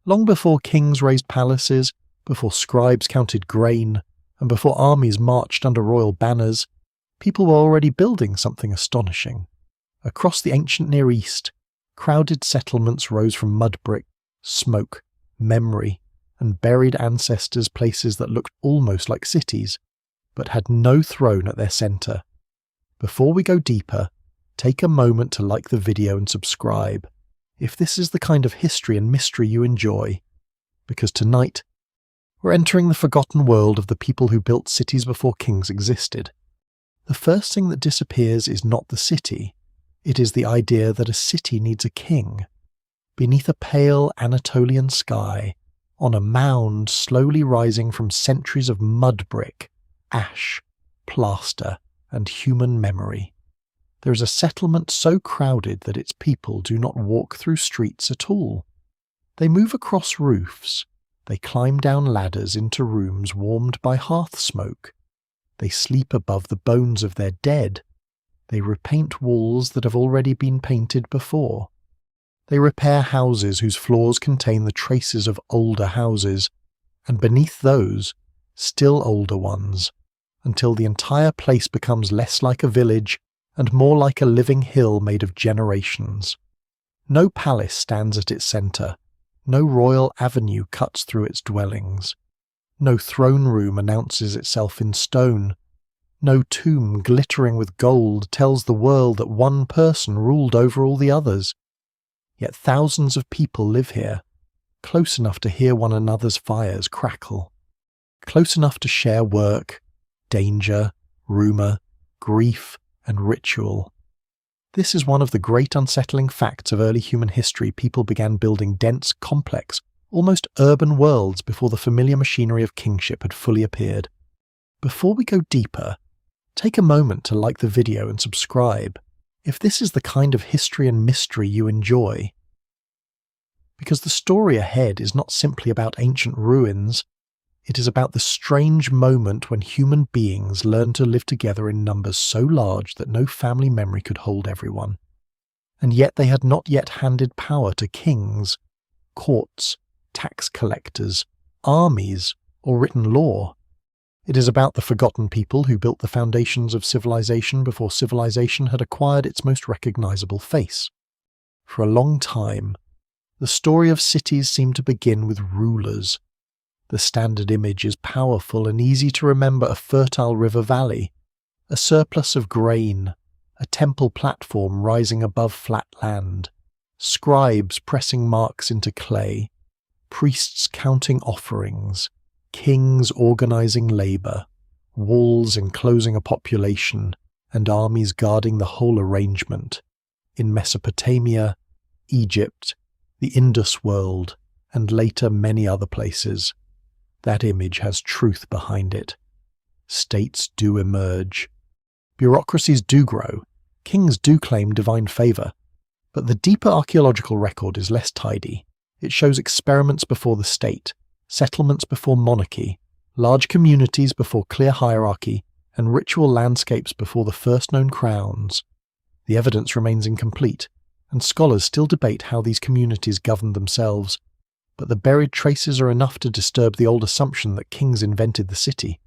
Long before kings raised palaces, before scribes counted grain, and before armies marched under royal banners, people were already building something astonishing. Across the ancient Near East, crowded settlements rose from mud brick, smoke, memory, and buried ancestors' places that looked almost like cities, but had no throne at their centre. Before we go deeper, take a moment to like the video and subscribe, if this is the kind of history and mystery you enjoy, because tonight, we're entering the forgotten world of the people who built cities before kings existed. The first thing that disappears is not the city, it is the idea that a city needs a king. Beneath a pale Anatolian sky, on a mound slowly rising from centuries of mud brick, ash, plaster, and human memory, there is a settlement so crowded that its people do not walk through streets at all. They move across roofs, they climb down ladders into rooms warmed by hearth smoke, they sleep above the bones of their dead, they repaint walls that have already been painted before. They repair houses whose floors contain the traces of older houses, and beneath those, still older ones, until the entire place becomes less like a village and more like a living hill made of generations. No palace stands at its centre, no royal avenue cuts through its dwellings, no throne room announces itself in stone, no tomb glittering with gold tells the world that one person ruled over all the others. Yet thousands of people live here, close enough to hear one another's fires crackle, close enough to share work, danger, rumour, grief, and ritual. This is one of the great unsettling facts of early human history. People began building dense, complex, almost urban worlds before the familiar machinery of kingship had fully appeared. Before we go deeper, take a moment to like the video and subscribe, if this is the kind of history and mystery you enjoy. Because the story ahead is not simply about ancient ruins, it is about the strange moment when human beings learned to live together in numbers so large that no family memory could hold everyone. And yet they had not yet handed power to kings, courts, tax collectors, armies, or written law. It is about the forgotten people who built the foundations of civilization before civilization had acquired its most recognizable face. For a long time, the story of cities seemed to begin with rulers. The standard image is powerful and easy to remember: a fertile river valley, a surplus of grain, a temple platform rising above flat land, scribes pressing marks into clay, priests counting offerings, kings organizing labor, walls enclosing a population, and armies guarding the whole arrangement. In Mesopotamia, Egypt, the Indus world, and later many other places, that image has truth behind it. States do emerge. Bureaucracies do grow. Kings do claim divine favour. But the deeper archaeological record is less tidy. It shows experiments before the state, settlements before monarchy, large communities before clear hierarchy, and ritual landscapes before the first known crowns. The evidence remains incomplete, and scholars still debate how these communities governed themselves, but the buried traces are enough to disturb the old assumption that kings invented the city.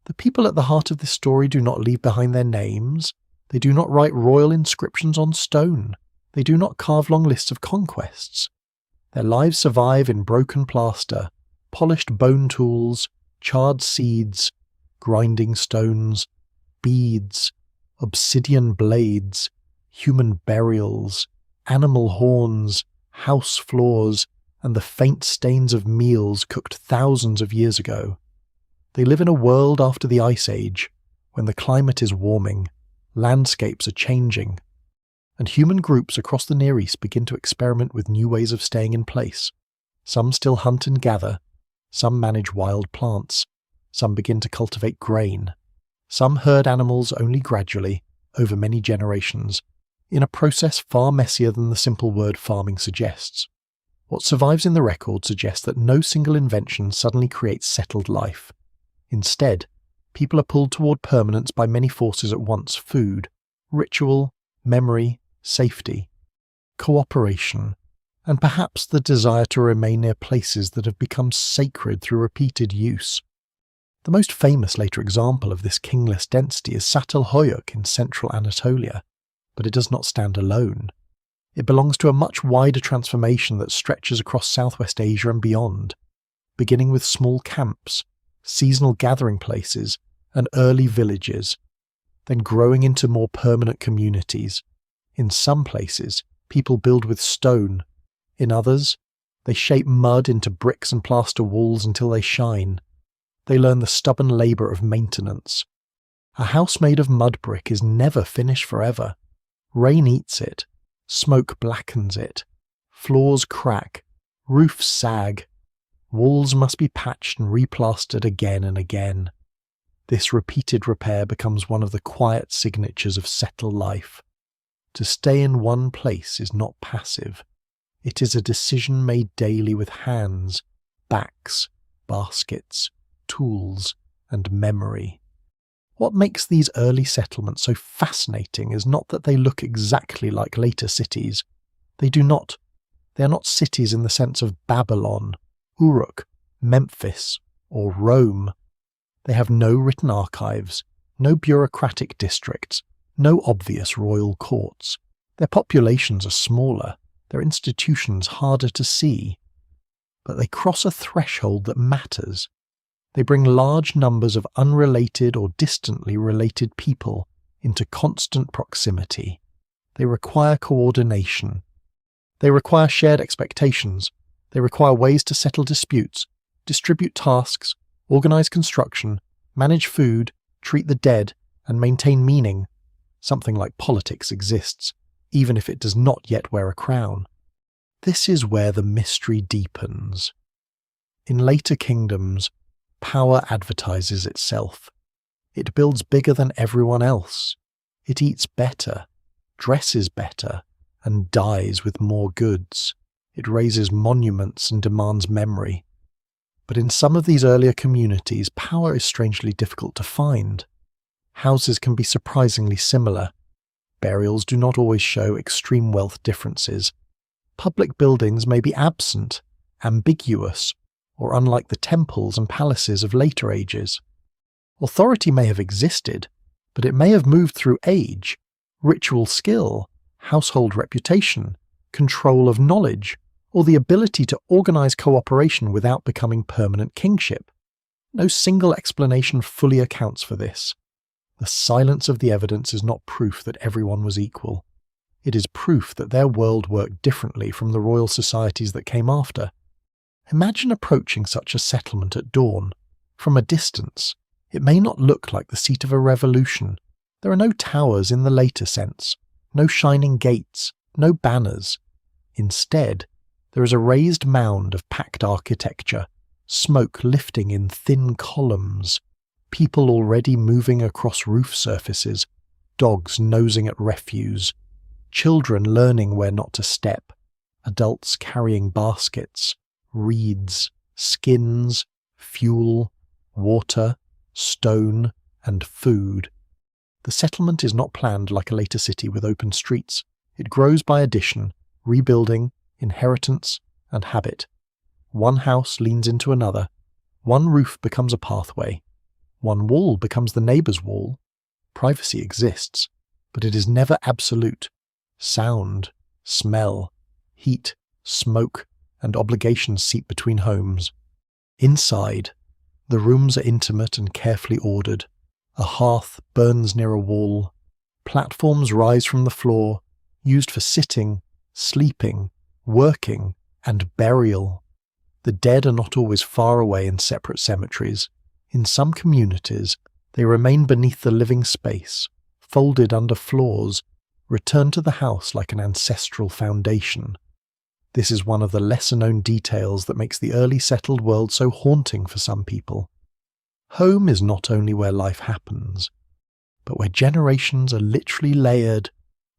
The people at the heart of this story do not leave behind their names, they do not write royal inscriptions on stone, they do not carve long lists of conquests. Their lives survive in broken plaster, polished bone tools, charred seeds, grinding stones, beads, obsidian blades, human burials, animal horns, house floors, and the faint stains of meals cooked thousands of years ago. They live in a world after the Ice Age, when the climate is warming, landscapes are changing, and human groups across the Near East begin to experiment with new ways of staying in place. Some still hunt and gather, some manage wild plants, some begin to cultivate grain, some herd animals only gradually, over many generations, in a process far messier than the simple word farming suggests. What survives in the record suggests that no single invention suddenly creates settled life. Instead, people are pulled toward permanence by many forces at once: food, ritual, memory, safety, cooperation, and perhaps the desire to remain near places that have become sacred through repeated use. The most famous later example of this kingless density is Çatalhöyük in central Anatolia, but it does not stand alone. It belongs to a much wider transformation that stretches across Southwest Asia and beyond, beginning with small camps, seasonal gathering places, and early villages, then growing into more permanent communities. In some places, people build with stone. In others, they shape mud into bricks and plaster walls until they shine. They learn the stubborn labour of maintenance. A house made of mud brick is never finished forever. Rain eats it, smoke blackens it, floors crack, roofs sag, walls must be patched and replastered again and again. This repeated repair becomes one of the quiet signatures of settled life. To stay in one place is not passive. It is a decision made daily with hands, backs, baskets, tools, and memory. What makes these early settlements so fascinating is not that they look exactly like later cities. They are not cities in the sense of Babylon, Uruk, Memphis, or Rome. They have no written archives, no bureaucratic districts, no obvious royal courts. Their populations are smaller, their institutions harder to see. But they cross a threshold that matters. They bring large numbers of unrelated or distantly related people into constant proximity. They require coordination. They require shared expectations. They require ways to settle disputes, distribute tasks, organize construction, manage food, treat the dead, and maintain meaning. Something like politics exists, even if it does not yet wear a crown. This is where the mystery deepens. In later kingdoms, power advertises itself. It builds bigger than everyone else. It eats better, dresses better, and dies with more goods. It raises monuments and demands memory. But in some of these earlier communities, power is strangely difficult to find. Houses can be surprisingly similar. Burials do not always show extreme wealth differences. Public buildings may be absent, ambiguous, or unlike the temples and palaces of later ages. Authority may have existed, but it may have moved through age, ritual skill, household reputation, control of knowledge, or the ability to organize cooperation without becoming permanent kingship. No single explanation fully accounts for this. The silence of the evidence is not proof that everyone was equal. It is proof that their world worked differently from the royal societies that came after. Imagine approaching such a settlement at dawn. From a distance, it may not look like the seat of a revolution. There are no towers in the later sense, no shining gates, no banners. Instead, there is a raised mound of packed architecture, smoke lifting in thin columns, people already moving across roof surfaces, dogs nosing at refuse, children learning where not to step, adults carrying baskets, reeds, skins, fuel, water, stone, and food. The settlement is not planned like a later city with open streets. It grows by addition, rebuilding, inheritance, and habit. One house leans into another. One roof becomes a pathway. One wall becomes the neighbour's wall. Privacy exists, but it is never absolute. Sound, smell, heat, smoke, and obligations seep between homes. Inside, the rooms are intimate and carefully ordered. A hearth burns near a wall. Platforms rise from the floor, used for sitting, sleeping, working, and burial. The dead are not always far away in separate cemeteries. In some communities, they remain beneath the living space, folded under floors, returned to the house like an ancestral foundation. This is one of the lesser-known details that makes the early settled world so haunting for some people. Home is not only where life happens, but where generations are literally layered.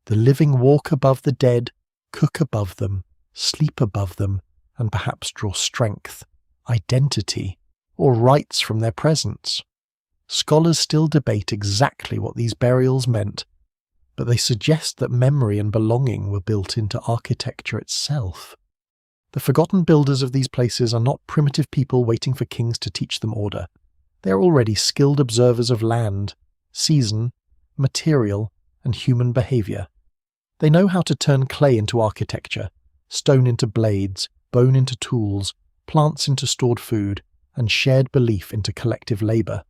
The living walk above the dead, cook above them, sleep above them, and perhaps draw strength, identity, or rights from their presence. Scholars still debate exactly what these burials meant, but they suggest that memory and belonging were built into architecture itself. The forgotten builders of these places are not primitive people waiting for kings to teach them order. They are already skilled observers of land, season, material, and human behavior. They know how to turn clay into architecture, stone into blades, bone into tools, plants into stored food, and shared belief into collective labor.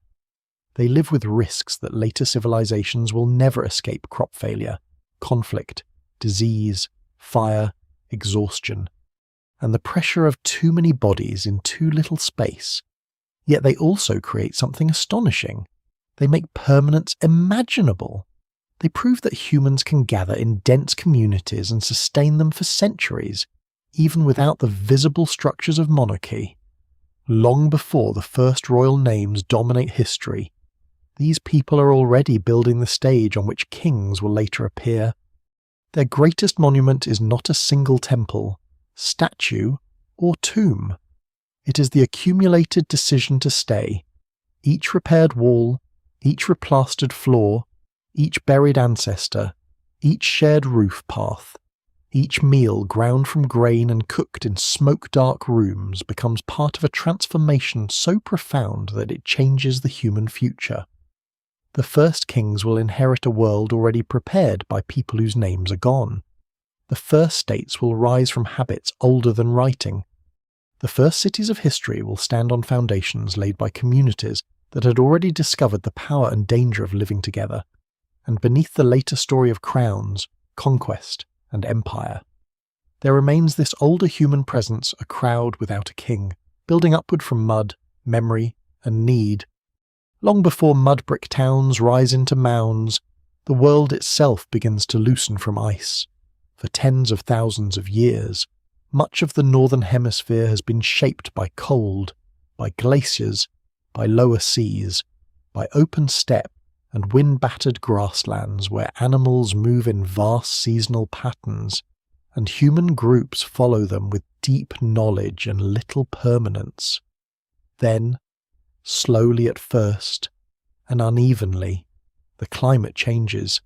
They live with risks that later civilizations will never escape: crop failure, conflict, disease, fire, exhaustion, and the pressure of too many bodies in too little space. Yet they also create something astonishing. They make permanence imaginable. They prove that humans can gather in dense communities and sustain them for centuries, even without the visible structures of monarchy. Long before the first royal names dominate history, these people are already building the stage on which kings will later appear. Their greatest monument is not a single temple, statue, or tomb. It is the accumulated decision to stay. Each repaired wall, each replastered floor, each buried ancestor, each shared roof path, each meal ground from grain and cooked in smoke-dark rooms becomes part of a transformation so profound that it changes the human future. The first kings will inherit a world already prepared by people whose names are gone. The first states will rise from habits older than writing. The first cities of history will stand on foundations laid by communities that had already discovered the power and danger of living together. And beneath the later story of crowns, conquest, and empire, there remains this older human presence, a crowd without a king, building upward from mud, memory, and need. Long before mud brick towns rise into mounds, the world itself begins to loosen from ice. For tens of thousands of years, much of the northern hemisphere has been shaped by cold, by glaciers, by lower seas, by open steppe and wind-battered grasslands where animals move in vast seasonal patterns, and human groups follow them with deep knowledge and little permanence. Then, slowly at first, and unevenly, the climate changes.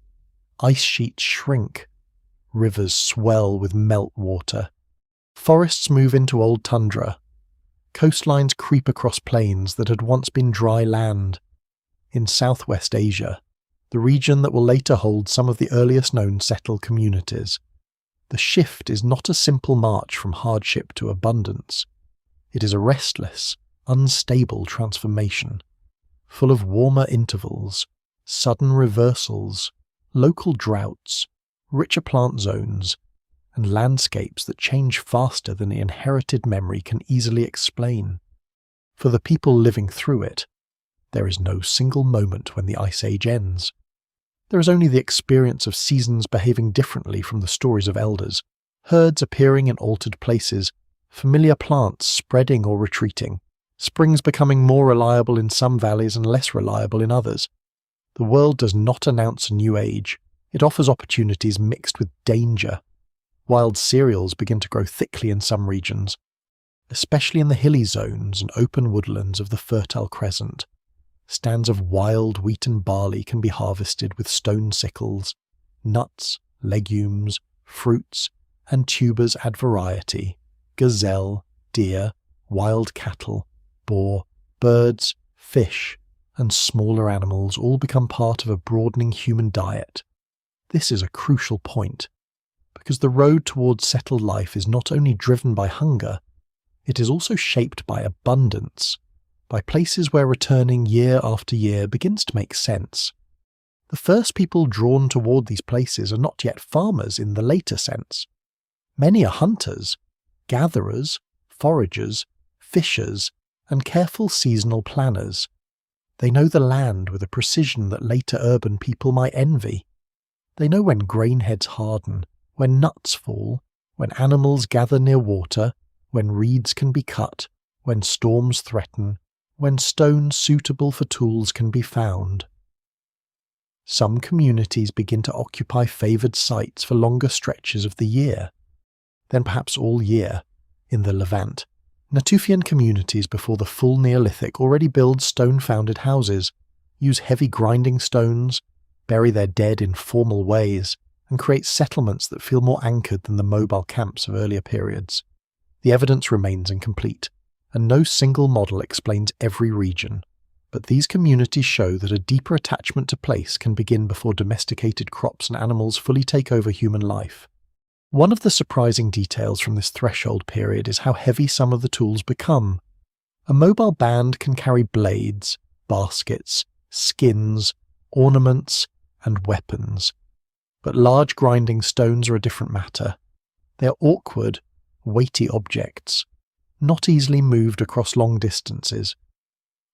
Ice sheets shrink, rivers swell with meltwater, forests move into old tundra, coastlines creep across plains that had once been dry land. In Southwest Asia, the region that will later hold some of the earliest known settled communities, the shift is not a simple march from hardship to abundance. It is a restless, unstable transformation, full of warmer intervals, sudden reversals, local droughts, richer plant zones, and landscapes that change faster than the inherited memory can easily explain. For the people living through it, there is no single moment when the Ice Age ends. There is only the experience of seasons behaving differently from the stories of elders, herds appearing in altered places, familiar plants spreading or retreating, springs becoming more reliable in some valleys and less reliable in others. The world does not announce a new age. It offers opportunities mixed with danger. Wild cereals begin to grow thickly in some regions, especially in the hilly zones and open woodlands of the Fertile Crescent. Stands of wild wheat and barley can be harvested with stone sickles. Nuts, legumes, fruits, and tubers add variety. Gazelle, deer, wild cattle, boar, birds, fish, and smaller animals all become part of a broadening human diet. This is a crucial point, because the road towards settled life is not only driven by hunger, it is also shaped by abundance, by places where returning year after year begins to make sense. The first people drawn toward these places are not yet farmers in the later sense. Many are hunters, gatherers, foragers, fishers, and careful seasonal planners. They know the land with a precision that later urban people might envy. They know when grain heads harden, when nuts fall, when animals gather near water, when reeds can be cut, when storms threaten, when stones suitable for tools can be found. Some communities begin to occupy favoured sites for longer stretches of the year. Then perhaps all year, in the Levant, Natufian communities before the full Neolithic already build stone-founded houses, use heavy grinding stones, bury their dead in formal ways, and create settlements that feel more anchored than the mobile camps of earlier periods. The evidence remains incomplete, and no single model explains every region. But these communities show that a deeper attachment to place can begin before domesticated crops and animals fully take over human life. One of the surprising details from this threshold period is how heavy some of the tools become. A mobile band can carry blades, baskets, skins, ornaments, and weapons. But large grinding stones are a different matter. They are awkward, weighty objects, not easily moved across long distances.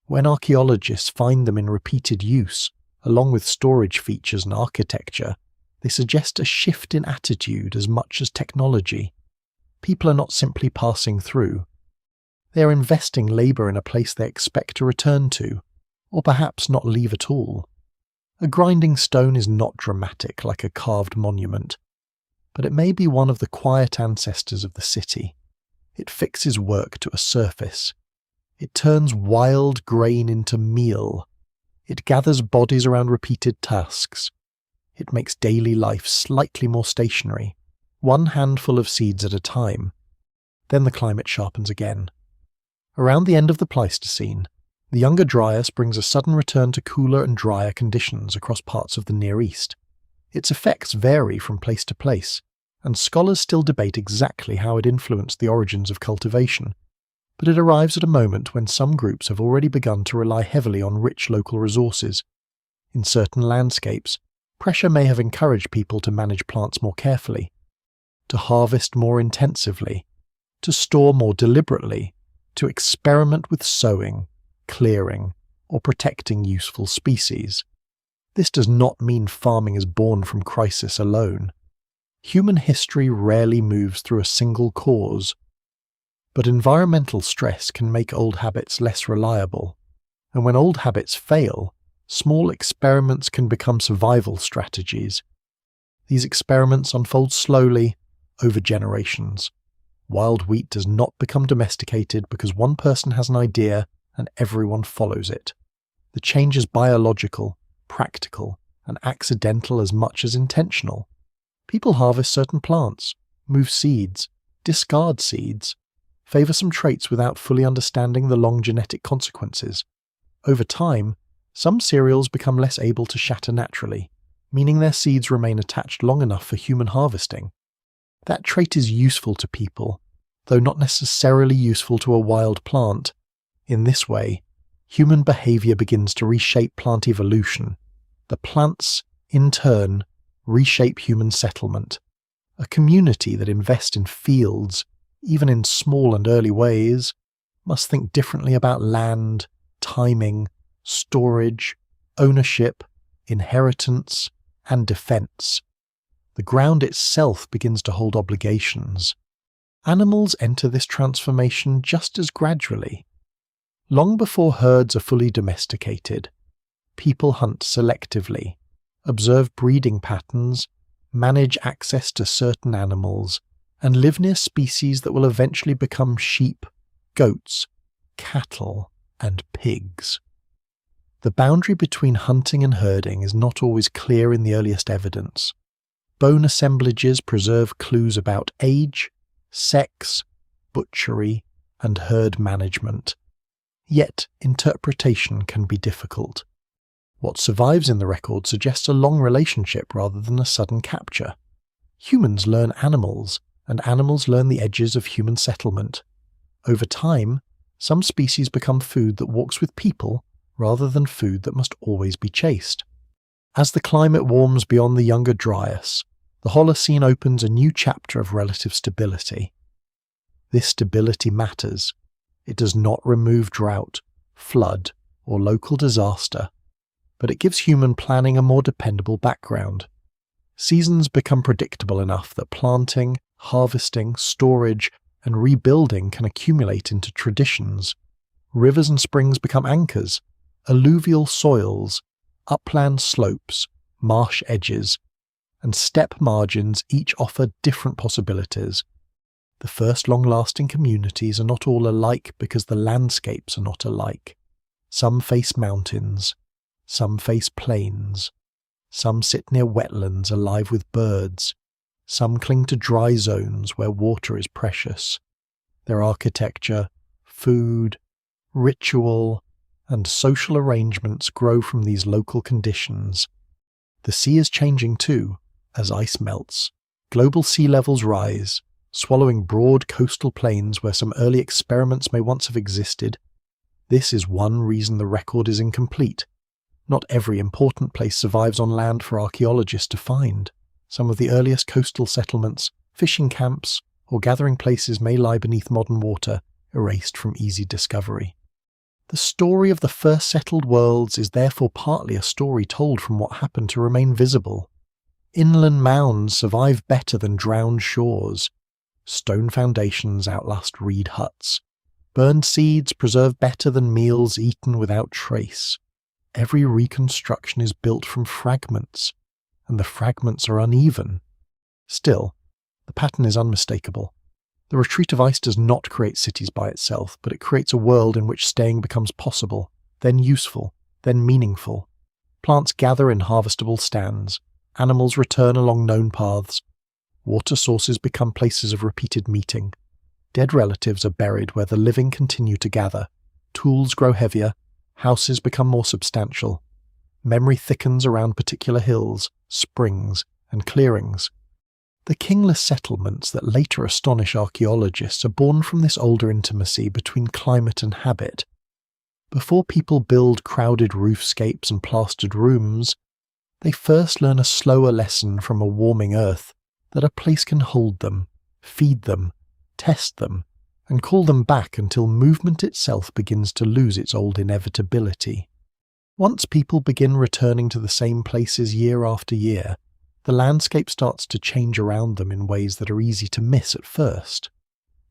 When archaeologists find them in repeated use, along with storage features and architecture, they suggest a shift in attitude as much as technology. People are not simply passing through. They are investing labour in a place they expect to return to, or perhaps not leave at all. A grinding stone is not dramatic like a carved monument, but it may be one of the quiet ancestors of the city. It fixes work to a surface. It turns wild grain into meal. It gathers bodies around repeated tasks. It makes daily life slightly more stationary, one handful of seeds at a time. Then the climate sharpens again. Around the end of the Pleistocene, the Younger Dryas brings a sudden return to cooler and drier conditions across parts of the Near East. Its effects vary from place to place, and scholars still debate exactly how it influenced the origins of cultivation. But it arrives at a moment when some groups have already begun to rely heavily on rich local resources. In certain landscapes, pressure may have encouraged people to manage plants more carefully, to harvest more intensively, to store more deliberately, to experiment with sowing, clearing, or protecting useful species. This does not mean farming is born from crisis alone. Human history rarely moves through a single cause. But environmental stress can make old habits less reliable, and when old habits fail, small experiments can become survival strategies. These experiments unfold slowly, over generations. Wild wheat does not become domesticated because one person has an idea and everyone follows it. The change is biological, practical, and accidental as much as intentional. People harvest certain plants, move seeds, discard seeds, favour some traits without fully understanding the long genetic consequences. Over time, some cereals become less able to shatter naturally, meaning their seeds remain attached long enough for human harvesting. That trait is useful to people, though not necessarily useful to a wild plant. In this way, human behaviour begins to reshape plant evolution. The plants, in turn, reshape human settlement. A community that invests in fields, even in small and early ways, must think differently about land, timing, storage, ownership, inheritance, and defence. The ground itself begins to hold obligations. Animals enter this transformation just as gradually. Long before herds are fully domesticated, people hunt selectively, observe breeding patterns, manage access to certain animals, and live near species that will eventually become sheep, goats, cattle, and pigs. The boundary between hunting and herding is not always clear in the earliest evidence. Bone assemblages preserve clues about age, sex, butchery, and herd management. Yet interpretation can be difficult. What survives in the record suggests a long relationship rather than a sudden capture. Humans learn animals, and animals learn the edges of human settlement. Over time, some species become food that walks with people rather than food that must always be chased. As the climate warms beyond the Younger Dryas, the Holocene opens a new chapter of relative stability. This stability matters. It does not remove drought, flood, or local disaster, but it gives human planning a more dependable background. Seasons become predictable enough that planting, harvesting, storage, and rebuilding can accumulate into traditions. Rivers and springs become anchors, alluvial soils, upland slopes, marsh edges, and steppe margins each offer different possibilities. The first long-lasting communities are not all alike because the landscapes are not alike. Some face mountains, some face plains, some sit near wetlands alive with birds, some cling to dry zones where water is precious. Their architecture, food, ritual, and social arrangements grow from these local conditions. The sea is changing too, as ice melts. Global sea levels rise, swallowing broad coastal plains where some early experiments may once have existed. This is one reason the record is incomplete. Not every important place survives on land for archaeologists to find. Some of the earliest coastal settlements, fishing camps, or gathering places may lie beneath modern water, erased from easy discovery. The story of the first settled worlds is therefore partly a story told from what happened to remain visible. Inland mounds survive better than drowned shores. Stone foundations outlast reed huts. Burned seeds preserve better than meals eaten without trace. Every reconstruction is built from fragments, and the fragments are uneven. Still, the pattern is unmistakable. The retreat of ice does not create cities by itself, but it creates a world in which staying becomes possible, then useful, then meaningful. Plants gather in harvestable stands. Animals return along known paths. Water sources become places of repeated meeting. Dead relatives are buried where the living continue to gather. Tools grow heavier. Houses become more substantial. Memory thickens around particular hills, springs, and clearings. The kingless settlements that later astonish archaeologists are born from this older intimacy between climate and habit. Before people build crowded roofscapes and plastered rooms, they first learn a slower lesson from a warming earth, that a place can hold them, feed them, test them, and call them back until movement itself begins to lose its old inevitability. Once people begin returning to the same places year after year, the landscape starts to change around them in ways that are easy to miss at first.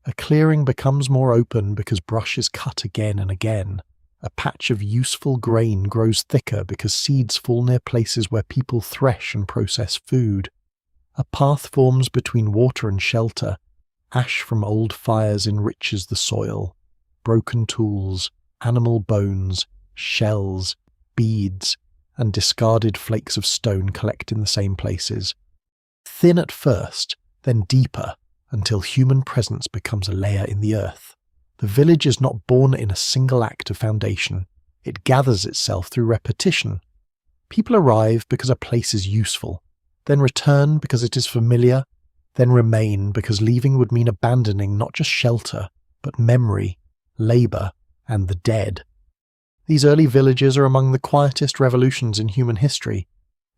A clearing becomes more open because brush is cut again and again. A patch of useful grain grows thicker because seeds fall near places where people thresh and process food. A path forms between water and shelter. Ash from old fires enriches the soil. Broken tools, animal bones, shells, beads, and discarded flakes of stone collect in the same places. Thin at first, then deeper, until human presence becomes a layer in the earth. The village is not born in a single act of foundation. It gathers itself through repetition. People arrive because a place is useful, then return because it is familiar, then remain because leaving would mean abandoning not just shelter, but memory, labour, and the dead. These early villages are among the quietest revolutions in human history.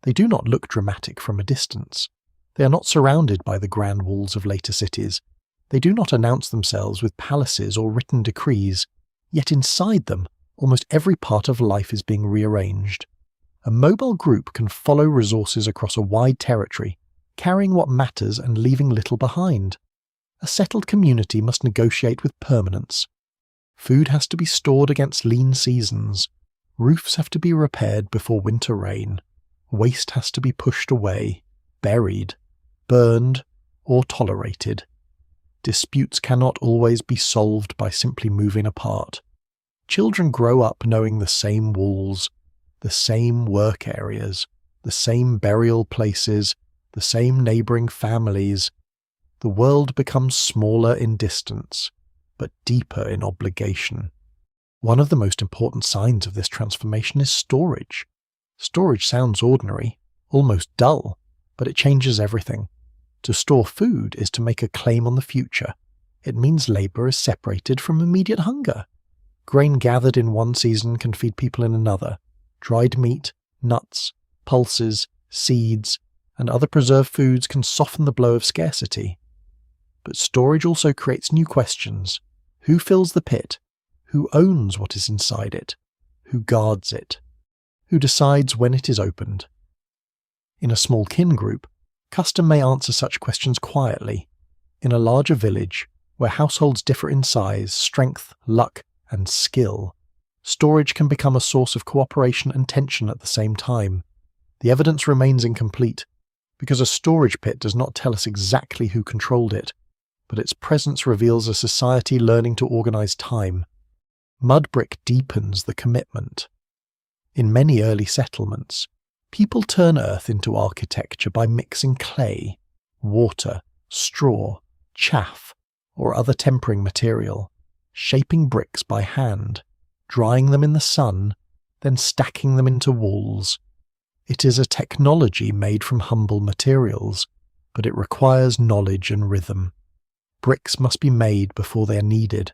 They do not look dramatic from a distance. They are not surrounded by the grand walls of later cities. They do not announce themselves with palaces or written decrees, yet inside them, almost every part of life is being rearranged. A mobile group can follow resources across a wide territory, carrying what matters and leaving little behind. A settled community must negotiate with permanence. Food has to be stored against lean seasons. Roofs have to be repaired before winter rain. Waste has to be pushed away, buried, burned, or tolerated. Disputes cannot always be solved by simply moving apart. Children grow up knowing the same walls, the same work areas, the same burial places, the same neighbouring families. The world becomes smaller in distance, but deeper in obligation. One of the most important signs of this transformation is storage. Storage sounds ordinary, almost dull, but it changes everything. To store food is to make a claim on the future. It means labour is separated from immediate hunger. Grain gathered in one season can feed people in another. Dried meat, nuts, pulses, seeds, and other preserved foods can soften the blow of scarcity. But storage also creates new questions. Who fills the pit? Who owns what is inside it? Who guards it? Who decides when it is opened? In a small kin group, custom may answer such questions quietly. In a larger village, where households differ in size, strength, luck, and skill, storage can become a source of cooperation and tension at the same time. The evidence remains incomplete, because a storage pit does not tell us exactly who controlled it, but its presence reveals a society learning to organize time. Mud brick deepens the commitment. In many early settlements, people turn earth into architecture by mixing clay, water, straw, chaff, or other tempering material, shaping bricks by hand, drying them in the sun, then stacking them into walls. It is a technology made from humble materials, but it requires knowledge and rhythm. Bricks must be made before they are needed.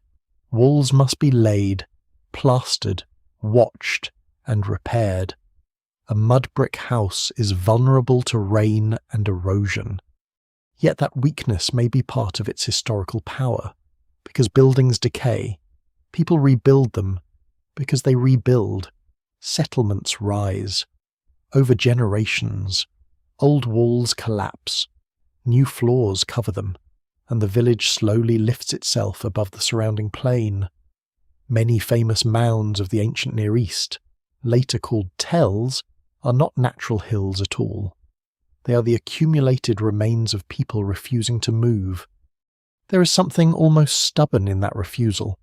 Walls must be laid, plastered, watched, and repaired. A mud brick house is vulnerable to rain and erosion. Yet that weakness may be part of its historical power, because buildings decay. People rebuild them, because they rebuild. Settlements rise. Over generations, old walls collapse, new floors cover them, and the village slowly lifts itself above the surrounding plain. Many famous mounds of the ancient Near East, later called tells, are not natural hills at all. They are the accumulated remains of people refusing to move. There is something almost stubborn in that refusal.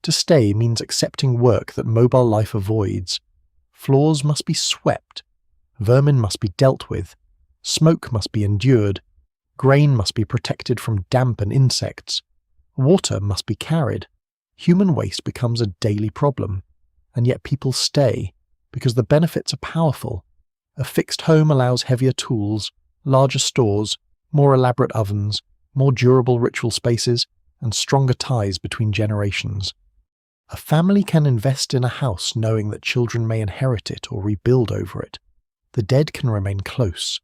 To stay means accepting work that mobile life avoids. Floors must be swept. Vermin must be dealt with. Smoke must be endured. Grain must be protected from damp and insects. Water must be carried. Human waste becomes a daily problem. And yet people stay, because the benefits are powerful. A fixed home allows heavier tools, larger stores, more elaborate ovens, more durable ritual spaces, and stronger ties between generations. A family can invest in a house knowing that children may inherit it or rebuild over it. The dead can remain close.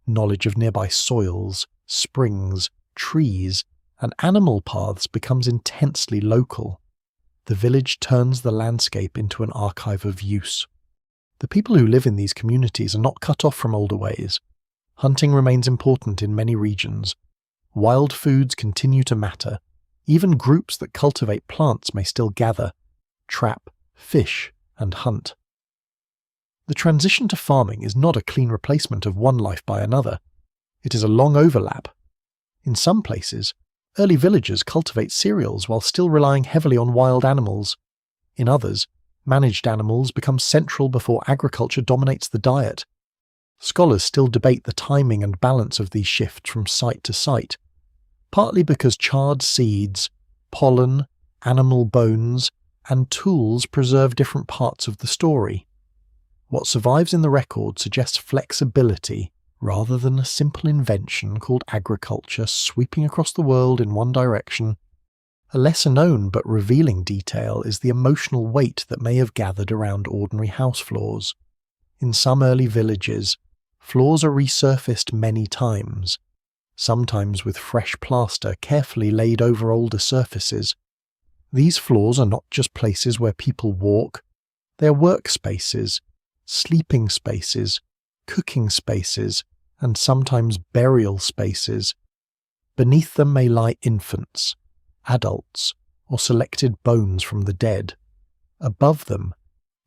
Knowledge of nearby soils, springs, trees, and animal paths becomes intensely local. The village turns the landscape into an archive of use. The people who live in these communities are not cut off from older ways. Hunting remains important in many regions. Wild foods continue to matter. Even groups that cultivate plants may still gather, trap, fish, and hunt. The transition to farming is not a clean replacement of one life by another. It is a long overlap. In some places, early villagers cultivate cereals while still relying heavily on wild animals. In others, managed animals become central before agriculture dominates the diet. Scholars still debate the timing and balance of these shifts from site to site, partly because charred seeds, pollen, animal bones, and tools preserve different parts of the story. What survives in the record suggests flexibility rather than a simple invention called agriculture sweeping across the world in one direction. A lesser known but revealing detail is the emotional weight that may have gathered around ordinary house floors. In some early villages, floors are resurfaced many times, sometimes with fresh plaster carefully laid over older surfaces. These floors are not just places where people walk, they are workspaces, sleeping spaces, cooking spaces, and sometimes burial spaces. Beneath them may lie infants, adults, or selected bones from the dead. Above them,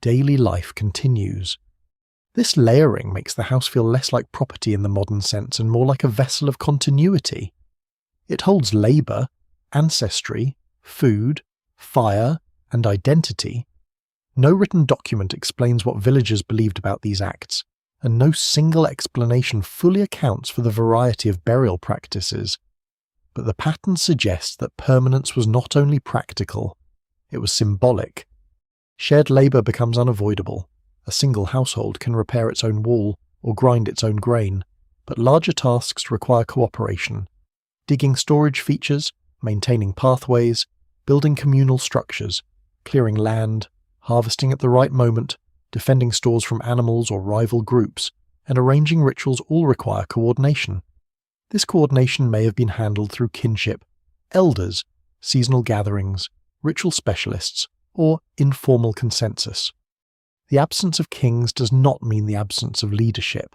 daily life continues. This layering makes the house feel less like property in the modern sense and more like a vessel of continuity. It holds labour, ancestry, food, fire, and identity. No written document explains what villagers believed about these acts, and no single explanation fully accounts for the variety of burial practices. But the pattern suggests that permanence was not only practical, it was symbolic. Shared labour becomes unavoidable. A single household can repair its own wall or grind its own grain, but larger tasks require cooperation. Digging storage features, maintaining pathways, building communal structures, clearing land, harvesting at the right moment, defending stores from animals or rival groups, and arranging rituals all require coordination. This coordination may have been handled through kinship, elders, seasonal gatherings, ritual specialists, or informal consensus. The absence of kings does not mean the absence of leadership.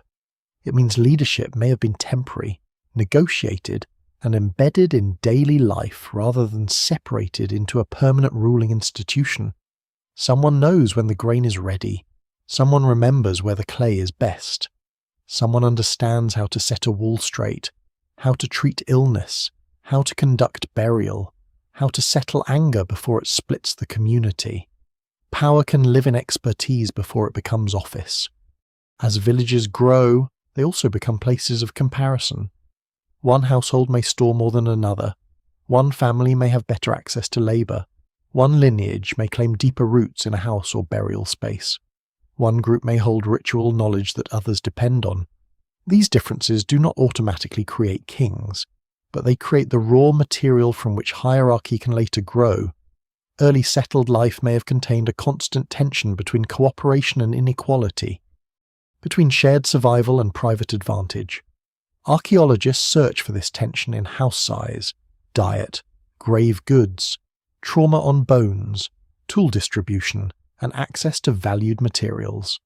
It means leadership may have been temporary, negotiated, and embedded in daily life rather than separated into a permanent ruling institution. Someone knows when the grain is ready. Someone remembers where the clay is best. Someone understands how to set a wall straight, how to treat illness, how to conduct burial, how to settle anger before it splits the community. Power can live in expertise before it becomes office. As villages grow, they also become places of comparison. One household may store more than another. One family may have better access to labour. One lineage may claim deeper roots in a house or burial space. One group may hold ritual knowledge that others depend on. These differences do not automatically create kings, but they create the raw material from which hierarchy can later grow. Early settled life may have contained a constant tension between cooperation and inequality, between shared survival and private advantage. Archaeologists search for this tension in house size, diet, grave goods, trauma on bones, tool distribution, and access to valued materials.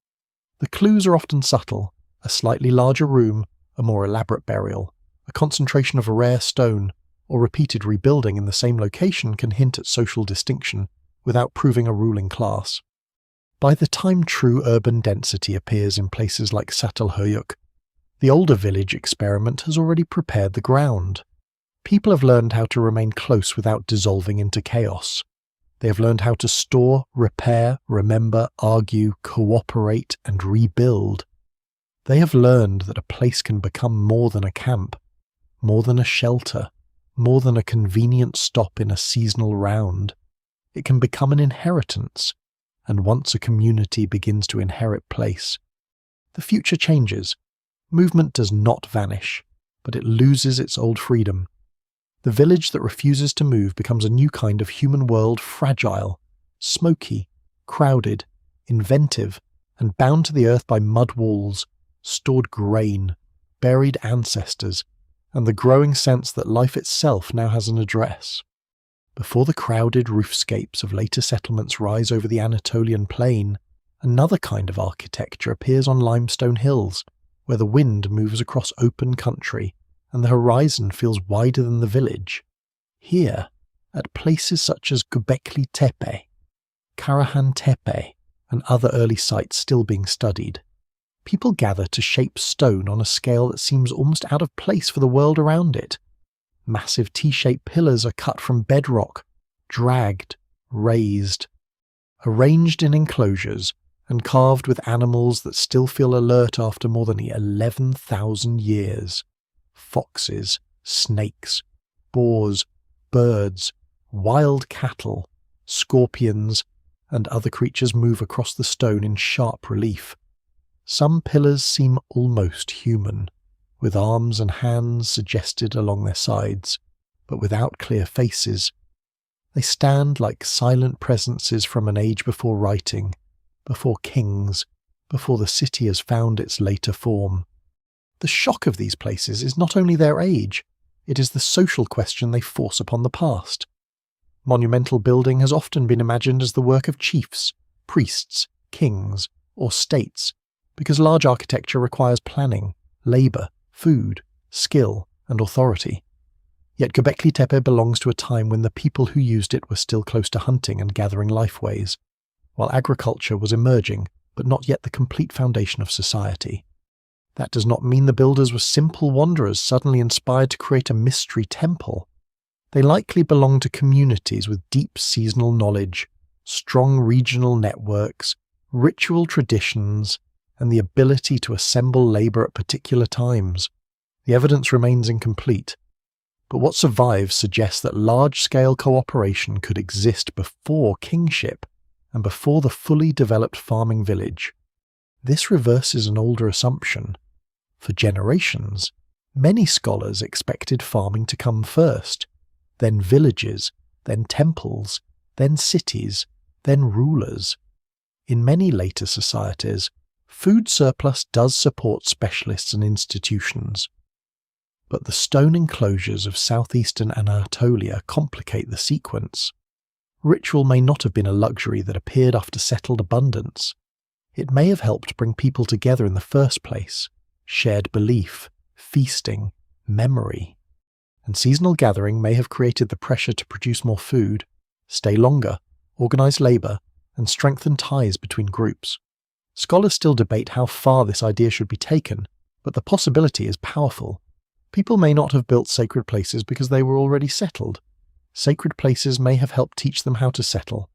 The clues are often subtle: a slightly larger room, a more elaborate burial, a concentration of a rare stone, or repeated rebuilding in the same location can hint at social distinction without proving a ruling class. By the time true urban density appears in places like Çatalhöyük, the older village experiment has already prepared the ground. People have learned how to remain close without dissolving into chaos. They have learned how to store, repair, remember, argue, cooperate, and rebuild. They have learned that a place can become more than a camp, more than a shelter, more than a convenient stop in a seasonal round. It can become an inheritance, and once a community begins to inherit place, the future changes. Movement does not vanish, but it loses its old freedom. The village that refuses to move becomes a new kind of human world, fragile, smoky, crowded, inventive, and bound to the earth by mud walls, stored grain, buried ancestors, and the growing sense that life itself now has an address. Before the crowded roofscapes of later settlements rise over the Anatolian plain, another kind of architecture appears on limestone hills, where the wind moves across open country and the horizon feels wider than the village. Here, at places such as Göbekli Tepe, Karahan Tepe, and other early sites still being studied, people gather to shape stone on a scale that seems almost out of place for the world around it. Massive T-shaped pillars are cut from bedrock, dragged, raised, arranged in enclosures, and carved with animals that still feel alert after more than 11,000 years. Foxes, snakes, boars, birds, wild cattle, scorpions, and other creatures move across the stone in sharp relief. Some pillars seem almost human, with arms and hands suggested along their sides, but without clear faces. They stand like silent presences from an age before writing, before kings, before the city has found its later form. The shock of these places is not only their age, it is the social question they force upon the past. Monumental building has often been imagined as the work of chiefs, priests, kings, or states, because large architecture requires planning, labour, food, skill, and authority. Yet Göbekli Tepe belongs to a time when the people who used it were still close to hunting and gathering lifeways, while agriculture was emerging, but not yet the complete foundation of society. That does not mean the builders were simple wanderers suddenly inspired to create a mystery temple. They likely belonged to communities with deep seasonal knowledge, strong regional networks, ritual traditions, and the ability to assemble labour at particular times. The evidence remains incomplete, but what survives suggests that large-scale cooperation could exist before kingship and before the fully developed farming village. This reverses an older assumption. For generations, many scholars expected farming to come first, then villages, then temples, then cities, then rulers. In many later societies, food surplus does support specialists and institutions. But the stone enclosures of southeastern Anatolia complicate the sequence. Ritual may not have been a luxury that appeared after settled abundance. It may have helped bring people together in the first place, shared belief, feasting, memory. And seasonal gathering may have created the pressure to produce more food, stay longer, organise labour, and strengthen ties between groups. Scholars still debate how far this idea should be taken, but the possibility is powerful. People may not have built sacred places because they were already settled. Sacred places may have helped teach them how to settle.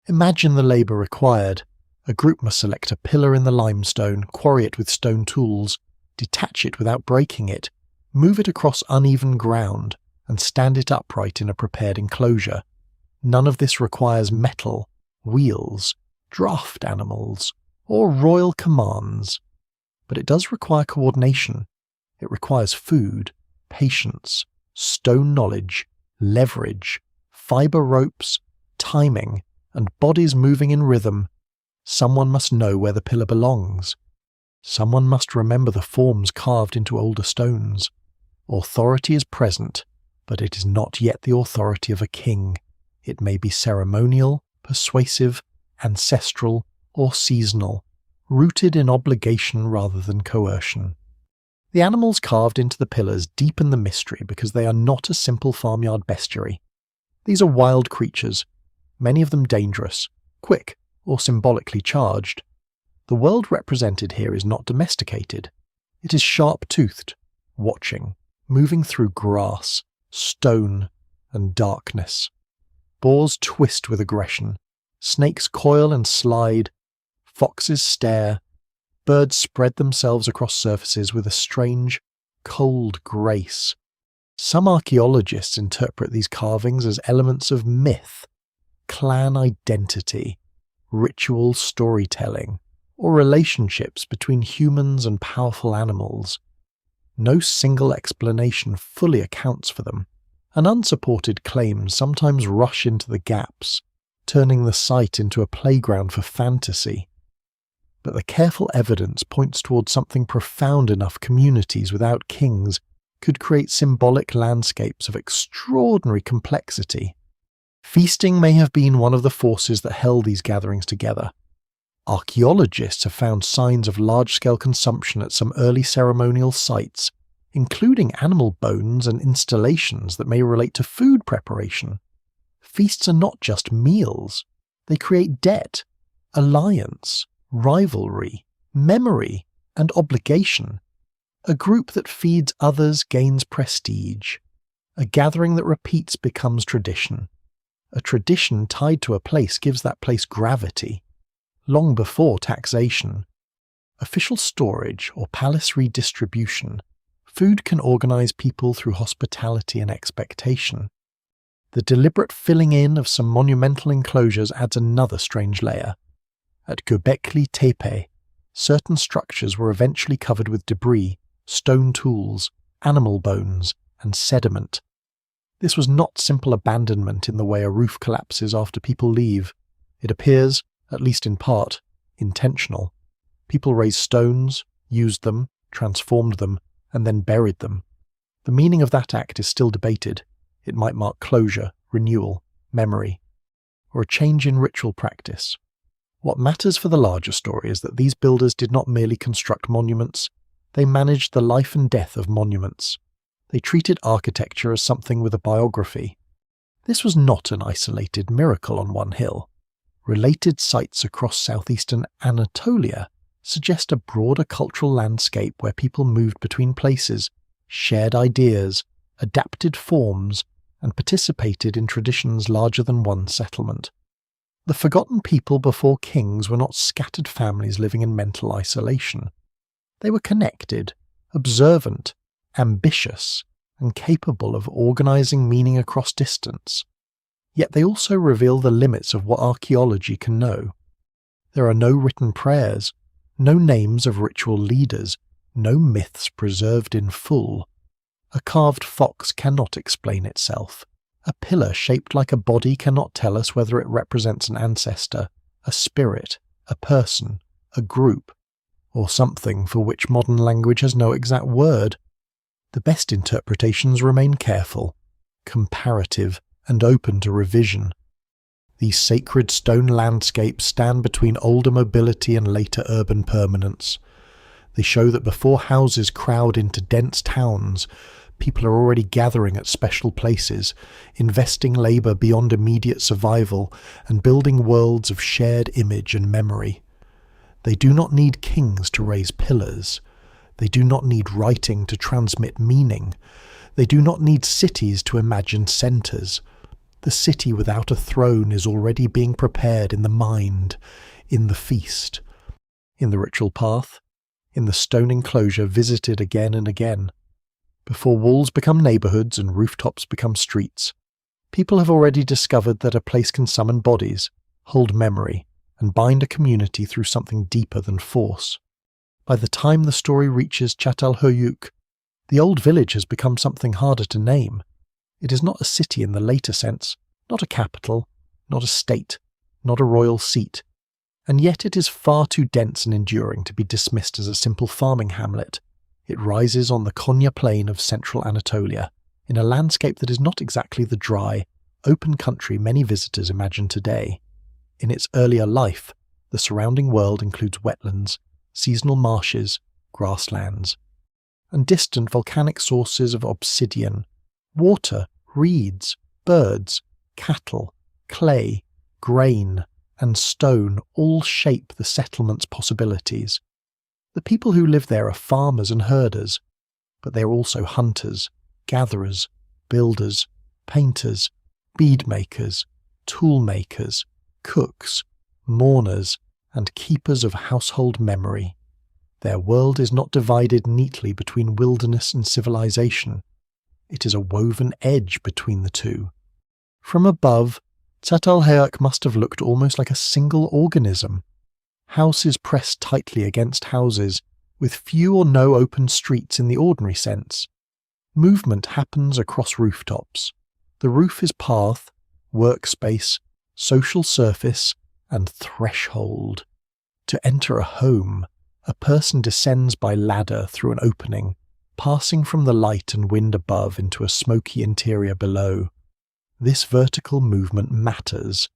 Imagine the labour required. A group must select a pillar in the limestone, quarry it with stone tools, detach it without breaking it, move it across uneven ground, and stand it upright in a prepared enclosure. None of this requires metal, wheels, draft animals, or royal commands. But it does require coordination. It requires food, patience, stone knowledge, leverage, fibre ropes, timing, and bodies moving in rhythm. Someone must know where the pillar belongs. Someone must remember the forms carved into older stones. Authority is present, but it is not yet the authority of a king. It may be ceremonial, persuasive, ancestral, or seasonal, rooted in obligation rather than coercion. The animals carved into the pillars deepen the mystery because they are not a simple farmyard bestiary. These are wild creatures, many of them dangerous, quick, or symbolically charged. The world represented here is not domesticated. It is sharp-toothed, watching, moving through grass, stone, and darkness. Boars twist with aggression, snakes coil and slide, foxes stare, birds spread themselves across surfaces with a strange, cold grace. Some archaeologists interpret these carvings as elements of myth, clan identity, ritual storytelling, or relationships between humans and powerful animals. No single explanation fully accounts for them, and unsupported claims sometimes rush into the gaps, turning the site into a playground for fantasy. But the careful evidence points towards something profound enough communities without kings could create symbolic landscapes of extraordinary complexity. Feasting may have been one of the forces that held these gatherings together. Archaeologists have found signs of large-scale consumption at some early ceremonial sites, including animal bones and installations that may relate to food preparation. Feasts are not just meals. They create debt, alliance, rivalry, memory, and obligation. A group that feeds others gains prestige. A gathering that repeats becomes tradition. A tradition tied to a place gives that place gravity. Long before taxation, official storage, or palace redistribution, food can organize people through hospitality and expectation. The deliberate filling in of some monumental enclosures adds another strange layer. At Göbekli Tepe, certain structures were eventually covered with debris, stone tools, animal bones, and sediment. This was not simple abandonment in the way a roof collapses after people leave. It appears, at least in part, intentional. People raised stones, used them, transformed them, and then buried them. The meaning of that act is still debated. It might mark closure, renewal, memory, or a change in ritual practice. What matters for the larger story is that these builders did not merely construct monuments, they managed the life and death of monuments. They treated architecture as something with a biography. This was not an isolated miracle on one hill. Related sites across southeastern Anatolia suggest a broader cultural landscape where people moved between places, shared ideas, adapted forms, and participated in traditions larger than one settlement. The forgotten people before kings were not scattered families living in mental isolation. They were connected, observant, ambitious, and capable of organizing meaning across distance. Yet they also reveal the limits of what archaeology can know. There are no written prayers, no names of ritual leaders, no myths preserved in full. A carved fox cannot explain itself. A pillar shaped like a body cannot tell us whether it represents an ancestor, a spirit, a person, a group, or something for which modern language has no exact word. The best interpretations remain careful, comparative, and open to revision. These sacred stone landscapes stand between older mobility and later urban permanence. They show that before houses crowd into dense towns, people are already gathering at special places, investing labour beyond immediate survival, and building worlds of shared image and memory. They do not need kings to raise pillars. They do not need writing to transmit meaning. They do not need cities to imagine centres. The city without a throne is already being prepared in the mind, in the feast, in the ritual path, in the stone enclosure visited again and again. Before walls become neighbourhoods and rooftops become streets, people have already discovered that a place can summon bodies, hold memory, and bind a community through something deeper than force. By the time the story reaches Çatalhöyük, the old village has become something harder to name. It is not a city in the later sense, not a capital, not a state, not a royal seat, and yet it is far too dense and enduring to be dismissed as a simple farming hamlet. It rises on the Konya plain of central Anatolia, in a landscape that is not exactly the dry, open country many visitors imagine today. In its earlier life, the surrounding world includes wetlands, seasonal marshes, grasslands, and distant volcanic sources of obsidian, water, reeds, birds, cattle, clay, grain, and stone all shape the settlement's possibilities. The people who live there are farmers and herders, but they are also hunters, gatherers, builders, painters, bead makers, tool makers, cooks, mourners, and keepers of household memory. Their world is not divided neatly between wilderness and civilization. It is a woven edge between the two. From above, Çatalhöyük must have looked almost like a single organism. Houses pressed tightly against houses, with few or no open streets in the ordinary sense. Movement happens across rooftops. The roof is path, workspace, social surface, and threshold. To enter a home, a person descends by ladder through an opening, passing from the light and wind above into a smoky interior below. This vertical movement matters.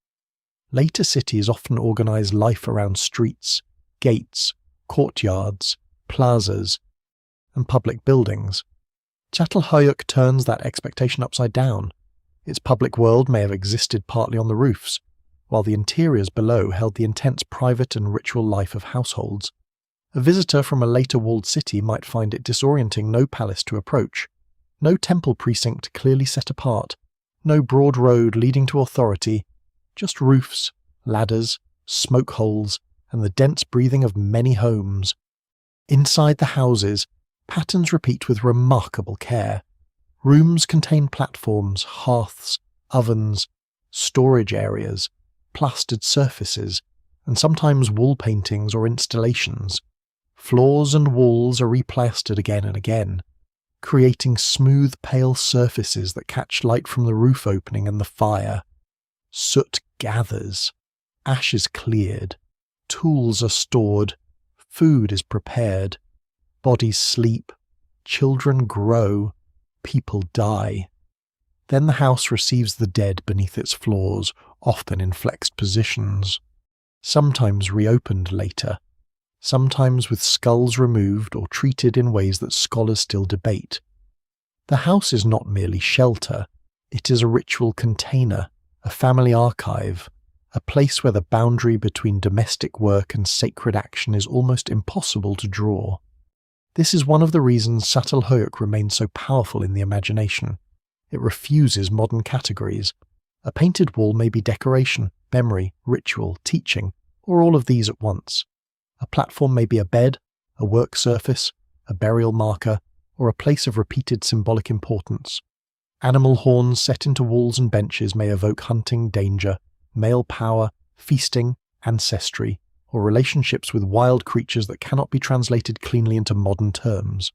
Later cities often organize life around streets, gates, courtyards, plazas, and public buildings. Çatalhöyük turns that expectation upside down. Its public world may have existed partly on the roofs, while the interiors below held the intense private and ritual life of households. A visitor from a later walled city might find it disorienting no palace to approach, no temple precinct clearly set apart, no broad road leading to authority, just roofs, ladders, smoke holes, and the dense breathing of many homes. Inside the houses, patterns repeat with remarkable care. Rooms contain platforms, hearths, ovens, storage areas, plastered surfaces, and sometimes wall paintings or installations. Floors and walls are replastered again and again, creating smooth, pale surfaces that catch light from the roof opening and the fire. Soot gathers, ashes cleared, tools are stored, food is prepared, bodies sleep, children grow, people die. Then the house receives the dead beneath its floors, often in flexed positions, sometimes reopened later, sometimes with skulls removed or treated in ways that scholars still debate. The house is not merely shelter, it is a ritual container, a family archive, a place where the boundary between domestic work and sacred action is almost impossible to draw. This is one of the reasons Çatalhöyük remains so powerful in the imagination. It refuses modern categories. A painted wall may be decoration, memory, ritual, teaching, or all of these at once. A platform may be a bed, a work surface, a burial marker, or a place of repeated symbolic importance. Animal horns set into walls and benches may evoke hunting, danger, male power, feasting, ancestry, or relationships with wild creatures that cannot be translated cleanly into modern terms.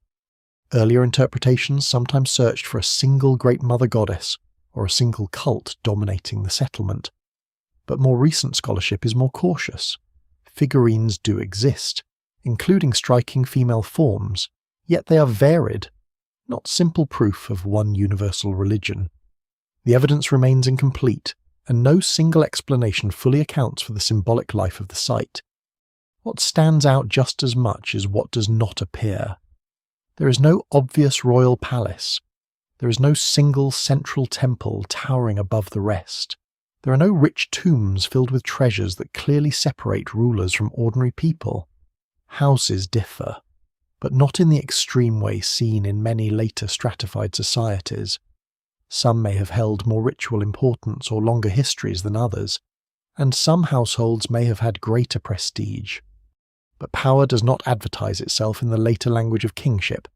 Earlier interpretations sometimes searched for a single great mother goddess, or a single cult dominating the settlement. But more recent scholarship is more cautious. Figurines do exist, including striking female forms, yet they are varied, not simple proof of one universal religion. The evidence remains incomplete, and no single explanation fully accounts for the symbolic life of the site. What stands out just as much is what does not appear. There is no obvious royal palace. There is no single central temple towering above the rest. There are no rich tombs filled with treasures that clearly separate rulers from ordinary people. Houses differ, but not in the extreme way seen in many later stratified societies. Some may have held more ritual importance or longer histories than others, and some households may have had greater prestige. But power does not advertise itself in the later language of kingship.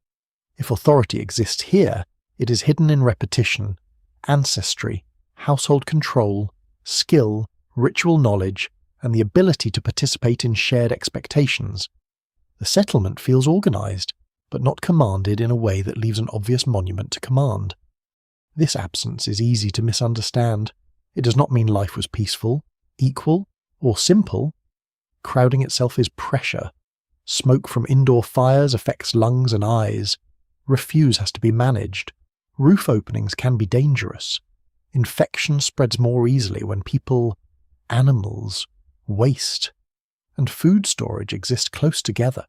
If authority exists here, it is hidden in repetition, ancestry, household control, skill, ritual knowledge, and the ability to participate in shared expectations. The settlement feels organized, but not commanded in a way that leaves an obvious monument to command. This absence is easy to misunderstand. It does not mean life was peaceful, equal, or simple. Crowding itself is pressure. Smoke from indoor fires affects lungs and eyes. Refuse has to be managed. Roof openings can be dangerous. Infection spreads more easily when people, animals, waste, and food storage exist close together.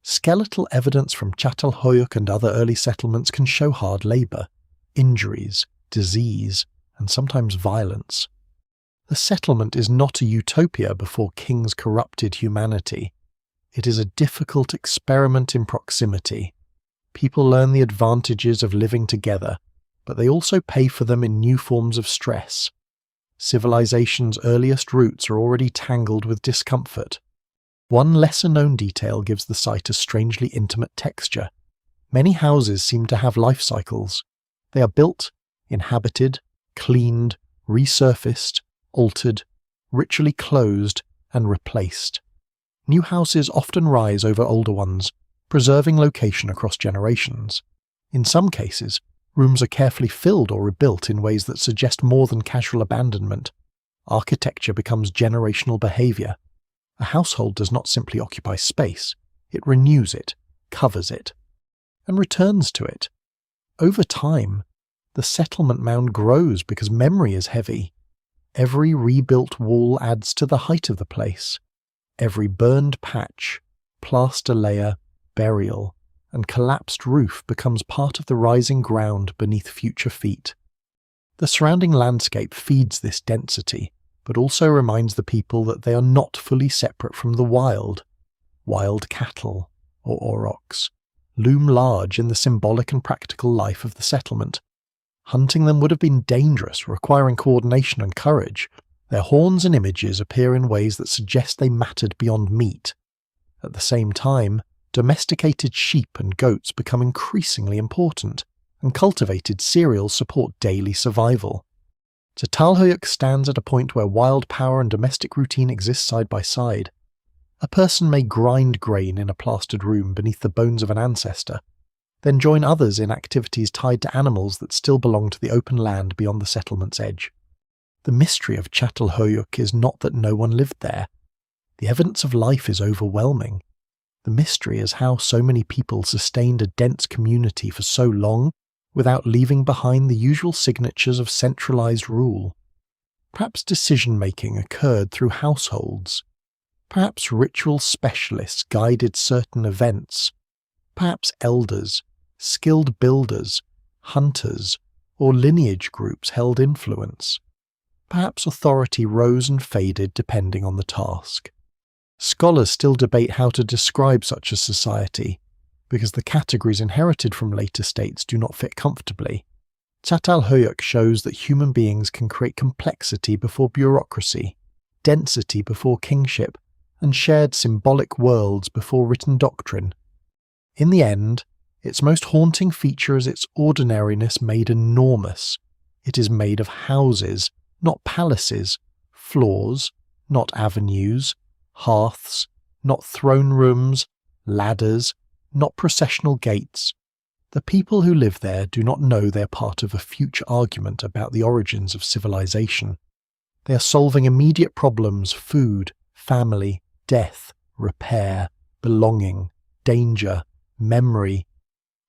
Skeletal evidence from Çatalhöyük and other early settlements can show hard labour, injuries, disease, and sometimes violence. The settlement is not a utopia before kings corrupted humanity. It is a difficult experiment in proximity. People learn the advantages of living together, but they also pay for them in new forms of stress. Civilization's earliest roots are already tangled with discomfort. One lesser-known detail gives the site a strangely intimate texture. Many houses seem to have life cycles. They are built, inhabited, cleaned, resurfaced, altered, ritually closed, and replaced. New houses often rise over older ones, preserving location across generations. In some cases, rooms are carefully filled or rebuilt in ways that suggest more than casual abandonment. Architecture becomes generational behavior. A household does not simply occupy space, it renews it, covers it, and returns to it. Over time, the settlement mound grows because memory is heavy. Every rebuilt wall adds to the height of the place. Every burned patch, plaster layer, burial, and collapsed roof becomes part of the rising ground beneath future feet. The surrounding landscape feeds this density, but also reminds the people that they are not fully separate from the wild. Wild cattle, or aurochs, loom large in the symbolic and practical life of the settlement. Hunting them would have been dangerous, requiring coordination and courage. Their horns and images appear in ways that suggest they mattered beyond meat. At the same time, domesticated sheep and goats become increasingly important, and cultivated cereals support daily survival. Çatalhöyük stands at a point where wild power and domestic routine exist side by side. A person may grind grain in a plastered room beneath the bones of an ancestor, then join others in activities tied to animals that still belong to the open land beyond the settlement's edge. The mystery of Çatalhöyük is not that no one lived there. The evidence of life is overwhelming. The mystery is how so many people sustained a dense community for so long without leaving behind the usual signatures of centralized rule. Perhaps decision-making occurred through households. Perhaps ritual specialists guided certain events. Perhaps elders, skilled builders, hunters, or lineage groups held influence. Perhaps authority rose and faded depending on the task. Scholars still debate how to describe such a society, because the categories inherited from later states do not fit comfortably. Çatalhöyük shows that human beings can create complexity before bureaucracy, density before kingship, and shared symbolic worlds before written doctrine. In the end, its most haunting feature is its ordinariness made enormous. It is made of houses, not palaces, floors, not avenues, hearths, not throne rooms, ladders, not processional gates. The people who live there do not know they're part of a future argument about the origins of civilization. They are solving immediate problems: food, family, death, repair, belonging, danger, memory.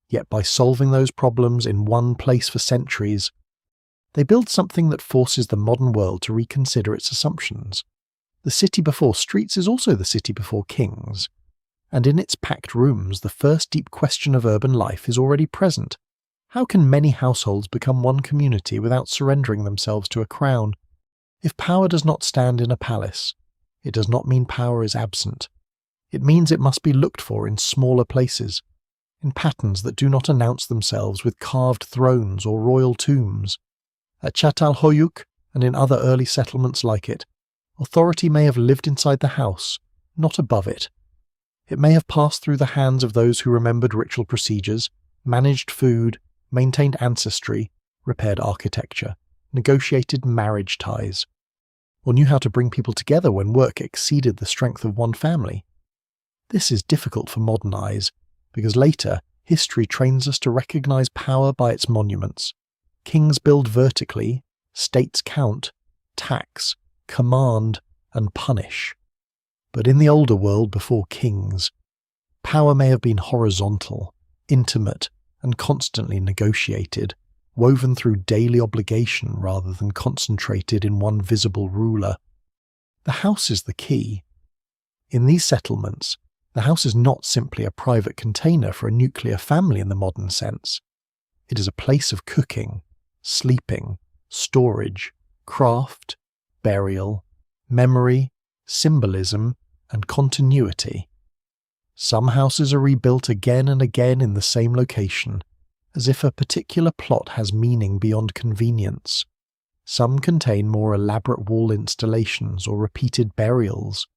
Yet by solving those problems in one place for centuries, they build something that forces the modern world to reconsider its assumptions. The city before streets is also the city before kings, and in its packed rooms the first deep question of urban life is already present. How can many households become one community without surrendering themselves to a crown? If power does not stand in a palace, it does not mean power is absent. It means it must be looked for in smaller places, in patterns that do not announce themselves with carved thrones or royal tombs. At Çatalhöyük, and in other early settlements like it, authority may have lived inside the house, not above it. It may have passed through the hands of those who remembered ritual procedures, managed food, maintained ancestry, repaired architecture, negotiated marriage ties, or knew how to bring people together when work exceeded the strength of one family. This is difficult for modern eyes, because later, history trains us to recognize power by its monuments. Kings build vertically, states count, tax, command, and punish. But in the older world before kings, power may have been horizontal, intimate, and constantly negotiated, woven through daily obligation rather than concentrated in one visible ruler. The house is the key. In these settlements, the house is not simply a private container for a nuclear family in the modern sense. It is a place of cooking, sleeping, storage, craft, burial, memory, symbolism, and continuity. Some houses are rebuilt again and again in the same location, as if a particular plot has meaning beyond convenience. Some contain more elaborate wall installations or repeated burials.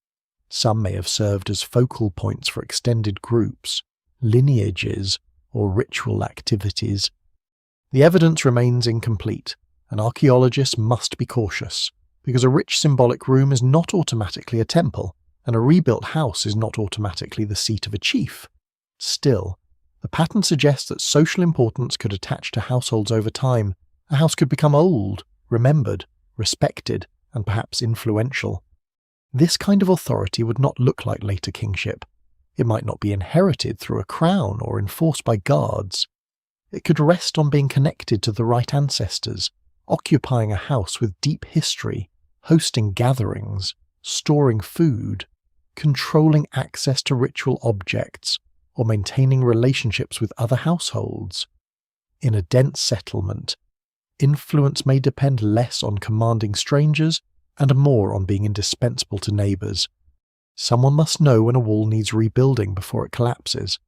Some may have served as focal points for extended groups, lineages, or ritual activities. The evidence remains incomplete, and archaeologists must be cautious, because a rich symbolic room is not automatically a temple, and a rebuilt house is not automatically the seat of a chief. Still, the pattern suggests that social importance could attach to households over time. A house could become old, remembered, respected, and perhaps influential. This kind of authority would not look like later kingship. It might not be inherited through a crown or enforced by guards. It could rest on being connected to the right ancestors, occupying a house with deep history, hosting gatherings, storing food, controlling access to ritual objects, or maintaining relationships with other households. In a dense settlement, influence may depend less on commanding strangers and more on being indispensable to neighbours. Someone must know when a wall needs rebuilding before it collapses.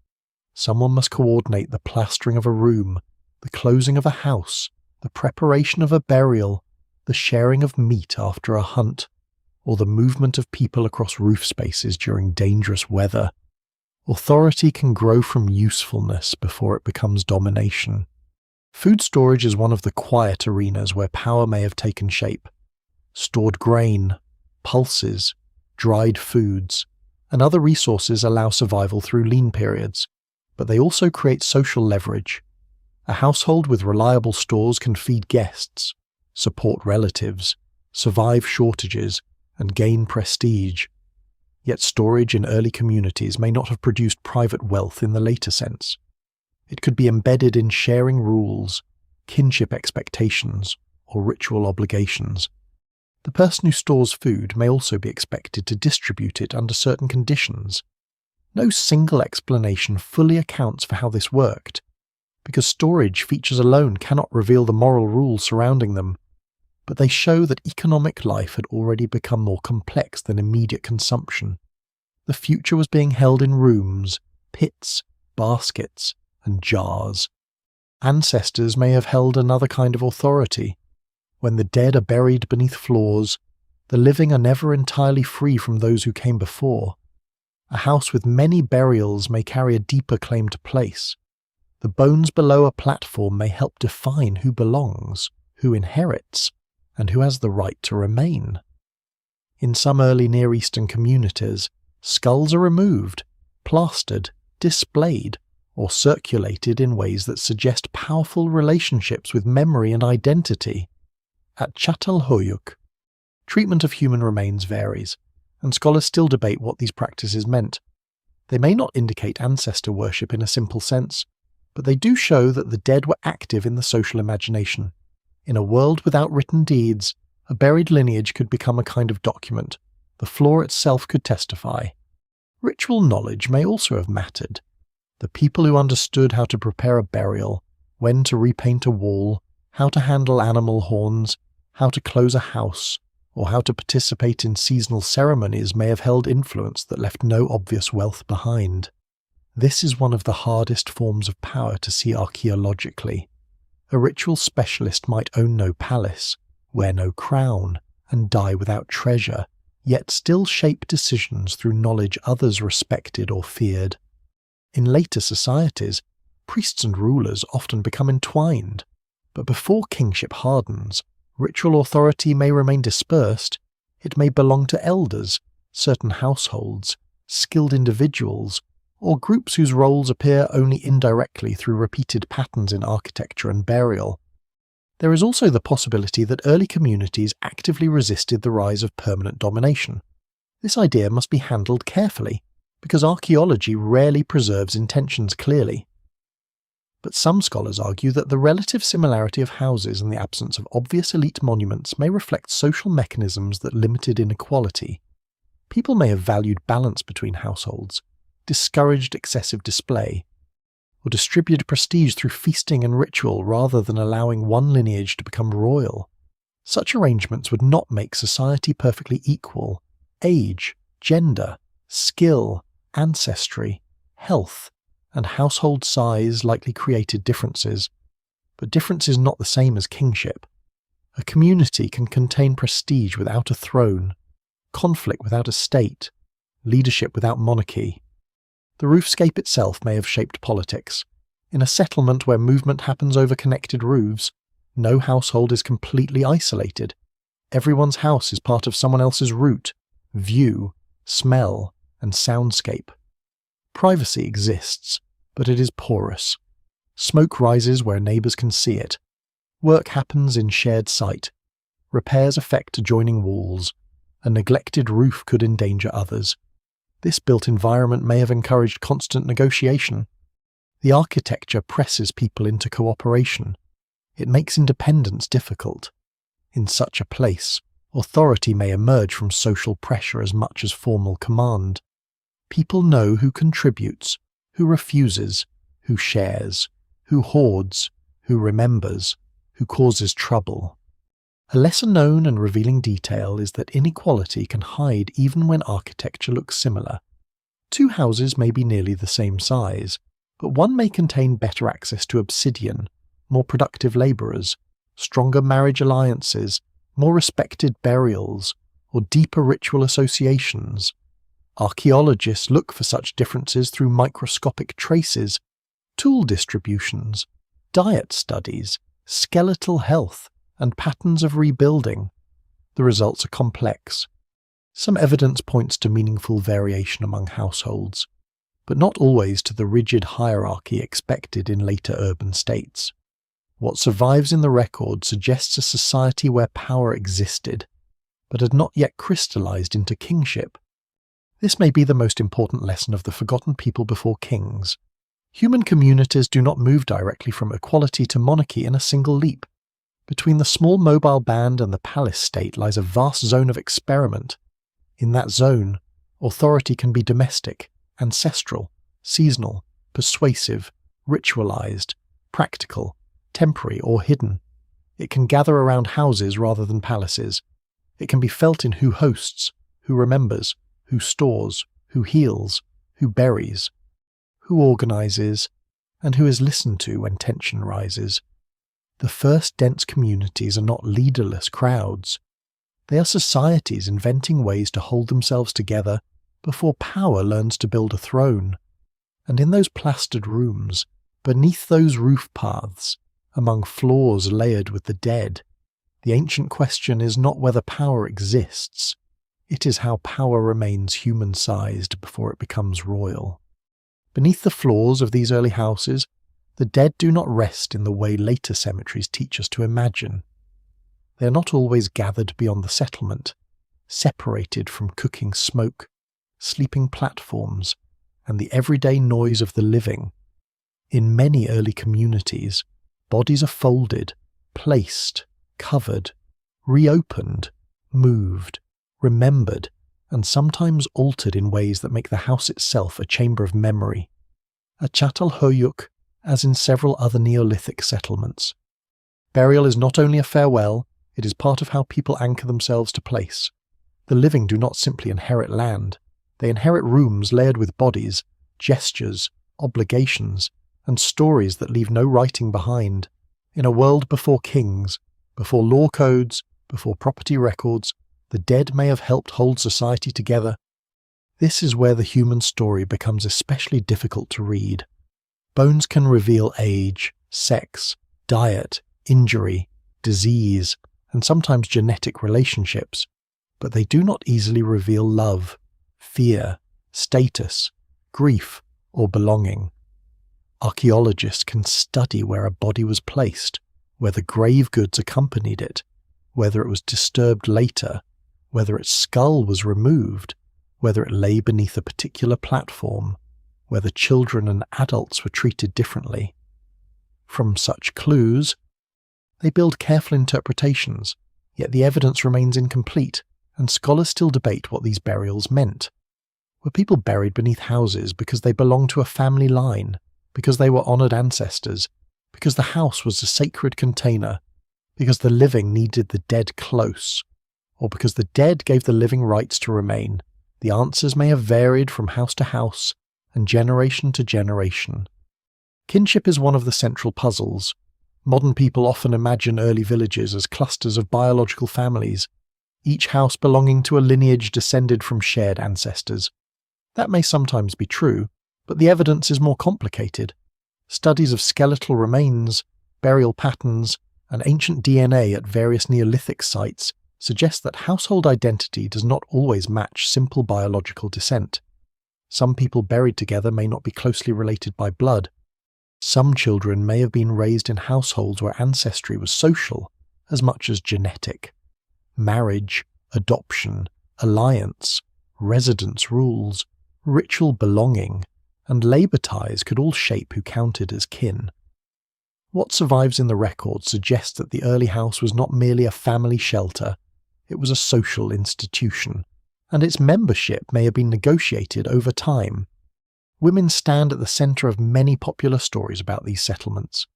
Someone must coordinate the plastering of a room, the closing of a house, the preparation of a burial, the sharing of meat after a hunt, or the movement of people across roof spaces during dangerous weather. Authority can grow from usefulness before it becomes domination. Food storage is one of the quiet arenas where power may have taken shape. Stored grain, pulses, dried foods, and other resources allow survival through lean periods, but they also create social leverage. A household with reliable stores can feed guests, support relatives, survive shortages, and gain prestige. Yet storage in early communities may not have produced private wealth in the later sense. It could be embedded in sharing rules, kinship expectations, or ritual obligations. The person who stores food may also be expected to distribute it under certain conditions. No single explanation fully accounts for how this worked, because storage features alone cannot reveal the moral rules surrounding them, but they show that economic life had already become more complex than immediate consumption. The future was being held in rooms, pits, baskets, and jars. Ancestors may have held another kind of authority. When the dead are buried beneath floors, the living are never entirely free from those who came before. A house with many burials may carry a deeper claim to place. The bones below a platform may help define who belongs, who inherits, and who has the right to remain. In some early Near Eastern communities, skulls are removed, plastered, displayed, or circulated in ways that suggest powerful relationships with memory and identity. At Çatalhöyük, treatment of human remains varies, and scholars still debate what these practices meant. They may not indicate ancestor worship in a simple sense, but they do show that the dead were active in the social imagination. In a world without written deeds, a buried lineage could become a kind of document. The floor itself could testify. Ritual knowledge may also have mattered. The people who understood how to prepare a burial, when to repaint a wall, how to handle animal horns, how to close a house, or how to participate in seasonal ceremonies may have held influence that left no obvious wealth behind. This is one of the hardest forms of power to see archaeologically. A ritual specialist might own no palace, wear no crown, and die without treasure, yet still shape decisions through knowledge others respected or feared. In later societies, Priests and rulers often become entwined, but before kingship hardens, ritual authority may remain dispersed. It may belong to elders, certain households, skilled individuals, or groups whose roles appear only indirectly through repeated patterns in architecture and burial. There is also the possibility that early communities actively resisted the rise of permanent domination. This idea must be handled carefully, because archaeology rarely preserves intentions clearly. But some scholars argue that the relative similarity of houses and the absence of obvious elite monuments may reflect social mechanisms that limited inequality. People may have valued balance between households, discouraged excessive display, or distributed prestige through feasting and ritual rather than allowing one lineage to become royal. Such arrangements would not make society perfectly equal. Age, gender, skill, ancestry, health, and household size likely created differences, but difference is not the same as kingship. A community can contain prestige without a throne, conflict without a state, leadership without monarchy. The roofscape itself may have shaped politics. In a settlement where movement happens over connected roofs, no household is completely isolated. Everyone's house is part of someone else's route, view, smell, and soundscape. Privacy exists, but it is porous. Smoke rises where neighbours can see it. Work happens in shared sight. Repairs affect adjoining walls. A neglected roof could endanger others. This built environment may have encouraged constant negotiation. The architecture presses people into cooperation. It makes independence difficult. In such a place, authority may emerge from social pressure as much as formal command. People know who contributes, who refuses, who shares, who hoards, who remembers, who causes trouble. A lesser known and revealing detail is that inequality can hide even when architecture looks similar. Two houses may be nearly the same size, but one may contain better access to obsidian, more productive labourers, stronger marriage alliances, more respected burials, or deeper ritual associations. Archaeologists look for such differences through microscopic traces, tool distributions, diet studies, skeletal health, and patterns of rebuilding. The results are complex. Some evidence points to meaningful variation among households, but not always to the rigid hierarchy expected in later urban states. What survives in the record suggests a society where power existed, but had not yet crystallized into kingship. This may be the most important lesson of the forgotten people before kings. Human communities do not move directly from equality to monarchy in a single leap. Between the small mobile band and the palace state lies a vast zone of experiment. In that zone, authority can be domestic, ancestral, seasonal, persuasive, ritualized, practical, temporary, or hidden. It can gather around houses rather than palaces. It can be felt in who hosts, who remembers, who stores, who heals, who buries, who organizes, and who is listened to when tension rises. The first dense communities are not leaderless crowds. They are societies inventing ways to hold themselves together before power learns to build a throne. And in those plastered rooms, beneath those roof paths, among floors layered with the dead, the ancient question is not whether power exists, it is how power remains human-sized before it becomes royal. Beneath the floors of these early houses, the dead do not rest in the way later cemeteries teach us to imagine. They are not always gathered beyond the settlement, separated from cooking smoke, sleeping platforms, and the everyday noise of the living. In many early communities, bodies are folded, placed, covered, reopened, moved, remembered, and sometimes altered in ways that make the house itself a chamber of memory. A Çatalhöyük, as in several other Neolithic settlements. Burial is not only a farewell, it is part of how people anchor themselves to place. The living do not simply inherit land, they inherit rooms layered with bodies, gestures, obligations, and stories that leave no writing behind. In a world before kings, before law codes, before property records, the dead may have helped hold society together. This is where the human story becomes especially difficult to read. Bones can reveal age, sex, diet, injury, disease, and sometimes genetic relationships, but they do not easily reveal love, fear, status, grief, or belonging. Archaeologists can study where a body was placed, whether grave goods accompanied it, whether it was disturbed later, whether its skull was removed, whether it lay beneath a particular platform, whether children and adults were treated differently. From such clues, they build careful interpretations, yet the evidence remains incomplete, and scholars still debate what these burials meant. Were people buried beneath houses because they belonged to a family line, because they were honoured ancestors, because the house was a sacred container, because the living needed the dead close, or because the dead gave the living rights to remain? The answers may have varied from house to house and generation to generation. Kinship is one of the central puzzles. Modern people often imagine early villages as clusters of biological families, each house belonging to a lineage descended from shared ancestors. That may sometimes be true, but the evidence is more complicated. Studies of skeletal remains, burial patterns, and ancient DNA at various Neolithic sites suggest that household identity does not always match simple biological descent. Some people buried together may not be closely related by blood. Some children may have been raised in households where ancestry was social as much as genetic. Marriage, adoption, alliance, residence rules, ritual belonging, and labour ties could all shape who counted as kin. What survives in the records suggests that the early house was not merely a family shelter, it was a social institution, and its membership may have been negotiated over time. Women stand at the centre of many popular stories about these settlements,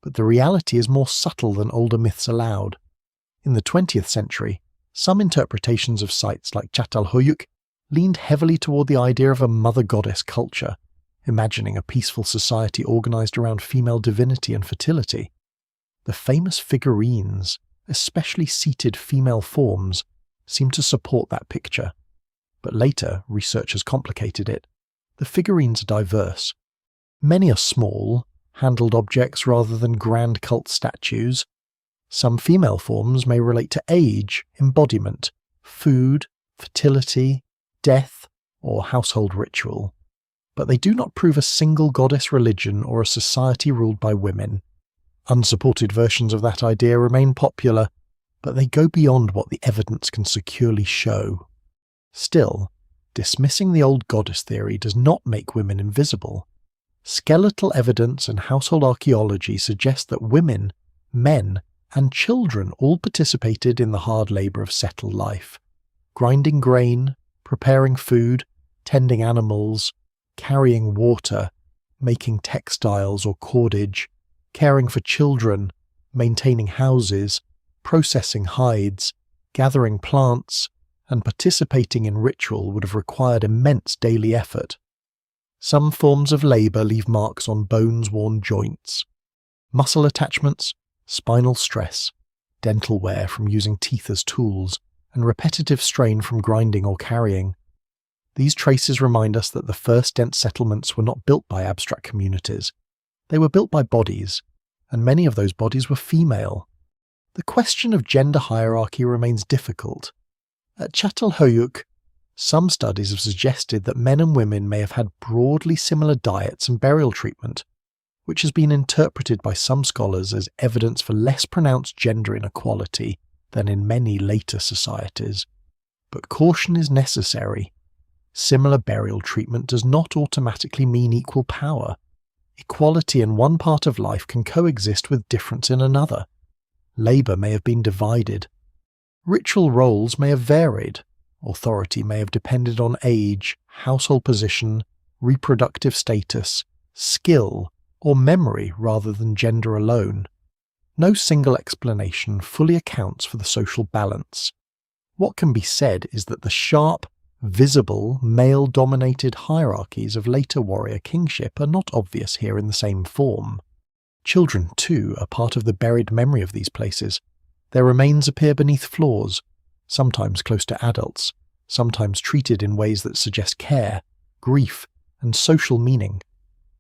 but the reality is more subtle than older myths allowed. In the 20th century, some interpretations of sites like Çatalhöyük leaned heavily toward the idea of a mother-goddess culture, imagining a peaceful society organised around female divinity and fertility. The famous figurines, especially seated female forms, seem to support that picture. But later, researchers complicated it. The figurines are diverse. Many are small, handled objects rather than grand cult statues. Some female forms may relate to age, embodiment, food, fertility, death, or household ritual. But they do not prove a single goddess religion or a society ruled by women. Unsupported versions of that idea remain popular, but they go beyond what the evidence can securely show. Still, dismissing the old goddess theory does not make women invisible. Skeletal evidence and household archaeology suggest that women, men, and children all participated in the hard labour of settled life. Grinding grain, preparing food, tending animals, carrying water, making textiles or cordage, caring for children, maintaining houses, processing hides, gathering plants, and participating in ritual would have required immense daily effort. Some forms of labour leave marks on bones-worn joints, muscle attachments, spinal stress, dental wear from using teeth as tools, and repetitive strain from grinding or carrying. These traces remind us that the first dense settlements were not built by abstract communities. They were built by bodies, and many of those bodies were female. The question of gender hierarchy remains difficult. At Çatalhöyük, some studies have suggested that men and women may have had broadly similar diets and burial treatment, which has been interpreted by some scholars as evidence for less pronounced gender inequality than in many later societies. But caution is necessary. Similar burial treatment does not automatically mean equal power. Equality in one part of life can coexist with difference in another. Labour may have been divided. Ritual roles may have varied. Authority may have depended on age, household position, reproductive status, skill, or memory rather than gender alone. No single explanation fully accounts for the social balance. What can be said is that the sharp, visible, male-dominated hierarchies of later warrior kingship are not obvious here in the same form. Children, too, are part of the buried memory of these places. Their remains appear beneath floors, sometimes close to adults, sometimes treated in ways that suggest care, grief, and social meaning.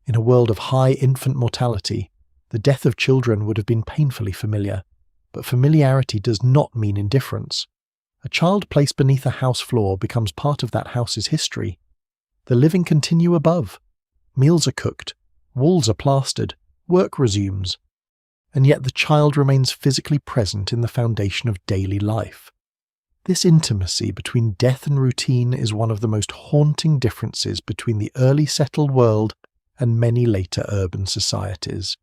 In a world of high infant mortality, the death of children would have been painfully familiar, but familiarity does not mean indifference. A child placed beneath a house floor becomes part of that house's history. The living continue above. Meals are cooked, walls are plastered, work resumes. And yet the child remains physically present in the foundation of daily life. This intimacy between death and routine is one of the most haunting differences between the early settled world and many later urban societies,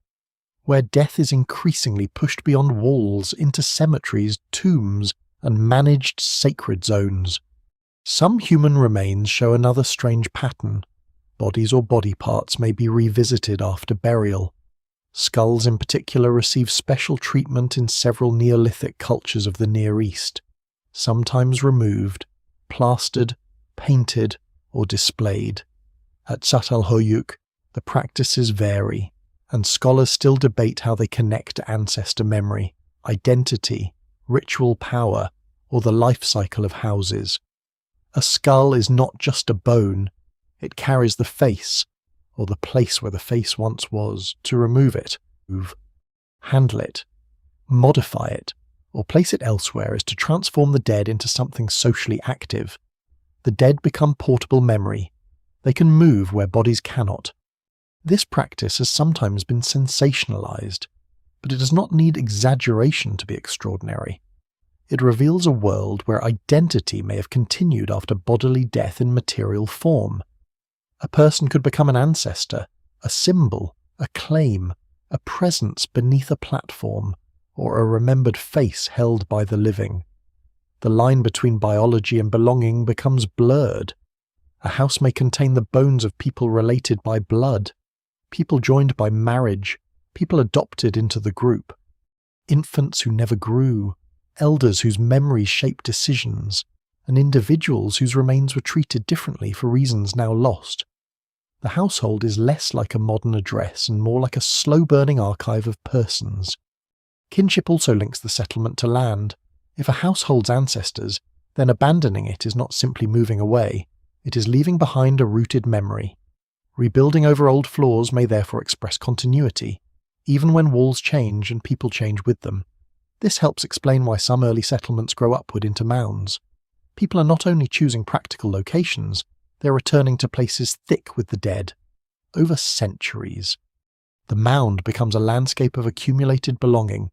where death is increasingly pushed beyond walls into cemeteries, tombs, and managed sacred zones. Some human remains show another strange pattern. Bodies or body parts may be revisited after burial. Skulls in particular receive special treatment in several Neolithic cultures of the Near East, sometimes removed, plastered, painted, or displayed. At Sat al-Hoyuk, the practices vary, and scholars still debate how they connect to ancestor memory, identity, ritual power, or the life cycle of houses. A skull is not just a bone, it carries the face, or the place where the face once was. To remove it, handle it, modify it, or place it elsewhere is to transform the dead into something socially active. The dead become portable memory. They can move where bodies cannot. This practice has sometimes been sensationalized, but it does not need exaggeration to be extraordinary. It reveals a world where identity may have continued after bodily death in material form. A person could become an ancestor, a symbol, a claim, a presence beneath a platform, or a remembered face held by the living. The line between biology and belonging becomes blurred. A house may contain the bones of people related by blood, people joined by marriage, people adopted into the group, infants who never grew, elders whose memories shape decisions, and individuals whose remains were treated differently for reasons now lost. The household is less like a modern address and more like a slow-burning archive of persons. Kinship also links the settlement to land. If a house holds ancestors, then abandoning it is not simply moving away, it is leaving behind a rooted memory. Rebuilding over old floors may therefore express continuity, even when walls change and people change with them. This helps explain why some early settlements grow upward into mounds. People are not only choosing practical locations, they're returning to places thick with the dead. Over centuries, the mound becomes a landscape of accumulated belonging.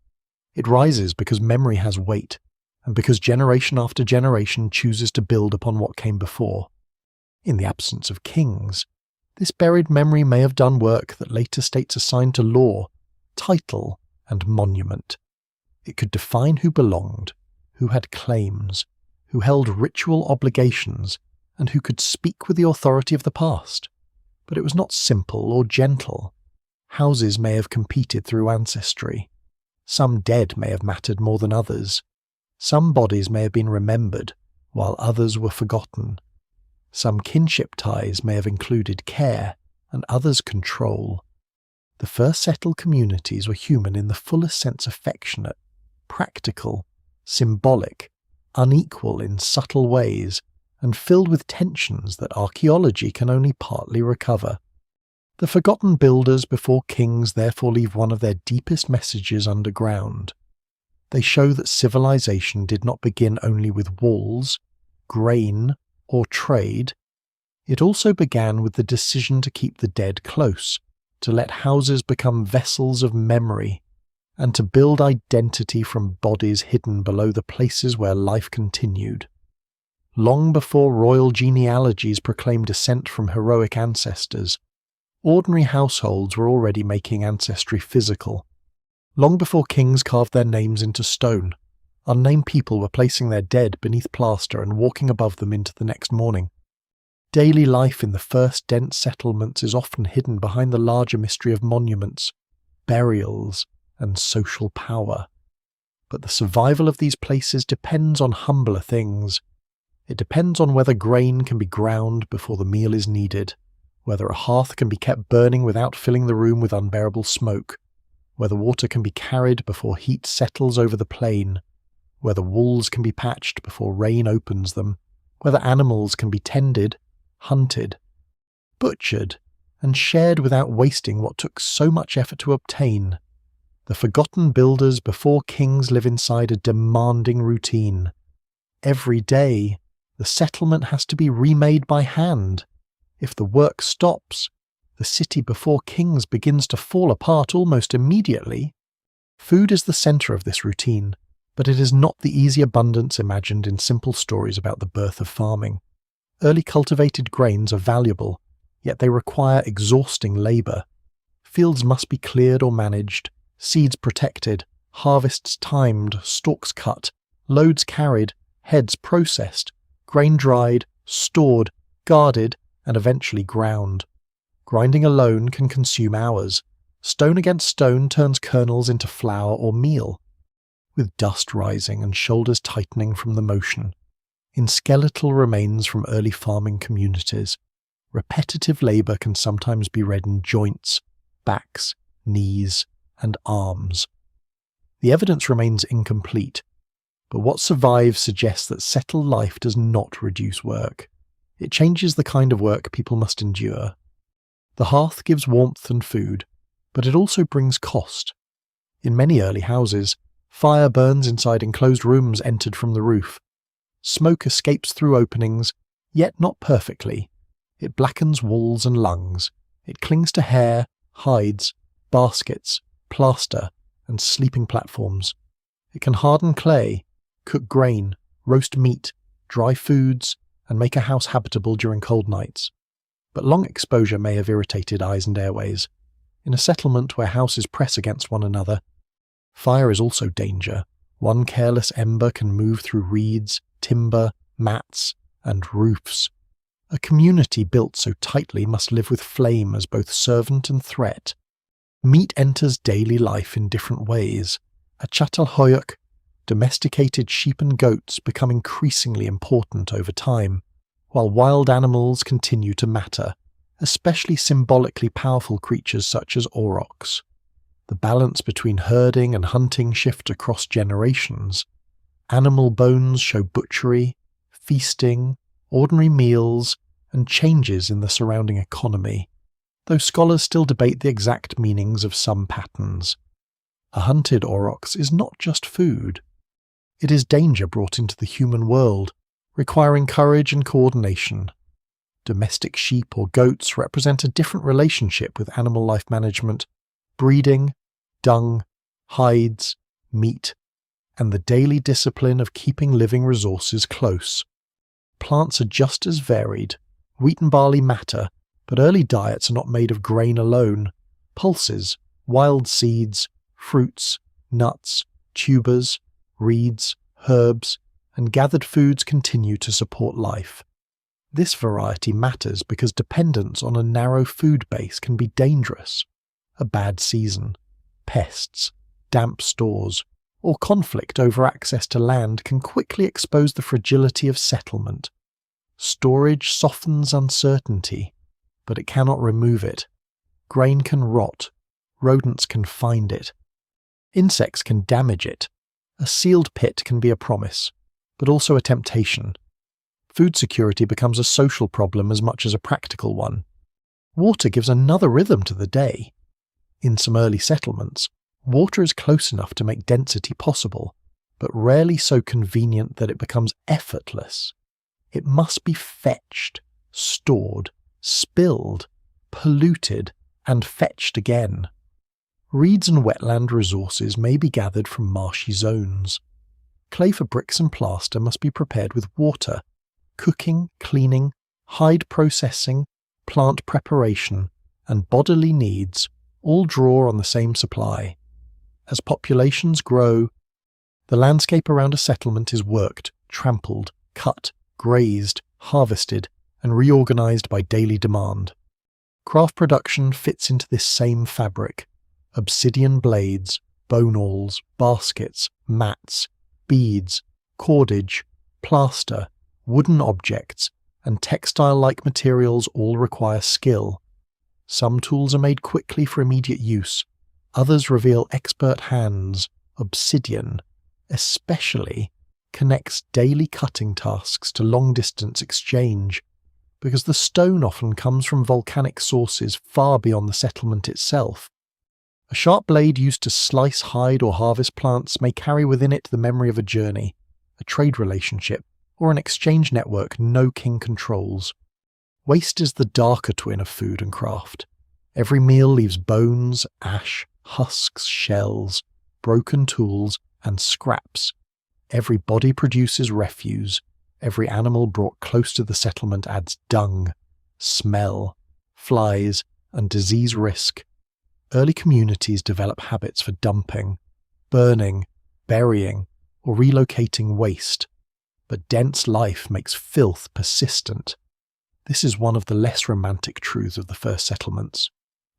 It rises because memory has weight, and because generation after generation chooses to build upon what came before. In the absence of kings, this buried memory may have done work that later states assigned to law, title, and monument. It could define who belonged, who had claims, who held ritual obligations, and who could speak with the authority of the past. But it was not simple or gentle. Houses may have competed through ancestry. Some dead may have mattered more than others. Some bodies may have been remembered, while others were forgotten. Some kinship ties may have included care, and others control. The first settled communities were human in the fullest sense, affectionate, practical, symbolic, unequal in subtle ways, and filled with tensions that archaeology can only partly recover. The forgotten builders before kings therefore leave one of their deepest messages underground. They show that civilization did not begin only with walls, grain, or trade. It also began with the decision to keep the dead close, to let houses become vessels of memory, and to build identity from bodies hidden below the places where life continued. Long before royal genealogies proclaimed descent from heroic ancestors, ordinary households were already making ancestry physical. Long before kings carved their names into stone, unnamed people were placing their dead beneath plaster and walking above them into the next morning. Daily life in the first dense settlements is often hidden behind the larger mystery of monuments, burials, and social power. But the survival of these places depends on humbler things. It depends on whether grain can be ground before the meal is needed, whether a hearth can be kept burning without filling the room with unbearable smoke, whether water can be carried before heat settles over the plain, whether walls can be patched before rain opens them, whether animals can be tended, hunted, butchered, and shared without wasting what took so much effort to obtain. The forgotten builders before kings live inside a demanding routine. Every day, the settlement has to be remade by hand. If the work stops, the city before kings begins to fall apart almost immediately. Food is the centre of this routine, but it is not the easy abundance imagined in simple stories about the birth of farming. Early cultivated grains are valuable, yet they require exhausting labour. Fields must be cleared or managed, seeds protected, harvests timed, stalks cut, loads carried, heads processed, grain dried, stored, guarded, and eventually ground. Grinding alone can consume hours. Stone against stone turns kernels into flour or meal, with dust rising and shoulders tightening from the motion. In skeletal remains from early farming communities, repetitive labour can sometimes be read in joints, backs, knees, and arms. The evidence remains incomplete, but what survives suggests that settled life does not reduce work. It changes the kind of work people must endure. The hearth gives warmth and food, but it also brings cost. In many early houses, fire burns inside enclosed rooms entered from the roof. Smoke escapes through openings, yet not perfectly. It blackens walls and lungs. It clings to hair, hides, baskets, plaster, and sleeping platforms. It can harden clay, cook grain, roast meat, dry foods, and make a house habitable during cold nights. But long exposure may have irritated eyes and airways. In a settlement where houses press against one another, fire is also danger. One careless ember can move through reeds, timber, mats, and roofs. A community built so tightly must live with flame as both servant and threat. Meat enters daily life in different ways. At Çatalhöyük, domesticated sheep and goats become increasingly important over time, while wild animals continue to matter, especially symbolically powerful creatures such as aurochs. The balance between herding and hunting shift across generations. Animal bones show butchery, feasting, ordinary meals, and changes in the surrounding economy, though scholars still debate the exact meanings of some patterns. A hunted aurochs is not just food. It is danger brought into the human world, requiring courage and coordination. Domestic sheep or goats represent a different relationship with animal life management, breeding, dung, hides, meat, and the daily discipline of keeping living resources close. Plants are just as varied. Wheat and barley matter, but early diets are not made of grain alone. Pulses, wild seeds, fruits, nuts, tubers, reeds, herbs, and gathered foods continue to support life. This variety matters because dependence on a narrow food base can be dangerous. A bad season, pests, damp stores, or conflict over access to land can quickly expose the fragility of settlement. Storage softens uncertainty, but it cannot remove it. Grain can rot, rodents can find it. Insects can damage it. A sealed pit can be a promise, but also a temptation. Food security becomes a social problem as much as a practical one. Water gives another rhythm to the day. In some early settlements, water is close enough to make density possible, but rarely so convenient that it becomes effortless. It must be fetched, stored, spilled, polluted, and fetched again. Reeds and wetland resources may be gathered from marshy zones. Clay for bricks and plaster must be prepared with water. Cooking, cleaning, hide processing, plant preparation, and bodily needs all draw on the same supply. As populations grow, the landscape around a settlement is worked, trampled, cut, grazed, harvested, and reorganized by daily demand. Craft production fits into this same fabric. Obsidian blades, bone awls, baskets, mats, beads, cordage, plaster, wooden objects, and textile-like materials all require skill. Some tools are made quickly for immediate use. Others reveal expert hands. Obsidian, especially, connects daily cutting tasks to long-distance exchange. because the stone often comes from volcanic sources far beyond the settlement itself. A sharp blade used to slice, hide, or harvest plants may carry within it the memory of a journey, a trade relationship, or an exchange network no king controls. Waste is the darker twin of food and craft. Every meal leaves bones, ash, husks, shells, broken tools, and scraps. Every body produces refuse. Every animal brought close to the settlement adds dung, smell, flies, and disease risk. Early communities develop habits for dumping, burning, burying, or relocating waste, but dense life makes filth persistent. This is one of the less romantic truths of the first settlements.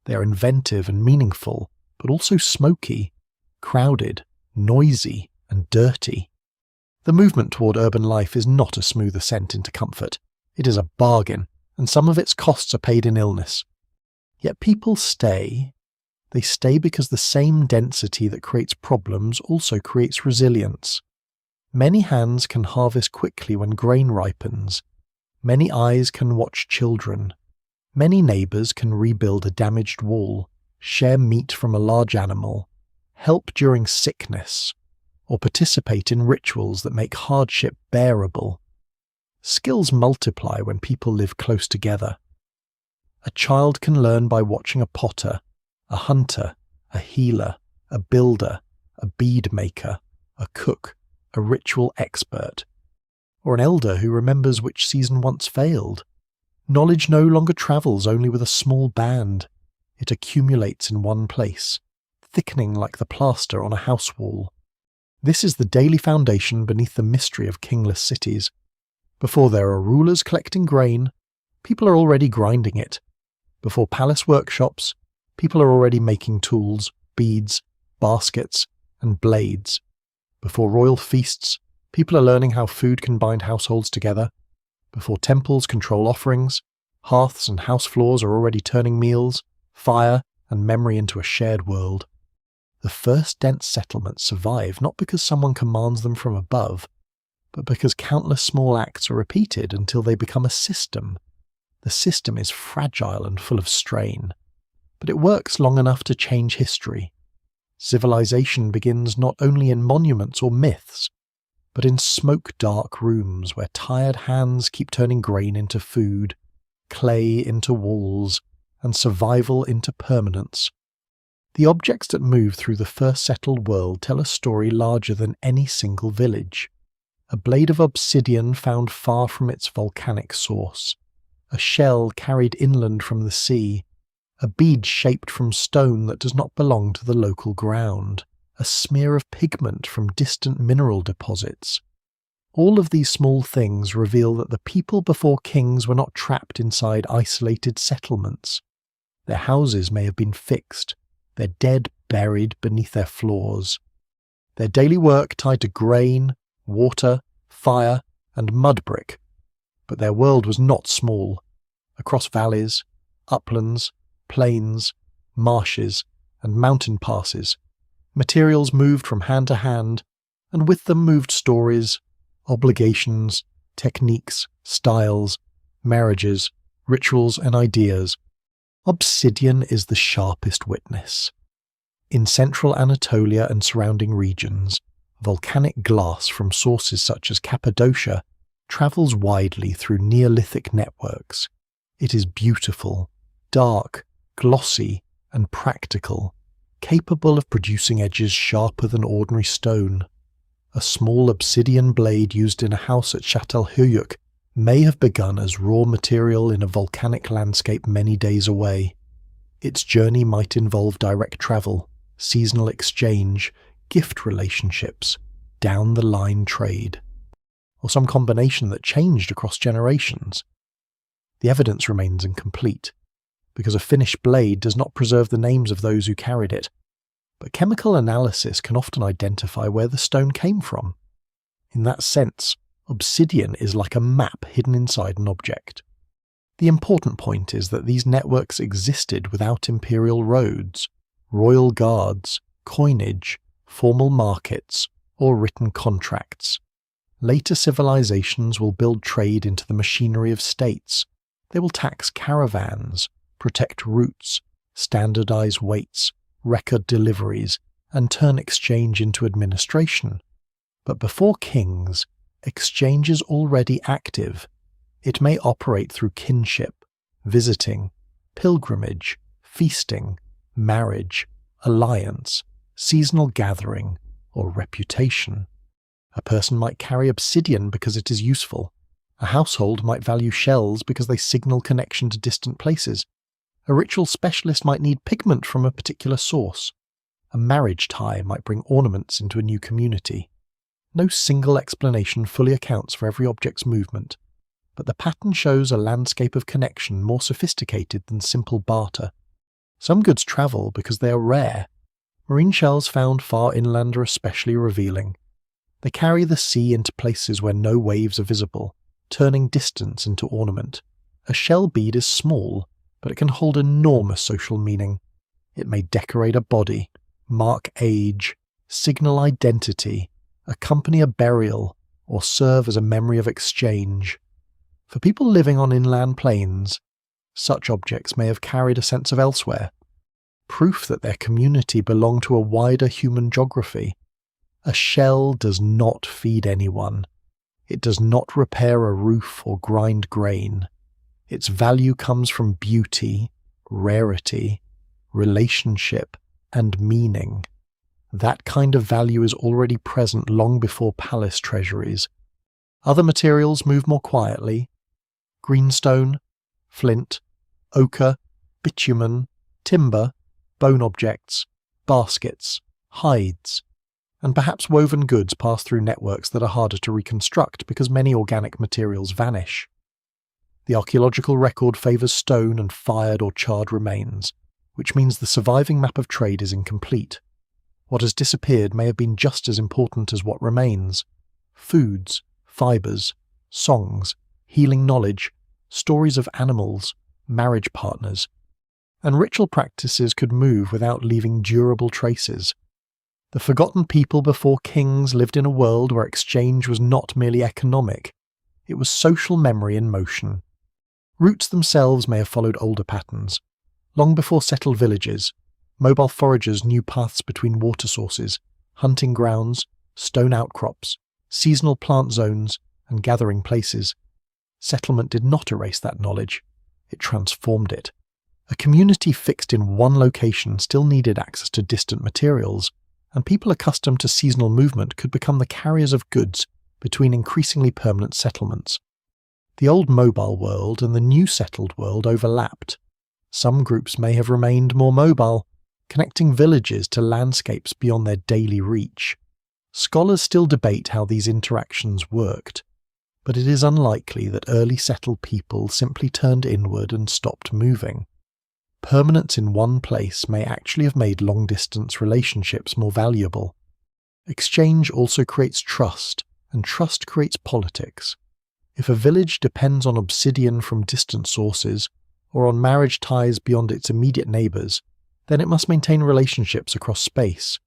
They are inventive and meaningful, but also smoky, crowded, noisy, and dirty. The movement toward urban life is not a smooth ascent into comfort. It is a bargain, and some of its costs are paid in illness. Yet people stay. They stay because the same density that creates problems also creates resilience. Many hands can harvest quickly when grain ripens. Many eyes can watch children. Many neighbours can rebuild a damaged wall, share meat from a large animal, help during sickness, or participate in rituals that make hardship bearable. Skills multiply when people live close together. A child can learn by watching a potter, a hunter, a healer, a builder, a bead maker, a cook, a ritual expert, or an elder who remembers which season once failed. Knowledge no longer travels only with a small band. It accumulates in one place, thickening like the plaster on a house wall. This is the daily foundation beneath the mystery of kingless cities. Before there are rulers collecting grain, people are already grinding it. Before palace workshops, people are already making tools, beads, baskets, and blades. Before royal feasts, people are learning how food can bind households together. Before temples control offerings, hearths and house floors are already turning meals, fire, and memory into a shared world. The first dense settlements survive not because someone commands them from above, but because countless small acts are repeated until they become a system. The system is fragile and full of strain, but it works long enough to change history. Civilization begins not only in monuments or myths, but in smoke-dark rooms where tired hands keep turning grain into food, clay into walls, and survival into permanence. The objects that move through the first settled world tell a story larger than any single village. A blade of obsidian found far from its volcanic source, a shell carried inland from the sea, a bead shaped from stone that does not belong to the local ground, a smear of pigment from distant mineral deposits. All of these small things reveal that the people before kings were not trapped inside isolated settlements. Their houses may have been fixed, their dead buried beneath their floors. Their daily work tied to grain, water, fire, and mud brick. But their world was not small. Across valleys, uplands, plains, marshes, and mountain passes, materials moved from hand to hand, and with them moved stories, obligations, techniques, styles, marriages, rituals, and ideas. Obsidian is the sharpest witness. In central Anatolia and surrounding regions, volcanic glass from sources such as Cappadocia travels widely through Neolithic networks. It is beautiful, dark, glossy, and practical, capable of producing edges sharper than ordinary stone. A small obsidian blade used in a house at Çatalhöyük may have begun as raw material in a volcanic landscape many days away. Its journey might involve direct travel, seasonal exchange, gift relationships, down-the-line trade, or some combination that changed across generations. The evidence remains incomplete, because a finished blade does not preserve the names of those who carried it, but chemical analysis can often identify where the stone came from. In that sense, obsidian is like a map hidden inside an object. The important point is that these networks existed without imperial roads, royal guards, coinage, formal markets, or written contracts. Later civilizations will build trade into the machinery of states, They will tax caravans, protect routes, standardize weights, record deliveries, and turn exchange into administration. But before kings, exchange is already active. It may operate through kinship, visiting, pilgrimage, feasting, marriage, alliance, seasonal gathering, or reputation. A person might carry obsidian because it is useful. A household might value shells because they signal connection to distant places. A ritual specialist might need pigment from a particular source. A marriage tie might bring ornaments into a new community. No single explanation fully accounts for every object's movement, but the pattern shows a landscape of connection more sophisticated than simple barter. Some goods travel because they are rare. Marine shells found far inland are especially revealing. They carry the sea into places where no waves are visible, turning distance into ornament. A shell bead is small, but it can hold enormous social meaning. It may decorate a body, mark age, signal identity, accompany a burial, or serve as a memory of exchange. For people living on inland plains, such objects may have carried a sense of elsewhere, proof that their community belonged to a wider human geography. A shell does not feed anyone. It does not repair a roof or grind grain. Its value comes from beauty, rarity, relationship, and meaning. That kind of value is already present long before palace treasuries. Other materials move more quietly. Greenstone, flint, ochre, bitumen, timber, bone objects, baskets, hides, and perhaps woven goods pass through networks that are harder to reconstruct because many organic materials vanish. The archaeological record favours stone and fired or charred remains, which means the surviving map of trade is incomplete. What has disappeared may have been just as important as what remains. Foods, fibres, songs, healing knowledge, stories of animals, marriage partners, and ritual practices could move without leaving durable traces. The forgotten people before kings lived in a world where exchange was not merely economic, it was social memory in motion. Routes themselves may have followed older patterns. Long before settled villages, mobile foragers knew paths between water sources, hunting grounds, stone outcrops, seasonal plant zones, and gathering places. Settlement did not erase that knowledge, it transformed it. A community fixed in one location still needed access to distant materials, and people accustomed to seasonal movement could become the carriers of goods between increasingly permanent settlements. The old mobile world and the new settled world overlapped. Some groups may have remained more mobile, connecting villages to landscapes beyond their daily reach. Scholars still debate how these interactions worked, but it is unlikely that early settled people simply turned inward and stopped moving. Permanence in one place may actually have made long-distance relationships more valuable. Exchange also creates trust, and trust creates politics. If a village depends on obsidian from distant sources, or on marriage ties beyond its immediate neighbours, then it must maintain relationships across space.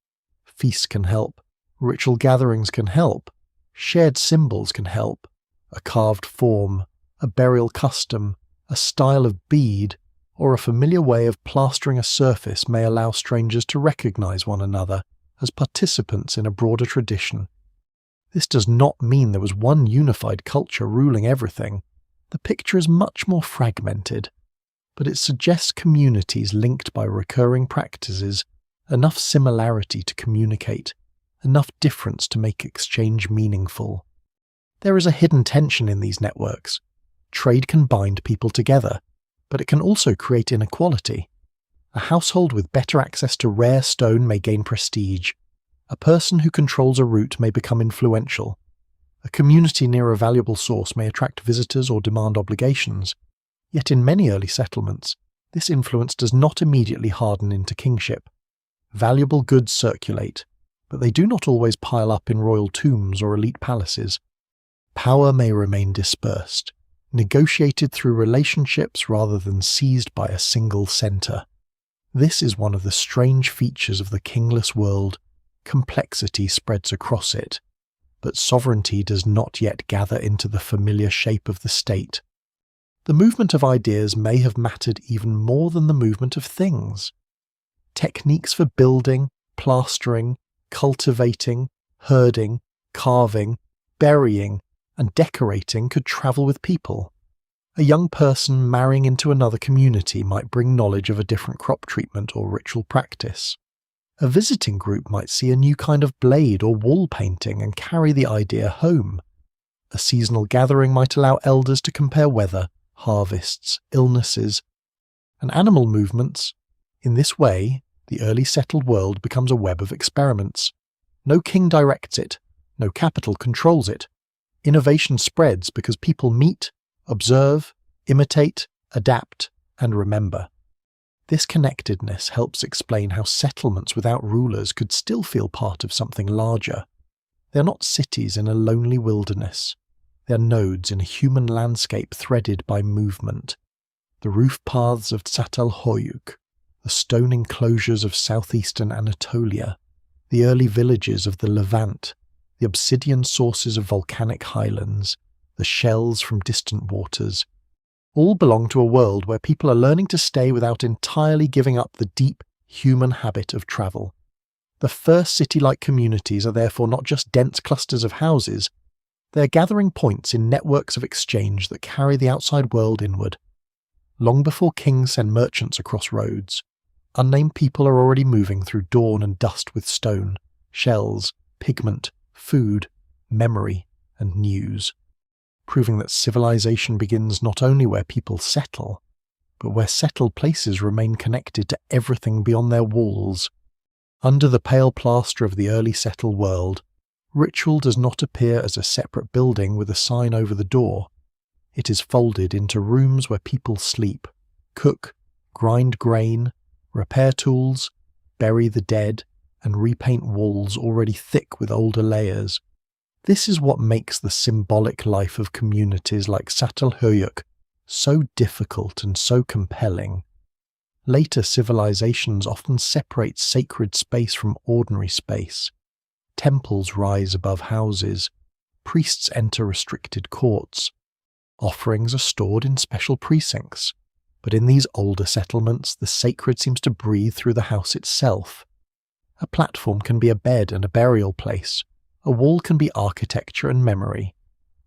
Feasts can help, ritual gatherings can help, shared symbols can help. A carved form, a burial custom, a style of bead, or a familiar way of plastering a surface may allow strangers to recognise one another as participants in a broader tradition. This does not mean there was one unified culture ruling everything. The picture is much more fragmented, but it suggests communities linked by recurring practices, enough similarity to communicate, enough difference to make exchange meaningful. There is a hidden tension in these networks. Trade can bind people together, but it can also create inequality. A household with better access to rare stone may gain prestige. A person who controls a route may become influential. A community near a valuable source may attract visitors or demand obligations. Yet in many early settlements, this influence does not immediately harden into kingship. Valuable goods circulate, but they do not always pile up in royal tombs or elite palaces. Power may remain dispersed, negotiated through relationships rather than seized by a single centre. This is one of the strange features of the kingless world. Complexity spreads across it, but sovereignty does not yet gather into the familiar shape of the state. the movement of ideas may have mattered even more than the movement of things. Techniques for building, plastering, cultivating, herding, carving, burying, and decorating could travel with people. A young person marrying into another community might bring knowledge of a different crop treatment or ritual practice. A visiting group might see a new kind of blade or wall painting and carry the idea home. A seasonal gathering might allow elders to compare weather, harvests, illnesses, and animal movements. In this way, the early settled world becomes a web of experiments. No king directs it, no capital controls it. Innovation spreads because people meet, observe, imitate, adapt, and remember. This connectedness helps explain how settlements without rulers could still feel part of something larger. They are not cities in a lonely wilderness. They are nodes in a human landscape threaded by movement. The roof paths of Çatalhöyük, the stone enclosures of southeastern Anatolia, the early villages of the Levant, the obsidian sources of volcanic highlands, the shells from distant waters, all belong to a world where people are learning to stay without entirely giving up the deep human habit of travel. The first city-like communities are therefore not just dense clusters of houses, they are gathering points in networks of exchange that carry the outside world inward. Long before kings send merchants across roads, unnamed people are already moving through dawn and dust with stone, shells, pigment, food, memory, and news, proving that civilization begins not only where people settle, but where settled places remain connected to everything beyond their walls. Under the pale plaster of the early settled world, ritual does not appear as a separate building with a sign over the door. It is folded into rooms where people sleep, cook, grind grain, repair tools, bury the dead, and repaint walls already thick with older layers. This is what makes the symbolic life of communities like Çatalhöyük so difficult and so compelling. Later civilizations often separate sacred space from ordinary space. Temples rise above houses. Priests enter restricted courts. Offerings are stored in special precincts. But in these older settlements, the sacred seems to breathe through the house itself. A platform can be a bed and a burial place. A wall can be architecture and memory.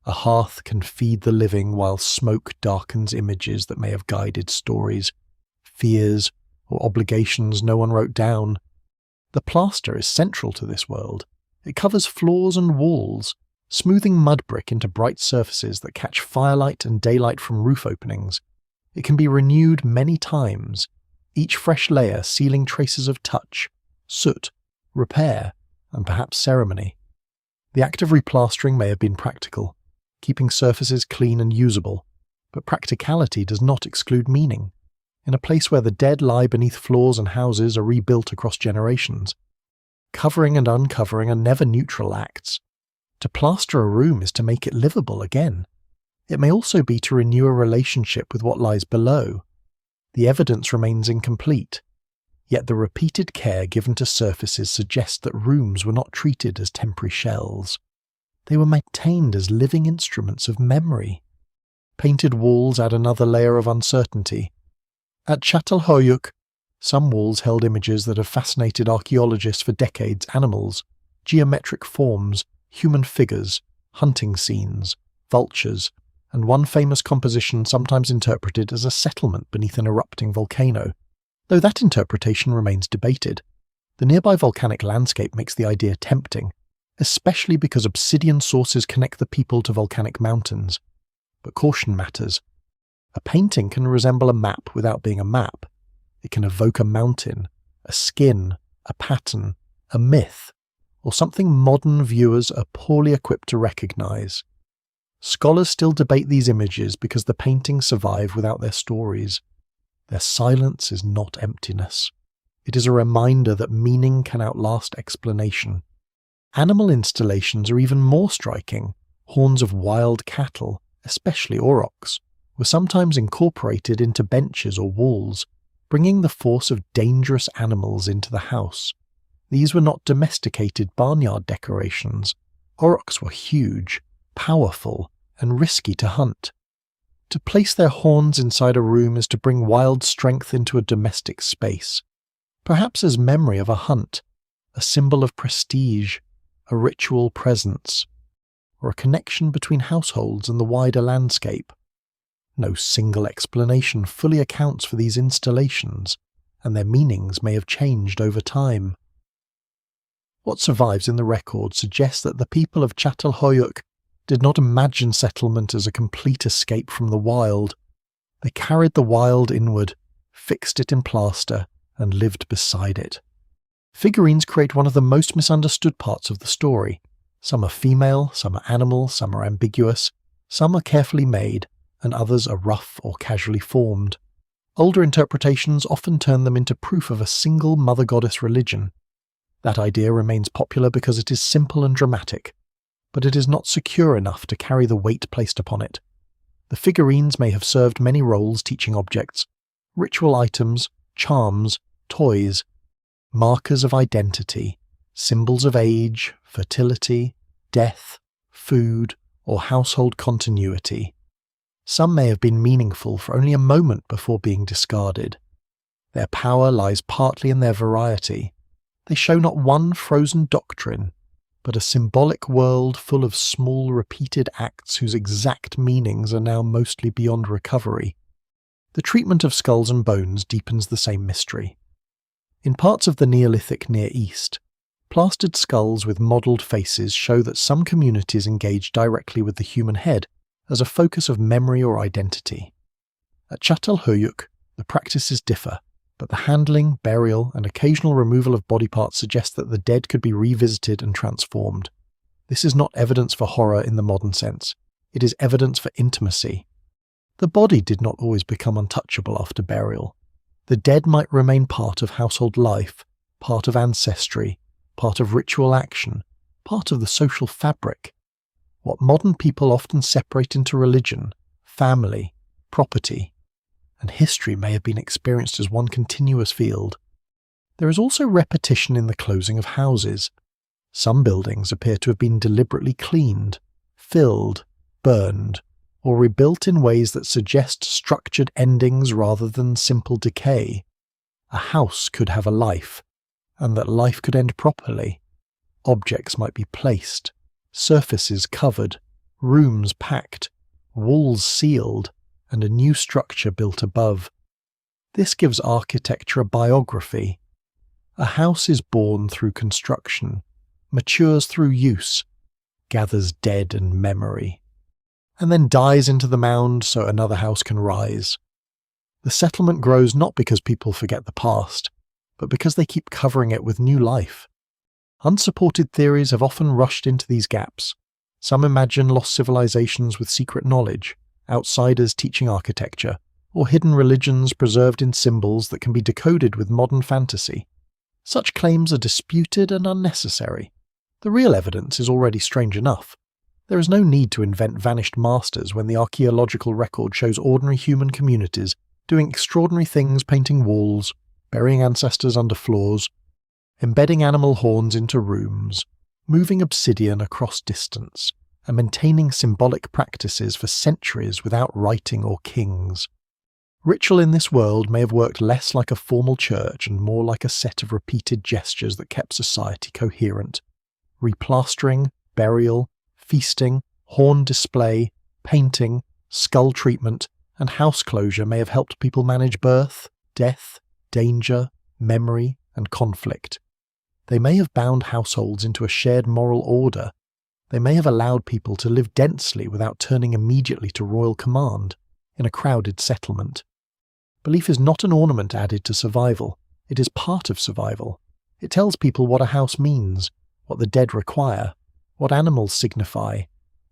A hearth can feed the living while smoke darkens images that may have guided stories, fears, or obligations no one wrote down. The plaster is central to this world. It covers floors and walls, smoothing mud brick into bright surfaces that catch firelight and daylight from roof openings. It can be renewed many times, each fresh layer sealing traces of touch, soot, repair, and perhaps ceremony. The act of replastering may have been practical, keeping surfaces clean and usable, but practicality does not exclude meaning. In a place where the dead lie beneath floors and houses are rebuilt across generations, covering and uncovering are never neutral acts. To plaster a room is to make it livable again. It may also be to renew a relationship with what lies below. The evidence remains incomplete, yet the repeated care given to surfaces suggests that rooms were not treated as temporary shells. They were maintained as living instruments of memory. Painted walls add another layer of uncertainty. At Çatalhöyük, some walls held images that have fascinated archaeologists for decades: animals, geometric forms, human figures, hunting scenes, vultures, and one famous composition sometimes interpreted as a settlement beneath an erupting volcano. Though that interpretation remains debated, the nearby volcanic landscape makes the idea tempting, especially because obsidian sources connect the people to volcanic mountains. But caution matters. A painting can resemble a map without being a map. It can evoke a mountain, a skin, a pattern, a myth, or something modern viewers are poorly equipped to recognize. Scholars still debate these images because the paintings survive without their stories. Their silence is not emptiness. It is a reminder that meaning can outlast explanation. Animal installations are even more striking. Horns of wild cattle, especially aurochs, were sometimes incorporated into benches or walls, bringing the force of dangerous animals into the house. These were not domesticated barnyard decorations. Aurochs were huge, powerful, and risky to hunt. To place their horns inside a room is to bring wild strength into a domestic space, perhaps as memory of a hunt, a symbol of prestige, a ritual presence, or a connection between households and the wider landscape. No single explanation fully accounts for these installations, and their meanings may have changed over time. What survives in the record suggests that the people of Çatalhöyük did not imagine settlement as a complete escape from the wild. They carried the wild inward, fixed it in plaster, and lived beside it. Figurines create one of the most misunderstood parts of the story. Some are female, some are animal, some are ambiguous, some are carefully made, and others are rough or casually formed. Older interpretations often turn them into proof of a single mother-goddess religion. That idea remains popular because it is simple and dramatic, but it is not secure enough to carry the weight placed upon it. The figurines may have served many roles, teaching objects, ritual items, charms, toys, markers of identity, symbols of age, fertility, death, food, or household continuity. Some may have been meaningful for only a moment before being discarded. Their power lies partly in their variety. They show not one frozen doctrine, but a symbolic world full of small repeated acts whose exact meanings are now mostly beyond recovery. The treatment of skulls and bones deepens the same mystery. In parts of the Neolithic Near East, plastered skulls with modelled faces show that some communities engage directly with the human head as a focus of memory or identity. At Çatalhöyük, the practices differ, but the handling, burial, and occasional removal of body parts suggest that the dead could be revisited and transformed. This is not evidence for horror in the modern sense. It is evidence for intimacy. The body did not always become untouchable after burial. The dead might remain part of household life, part of ancestry, part of ritual action, part of the social fabric. What modern people often separate into religion, family, property, and history may have been experienced as one continuous field. There is also repetition in the closing of houses. Some buildings appear to have been deliberately cleaned, filled, burned, or rebuilt in ways that suggest structured endings rather than simple decay. A house could have a life, and that life could end properly. Objects might be placed, surfaces covered, rooms packed, walls sealed, and a new structure built above. This gives architecture a biography. A house is born through construction, matures through use, gathers dead and memory, and then dies into the mound so another house can rise. The settlement grows not because people forget the past, but because they keep covering it with new life. Unsupported theories have often rushed into these gaps. Some imagine lost civilizations with secret knowledge, outsiders teaching architecture, or hidden religions preserved in symbols that can be decoded with modern fantasy. Such claims are disputed and unnecessary. The real evidence is already strange enough. There is no need to invent vanished masters when the archaeological record shows ordinary human communities doing extraordinary things, painting walls, burying ancestors under floors, embedding animal horns into rooms, moving obsidian across distance, and maintaining symbolic practices for centuries without writing or kings. Ritual in this world may have worked less like a formal church and more like a set of repeated gestures that kept society coherent. Replastering, burial, feasting, horn display, painting, skull treatment, and house closure may have helped people manage birth, death, danger, memory, and conflict. They may have bound households into a shared moral order. They may have allowed people to live densely without turning immediately to royal command in a crowded settlement. Belief is not an ornament added to survival. It is part of survival. It tells people what a house means, what the dead require, what animals signify,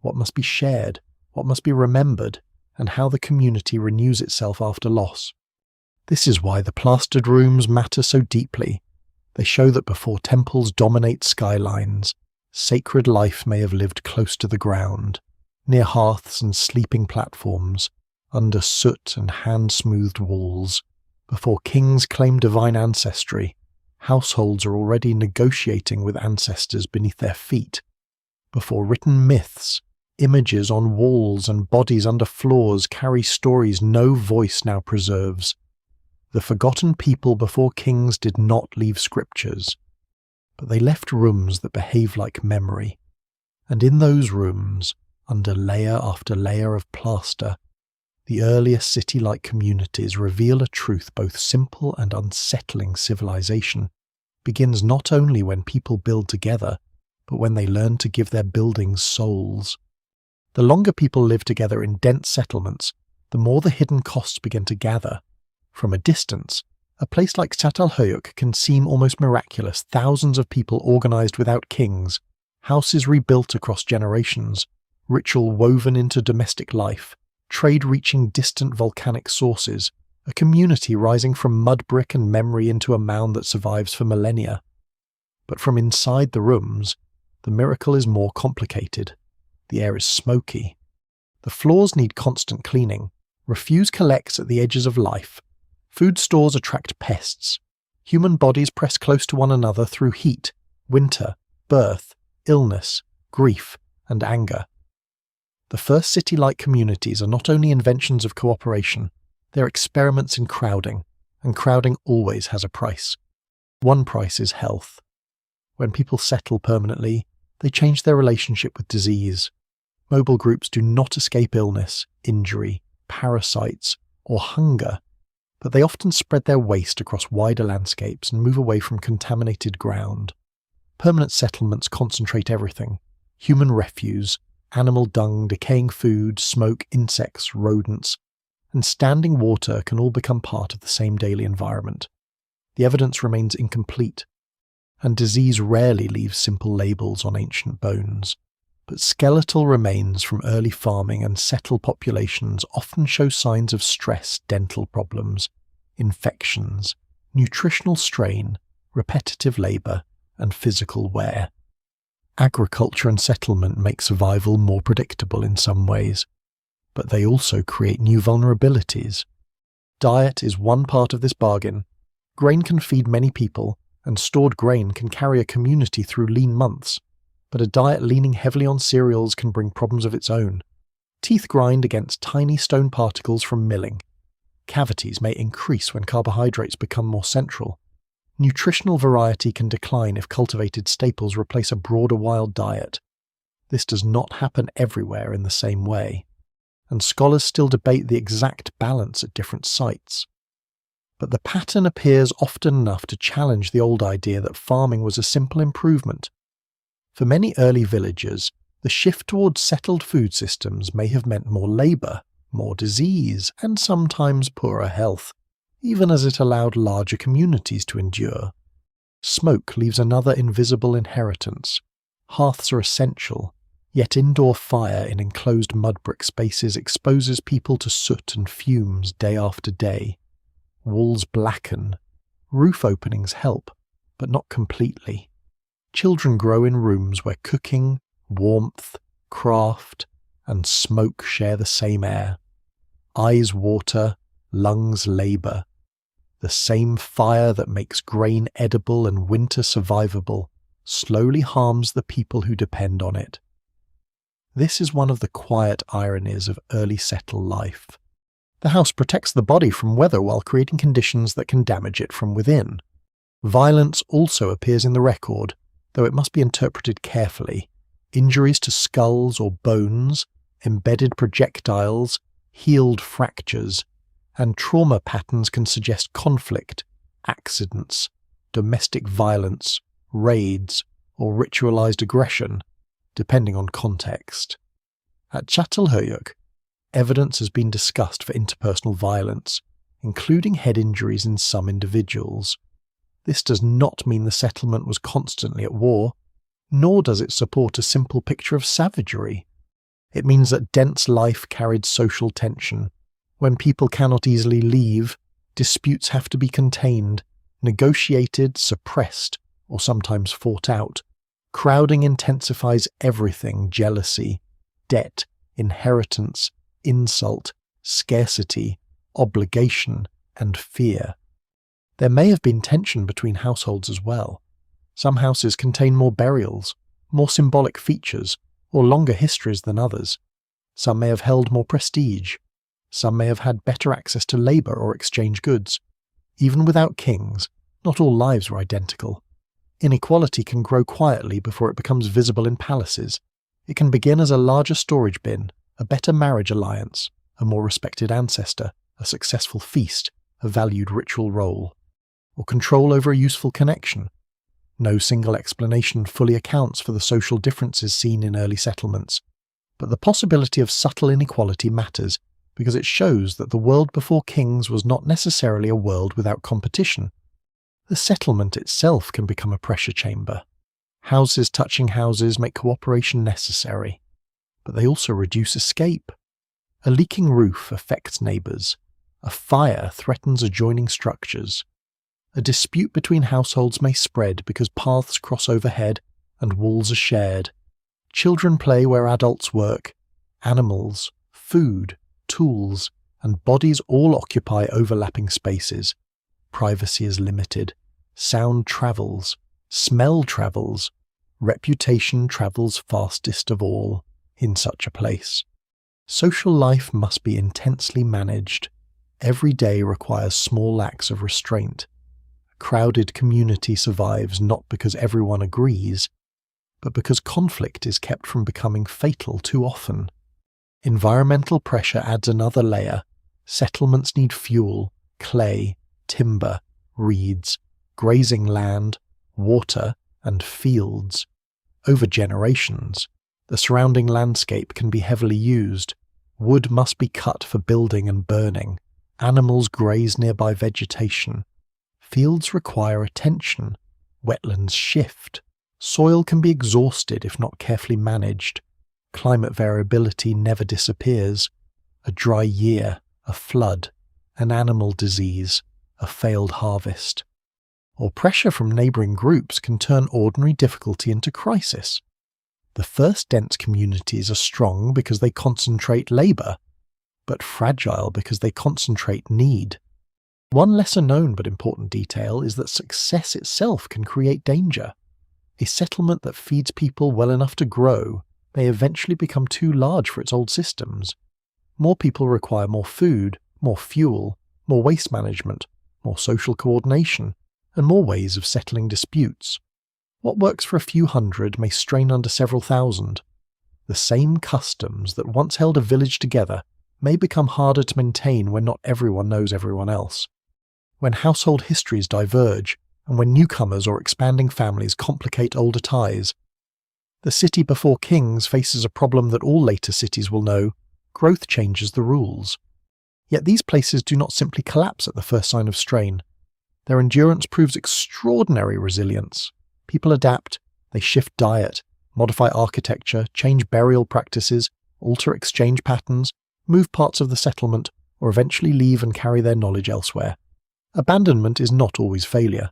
what must be shared, what must be remembered, and how the community renews itself after loss. This is why the plastered rooms matter so deeply. They show that before temples dominate skylines, sacred life may have lived close to the ground, near hearths and sleeping platforms, under soot and hand-smoothed walls. Before kings claim divine ancestry, households are already negotiating with ancestors beneath their feet. Before written myths, Images on walls and bodies under floors carry stories no voice now preserves. The forgotten people before kings did not leave scriptures, but they left rooms that behave like memory. And in those rooms, under layer after layer of plaster, the earliest city-like communities reveal a truth both simple and unsettling. Civilization begins not only when people build together, but when they learn to give their buildings souls. The longer people live together in dense settlements, the more the hidden costs begin to gather. From a distance, a place like Çatalhöyük can seem almost miraculous. Thousands of people organized without kings, houses rebuilt across generations, ritual woven into domestic life, trade reaching distant volcanic sources, a community rising from mud brick and memory into a mound that survives for millennia. But from inside the rooms, the miracle is more complicated. The air is smoky. The floors need constant cleaning. Refuse collects at the edges of life. Food stores attract pests. Human bodies press close to one another through heat, winter, birth, illness, grief, and anger. The first city-like communities are not only inventions of cooperation, they're experiments in crowding, and crowding always has a price. One price is health. When people settle permanently, they change their relationship with disease. Mobile groups do not escape illness, injury, parasites, or hunger, but they often spread their waste across wider landscapes and move away from contaminated ground. Permanent settlements concentrate everything: human refuse, animal dung, decaying food, smoke, insects, rodents, and standing water can all become part of the same daily environment. The evidence remains incomplete, and disease rarely leaves simple labels on ancient bones. But skeletal remains from early farming and settled populations often show signs of stress, dental problems, infections, nutritional strain, repetitive labour, and physical wear. Agriculture and settlement make survival more predictable in some ways, but they also create new vulnerabilities. Diet is one part of this bargain. Grain can feed many people, and stored grain can carry a community through lean months. But a diet leaning heavily on cereals can bring problems of its own. Teeth grind against tiny stone particles from milling. Cavities may increase when carbohydrates become more central. Nutritional variety can decline if cultivated staples replace a broader wild diet. This does not happen everywhere in the same way, and scholars still debate the exact balance at different sites. But the pattern appears often enough to challenge the old idea that farming was a simple improvement. For many early villagers, the shift towards settled food systems may have meant more labour, more disease, and sometimes poorer health, even as it allowed larger communities to endure. Smoke leaves another invisible inheritance. Hearths are essential, yet indoor fire in enclosed mud brick spaces exposes people to soot and fumes day after day. Walls blacken. Roof openings help, but not completely. Children grow in rooms where cooking, warmth, craft, and smoke share the same air. Eyes water, lungs labour. The same fire that makes grain edible and winter survivable slowly harms the people who depend on it. This is one of the quiet ironies of early settled life. The house protects the body from weather while creating conditions that can damage it from within. Violence also appears in the record, though it must be interpreted carefully. Injuries to skulls or bones, embedded projectiles, healed fractures, and trauma patterns can suggest conflict, accidents, domestic violence, raids, or ritualized aggression, depending on context. At Çatalhöyük, evidence has been discussed for interpersonal violence, including head injuries in some individuals. This does not mean the settlement was constantly at war, nor does it support a simple picture of savagery. It means that dense life carried social tension. When people cannot easily leave, disputes have to be contained, negotiated, suppressed, or sometimes fought out. Crowding intensifies everything: jealousy, debt, inheritance, insult, scarcity, obligation, and fear. There may have been tension between households as well. Some houses contain more burials, more symbolic features, or longer histories than others. Some may have held more prestige. Some may have had better access to labour or exchange goods. Even without kings, not all lives were identical. Inequality can grow quietly before it becomes visible in palaces. It can begin as a larger storage bin, a better marriage alliance, a more respected ancestor, a successful feast, a valued ritual role, or control over a useful connection. No single explanation fully accounts for the social differences seen in early settlements, but the possibility of subtle inequality matters because it shows that the world before kings was not necessarily a world without competition. The settlement itself can become a pressure chamber. Houses touching houses make cooperation necessary, but they also reduce escape. A leaking roof affects neighbours. A fire threatens adjoining structures. A dispute between households may spread because paths cross overhead and walls are shared. Children play where adults work. Animals, food, tools, and bodies all occupy overlapping spaces. Privacy is limited. Sound travels. Smell travels. Reputation travels fastest of all in such a place. Social life must be intensely managed. Every day requires small acts of restraint. A crowded community survives not because everyone agrees, but because conflict is kept from becoming fatal too often. Environmental pressure adds another layer. Settlements need fuel, clay, timber, reeds, grazing land, water, and fields. Over generations, the surrounding landscape can be heavily used. Wood must be cut for building and burning. Animals graze nearby vegetation. Fields require attention. Wetlands shift. Soil can be exhausted if not carefully managed. Climate variability never disappears. A dry year, a flood, an animal disease, a failed harvest. Or pressure from neighbouring groups can turn ordinary difficulty into crisis. The first dense communities are strong because they concentrate labour, but fragile because they concentrate need. One lesser known but important detail is that success itself can create danger. A settlement that feeds people well enough to grow may eventually become too large for its old systems. More people require more food, more fuel, more waste management, more social coordination, and more ways of settling disputes. What works for a few hundred may strain under several thousand. The same customs that once held a village together may become harder to maintain when not everyone knows everyone else. When household histories diverge, and when newcomers or expanding families complicate older ties. The city before kings faces a problem that all later cities will know: growth changes the rules. Yet these places do not simply collapse at the first sign of strain. Their endurance proves extraordinary resilience. People adapt, they shift diet, modify architecture, change burial practices, alter exchange patterns, move parts of the settlement, or eventually leave and carry their knowledge elsewhere. Abandonment is not always failure.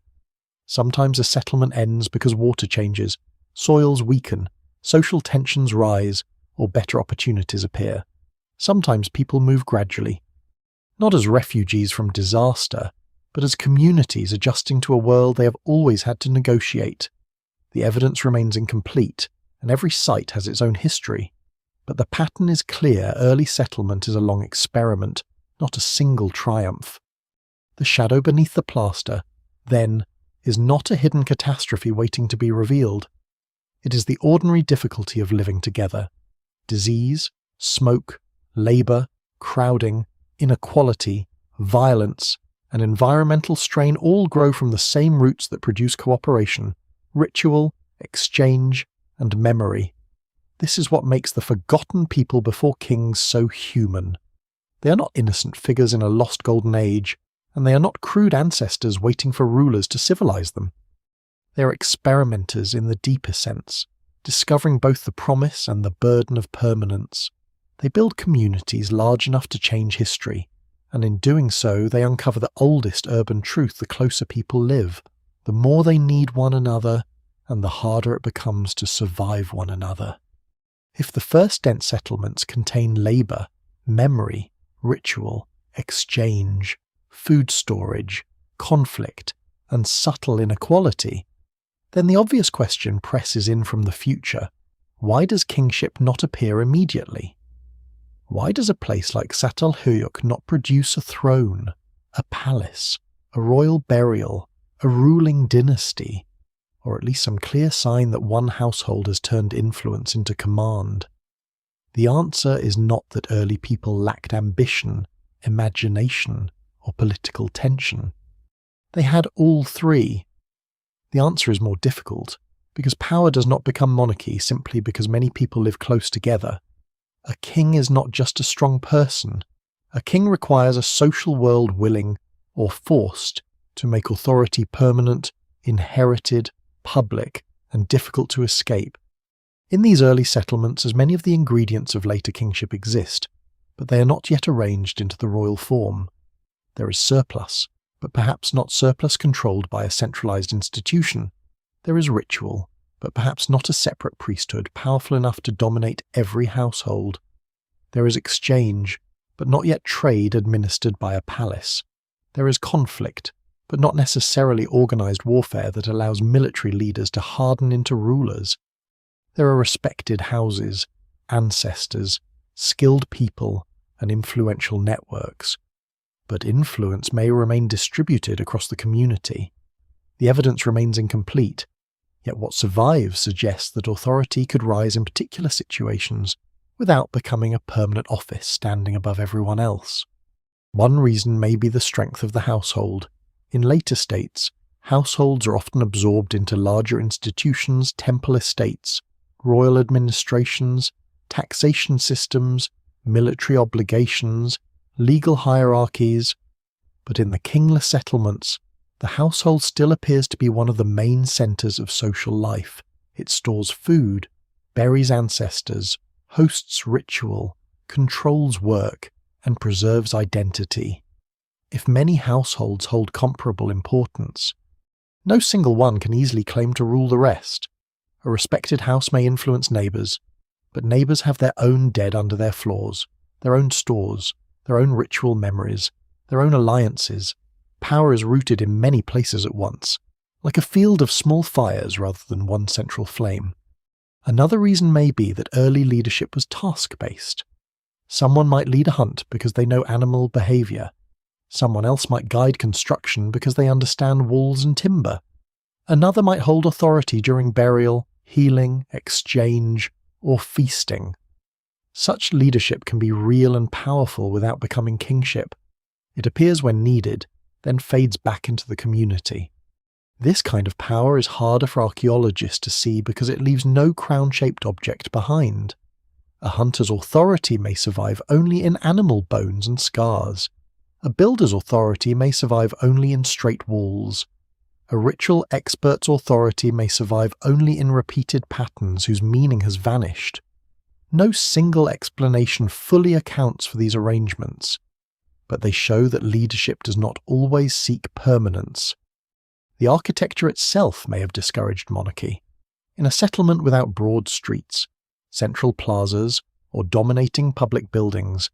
Sometimes a settlement ends because water changes, soils weaken, social tensions rise, or better opportunities appear. Sometimes people move gradually, not as refugees from disaster, but as communities adjusting to a world they have always had to negotiate. The evidence remains incomplete, and every site has its own history. But the pattern is clear: early settlement is a long experiment, not a single triumph. The shadow beneath the plaster, then, is not a hidden catastrophe waiting to be revealed. It is the ordinary difficulty of living together. Disease, smoke, labour, crowding, inequality, violence, and environmental strain all grow from the same roots that produce cooperation: ritual, exchange, and memory. This is what makes the forgotten people before kings so human. They are not innocent figures in a lost golden age, and they are not crude ancestors waiting for rulers to civilize them. They are experimenters in the deeper sense, discovering both the promise and the burden of permanence. They build communities large enough to change history, and in doing so they uncover the oldest urban truth: the closer people live, the more they need one another, and the harder it becomes to survive one another. If the first dense settlements contain labour, memory, ritual, exchange, food storage, conflict, and subtle inequality, then the obvious question presses in from the future: Why does kingship not appear immediately? Why does a place like Çatalhöyük not produce a throne, a palace, a royal burial, a ruling dynasty, or at least some clear sign that one household has turned influence into command? The answer is not that early people lacked ambition, imagination, or political tension. They had all three. The answer is more difficult, because power does not become monarchy simply because many people live close together. A king is not just a strong person. A king requires a social world willing, or forced, to make authority permanent, inherited, public, and difficult to escape. In these early settlements, as many of the ingredients of later kingship exist, but they are not yet arranged into the royal form. There is surplus, but perhaps not surplus controlled by a centralized institution. There is ritual, but perhaps not a separate priesthood powerful enough to dominate every household. There is exchange, but not yet trade administered by a palace. There is conflict, but not necessarily organized warfare that allows military leaders to harden into rulers. There are respected houses, ancestors, skilled people, and influential networks. But influence may remain distributed across the community. The evidence remains incomplete, yet what survives suggests that authority could rise in particular situations without becoming a permanent office standing above everyone else. One reason may be the strength of the household. In later states, households are often absorbed into larger institutions, temple estates, royal administrations, taxation systems, military obligations, legal hierarchies. But in the kingless settlements, the household still appears to be one of the main centers of social life. It stores food, buries ancestors, hosts ritual, controls work, and preserves identity. If many households hold comparable importance, no single one can easily claim to rule the rest. A respected house may influence neighbors, but neighbors have their own dead under their floors, their own stores, their own ritual memories, their own alliances. Power is rooted in many places at once, like a field of small fires rather than one central flame. Another reason may be that early leadership was task-based. Someone might lead a hunt because they know animal behavior. Someone else might guide construction because they understand walls and timber. Another might hold authority during burial, healing, exchange, or feasting. Such leadership can be real and powerful without becoming kingship. It appears when needed, then fades back into the community. This kind of power is harder for archaeologists to see because it leaves no crown-shaped object behind. A hunter's authority may survive only in animal bones and scars. A builder's authority may survive only in straight walls. A ritual expert's authority may survive only in repeated patterns whose meaning has vanished. No single explanation fully accounts for these arrangements, but they show that leadership does not always seek permanence. The architecture itself may have discouraged monarchy. In a settlement without broad streets, central plazas, or dominating public buildings,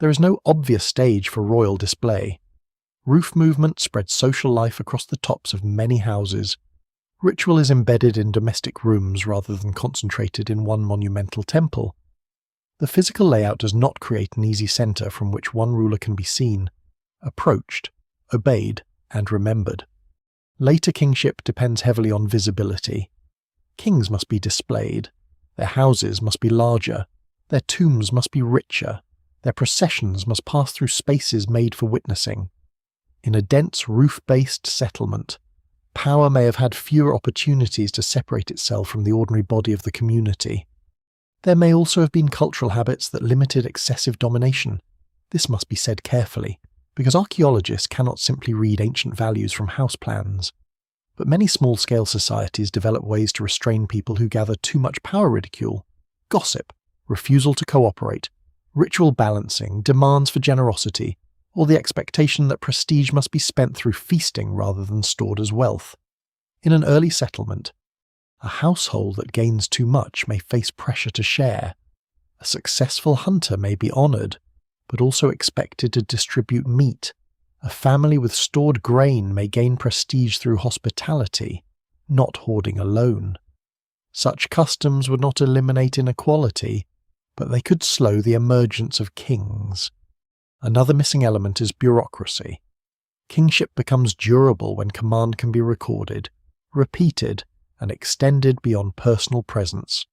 there is no obvious stage for royal display. Roof movement spreads social life across the tops of many houses. Ritual is embedded in domestic rooms rather than concentrated in one monumental temple. The physical layout does not create an easy center from which one ruler can be seen, approached, obeyed, and remembered. Later kingship depends heavily on visibility. Kings must be displayed. Their houses must be larger. Their tombs must be richer. Their processions must pass through spaces made for witnessing. In a dense roof-based settlement, power may have had fewer opportunities to separate itself from the ordinary body of the community. There may also have been cultural habits that limited excessive domination. This must be said carefully, because archaeologists cannot simply read ancient values from house plans. But many small-scale societies develop ways to restrain people who gather too much power: ridicule, gossip, refusal to cooperate, ritual balancing, demands for generosity, or the expectation that prestige must be spent through feasting rather than stored as wealth. In an early settlement, a household that gains too much may face pressure to share. A successful hunter may be honoured, but also expected to distribute meat. A family with stored grain may gain prestige through hospitality, not hoarding alone. Such customs would not eliminate inequality, but they could slow the emergence of kings. Another missing element is bureaucracy. Kingship becomes durable when command can be recorded, repeated, and extended beyond personal presence.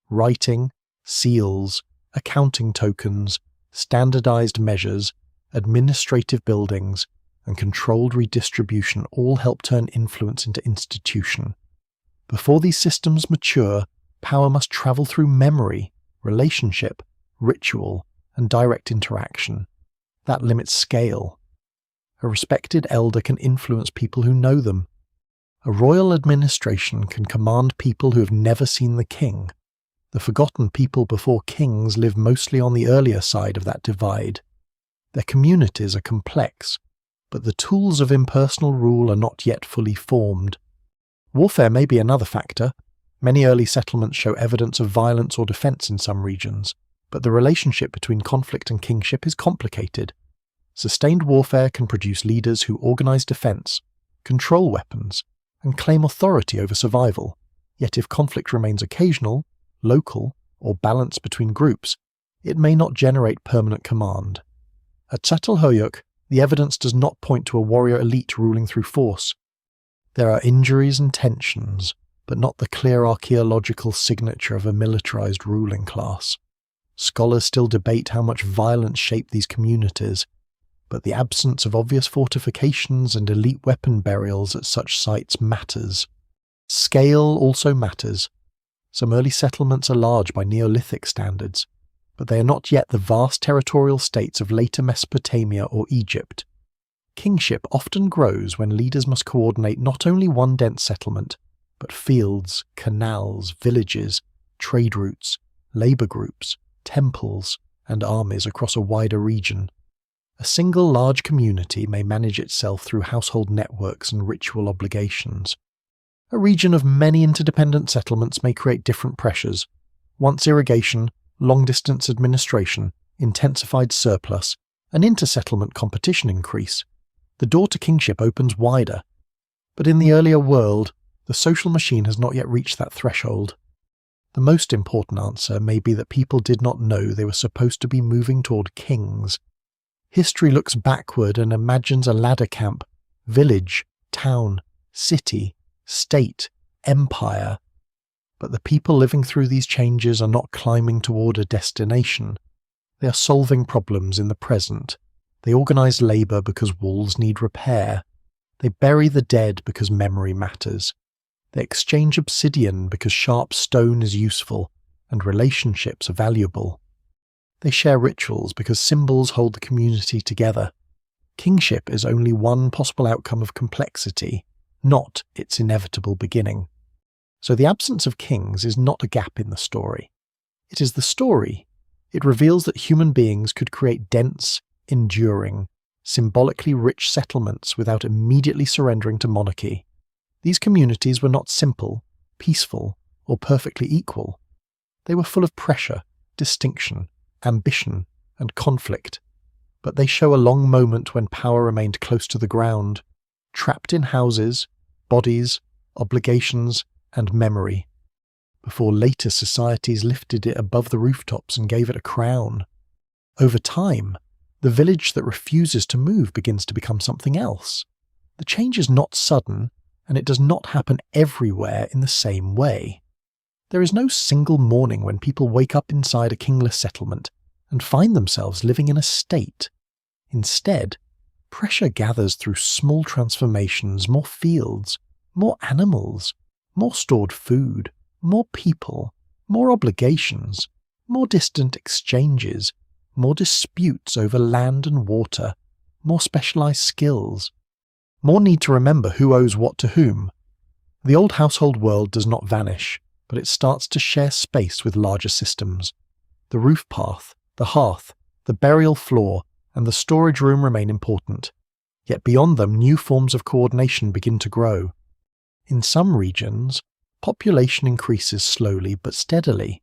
Writing, seals, accounting tokens, standardized measures, administrative buildings, and controlled redistribution all help turn influence into institution. Before these systems mature, power must travel through memory, relationship, ritual, and direct interaction. That limits scale. A respected elder can influence people who know them. A royal administration can command people who have never seen the king. The forgotten people before kings live mostly on the earlier side of that divide. Their communities are complex, but the tools of impersonal rule are not yet fully formed. Warfare may be another factor. Many early settlements show evidence of violence or defense in some regions, but the relationship between conflict and kingship is complicated. Sustained warfare can produce leaders who organize defense, control weapons, and claim authority over survival. Yet if conflict remains occasional, local, or balanced between groups, it may not generate permanent command. At Çatalhöyük, the evidence does not point to a warrior elite ruling through force. There are injuries and tensions, but not the clear archaeological signature of a militarized ruling class. Scholars still debate how much violence shaped these communities, but the absence of obvious fortifications and elite weapon burials at such sites matters. Scale also matters. Some early settlements are large by Neolithic standards, but they are not yet the vast territorial states of later Mesopotamia or Egypt. Kingship often grows when leaders must coordinate not only one dense settlement, but fields, canals, villages, trade routes, labor groups, temples, and armies across a wider region. A single large community may manage itself through household networks and ritual obligations. A region of many interdependent settlements may create different pressures. Once irrigation, long-distance administration, intensified surplus, and inter-settlement competition increase, the door to kingship opens wider. But in the earlier world, the social machine has not yet reached that threshold. The most important answer may be that people did not know they were supposed to be moving toward kings. History looks backward and imagines a ladder camp, village, town, city, state, empire. But the people living through these changes are not climbing toward a destination. They are solving problems in the present. They organize labor because walls need repair. They bury the dead because memory matters. They exchange obsidian because sharp stone is useful and relationships are valuable. They share rituals because symbols hold the community together. Kingship is only one possible outcome of complexity, not its inevitable beginning. So the absence of kings is not a gap in the story. It is the story. It reveals that human beings could create dense, enduring, symbolically rich settlements without immediately surrendering to monarchy. These communities were not simple, peaceful, or perfectly equal. They were full of pressure, distinction, ambition, and conflict. But they show a long moment when power remained close to the ground, trapped in houses, bodies, obligations, and memory, before later societies lifted it above the rooftops and gave it a crown. Over time, the village that refuses to move begins to become something else. The change is not sudden, and it does not happen everywhere in the same way. There is no single morning when people wake up inside a kingless settlement and find themselves living in a state. Instead, pressure gathers through small transformations, more fields, more animals, more stored food, more people, more obligations, more distant exchanges, more disputes over land and water, more specialized skills, more need to remember who owes what to whom. The old household world does not vanish, but it starts to share space with larger systems. The roof path, the hearth, the burial floor, and the storage room remain important, yet beyond them new forms of coordination begin to grow. In some regions, population increases slowly but steadily.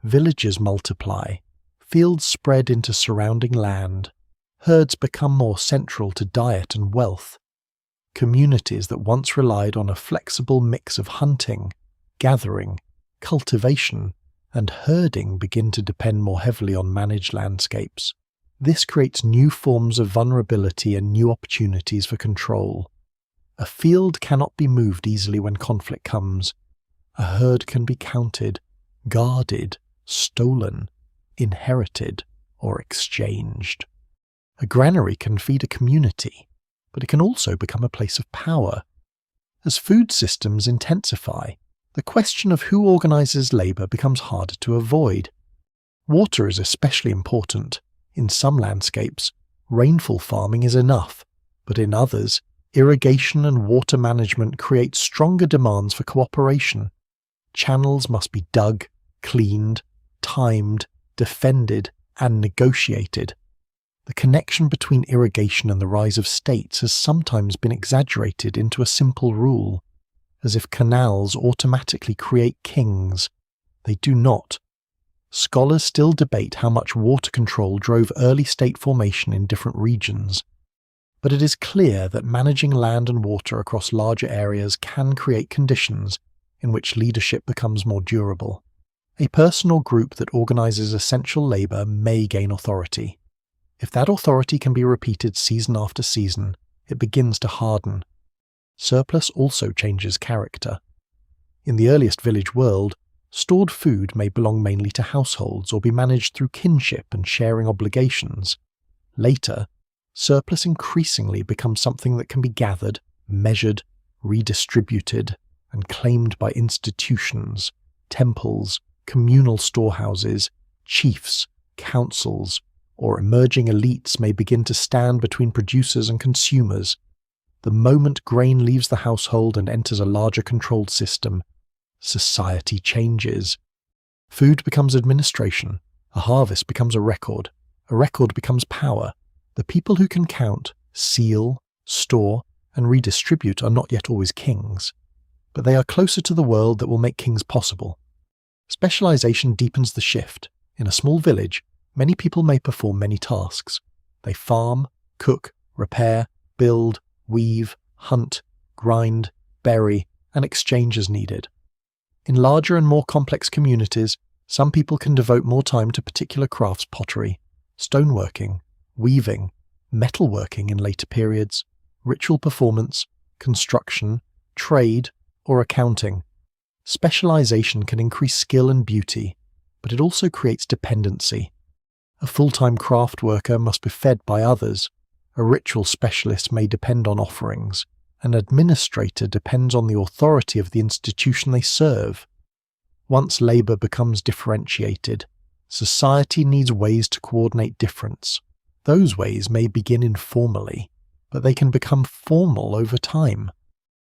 Villages multiply, fields spread into surrounding land, herds become more central to diet and wealth. Communities that once relied on a flexible mix of hunting, gathering, cultivation, and herding begin to depend more heavily on managed landscapes. This creates new forms of vulnerability and new opportunities for control. A field cannot be moved easily when conflict comes. A herd can be counted, guarded, stolen, inherited, or exchanged. A granary can feed a community, but it can also become a place of power. As food systems intensify, the question of who organizes labor becomes harder to avoid. Water is especially important. In some landscapes, rainfall farming is enough, but in others, irrigation and water management create stronger demands for cooperation. Channels must be dug, cleaned, timed, defended, and negotiated. The connection between irrigation and the rise of states has sometimes been exaggerated into a simple rule, as if canals automatically create kings. They do not. Scholars still debate how much water control drove early state formation in different regions, but it is clear that managing land and water across larger areas can create conditions in which leadership becomes more durable. A person or group that organizes essential labor may gain authority. If that authority can be repeated season after season, it begins to harden. Surplus also changes character. In the earliest village world, stored food may belong mainly to households or be managed through kinship and sharing obligations. Later, surplus increasingly becomes something that can be gathered, measured, redistributed, and claimed by institutions, temples, communal storehouses, chiefs, councils, or emerging elites may begin to stand between producers and consumers. The moment grain leaves the household and enters a larger controlled system, society changes. Food becomes administration, a harvest becomes a record becomes power. The people who can count, seal, store, and redistribute are not yet always kings, but they are closer to the world that will make kings possible. Specialization deepens the shift. In a small village, many people may perform many tasks. They farm, cook, repair, build, weave, hunt, grind, bury, and exchange as needed. In larger and more complex communities, some people can devote more time to particular crafts: pottery, stoneworking, weaving, metalworking in later periods, ritual performance, construction, trade, or accounting. Specialization can increase skill and beauty, but it also creates dependency. A full-time craft worker must be fed by others. A ritual specialist may depend on offerings. An administrator depends on the authority of the institution they serve. Once labor becomes differentiated, society needs ways to coordinate difference. Those ways may begin informally, but they can become formal over time.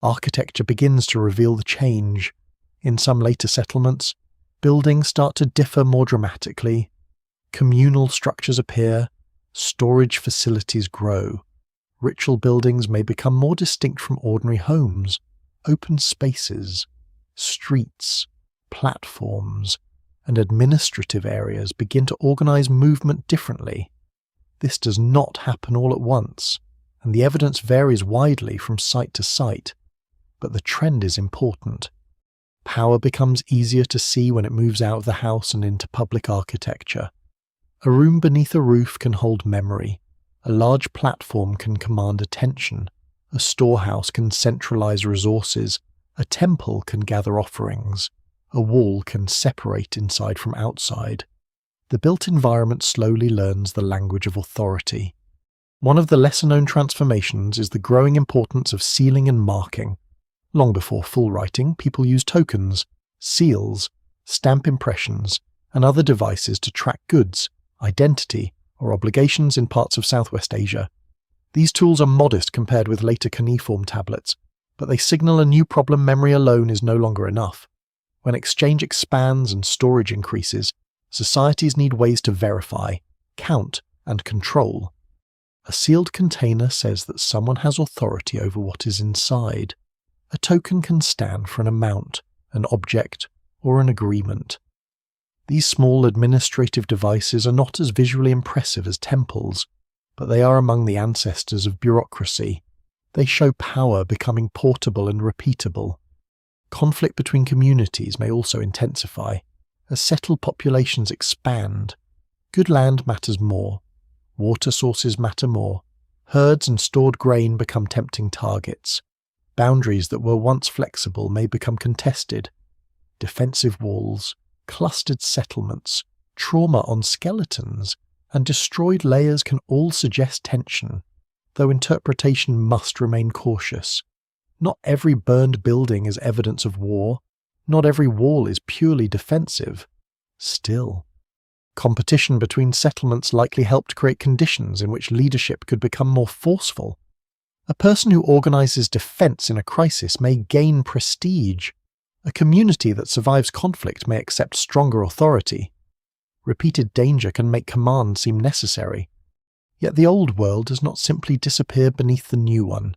Architecture begins to reveal the change. In some later settlements, buildings start to differ more dramatically. Communal structures appear. Storage facilities grow. Ritual buildings may become more distinct from ordinary homes. Open spaces, streets, platforms, and administrative areas begin to organize movement differently. This does not happen all at once, and the evidence varies widely from site to site, but the trend is important. Power becomes easier to see when it moves out of the house and into public architecture. A room beneath a roof can hold memory. A large platform can command attention. A storehouse can centralize resources. A temple can gather offerings. A wall can separate inside from outside. The built environment slowly learns the language of authority. One of the lesser-known transformations is the growing importance of sealing and marking. Long before full writing, people used tokens, seals, stamp impressions, and other devices to track goods, identity, or obligations in parts of Southwest Asia. These tools are modest compared with later cuneiform tablets, but they signal a new problem. Memory alone is no longer enough. When exchange expands and storage increases, societies need ways to verify, count, and control. A sealed container says that someone has authority over what is inside. A token can stand for an amount, an object, or an agreement. These small administrative devices are not as visually impressive as temples, but they are among the ancestors of bureaucracy. They show power becoming portable and repeatable. Conflict between communities may also intensify. As settled populations expand, good land matters more, water sources matter more, herds and stored grain become tempting targets. Boundaries that were once flexible may become contested. Defensive walls, clustered settlements, trauma on skeletons, and destroyed layers can all suggest tension, though interpretation must remain cautious. Not every burned building is evidence of war. Not every wall is purely defensive. Still, competition between settlements likely helped create conditions in which leadership could become more forceful. A person who organizes defense in a crisis may gain prestige. A community that survives conflict may accept stronger authority. Repeated danger can make command seem necessary. Yet the old world does not simply disappear beneath the new one.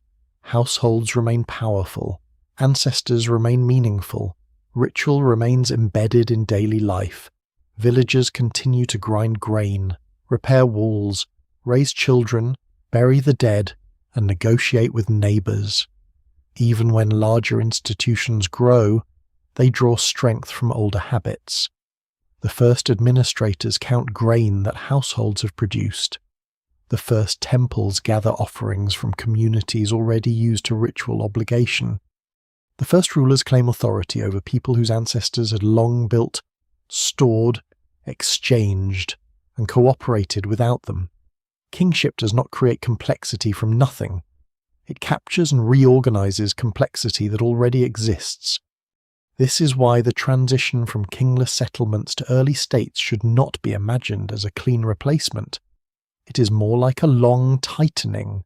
Households remain powerful. Ancestors remain meaningful. Ritual remains embedded in daily life. Villagers continue to grind grain, repair walls, raise children, bury the dead, and negotiate with neighbors. Even when larger institutions grow, they draw strength from older habits. The first administrators count grain that households have produced. The first temples gather offerings from communities already used to ritual obligation. The first rulers claim authority over people whose ancestors had long built, stored, exchanged, and cooperated without them. Kingship does not create complexity from nothing. It captures and reorganizes complexity that already exists. This is why the transition from kingless settlements to early states should not be imagined as a clean replacement. It is more like a long tightening.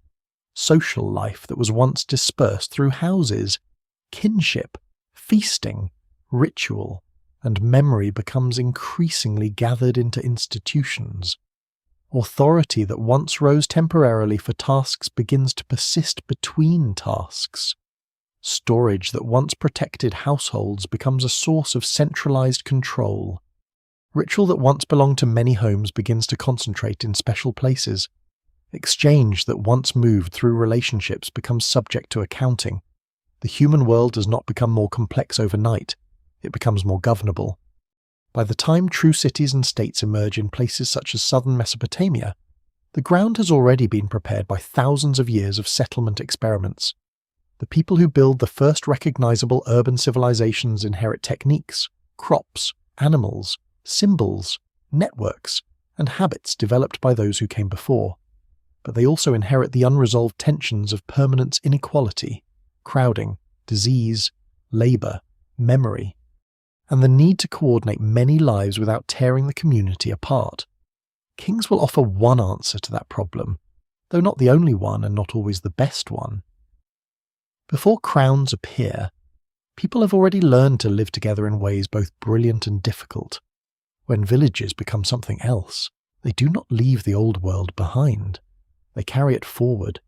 Social life that was once dispersed through houses, kinship, feasting, ritual, and memory becomes increasingly gathered into institutions. Authority that once rose temporarily for tasks begins to persist between tasks. Storage that once protected households becomes a source of centralized control. Ritual that once belonged to many homes begins to concentrate in special places. Exchange that once moved through relationships becomes subject to accounting. The human world does not become more complex overnight, it becomes more governable. By the time true cities and states emerge in places such as southern Mesopotamia, the ground has already been prepared by thousands of years of settlement experiments. The people who build the first recognizable urban civilizations inherit techniques, crops, animals, symbols, networks, and habits developed by those who came before. But they also inherit the unresolved tensions of permanence inequality, crowding, disease, labor, memory, and the need to coordinate many lives without tearing the community apart. Kings will offer one answer to that problem, though not the only one and not always the best one. Before crowns appear, people have already learned to live together in ways both brilliant and difficult. When villages become something else, they do not leave the old world behind. They carry it forward,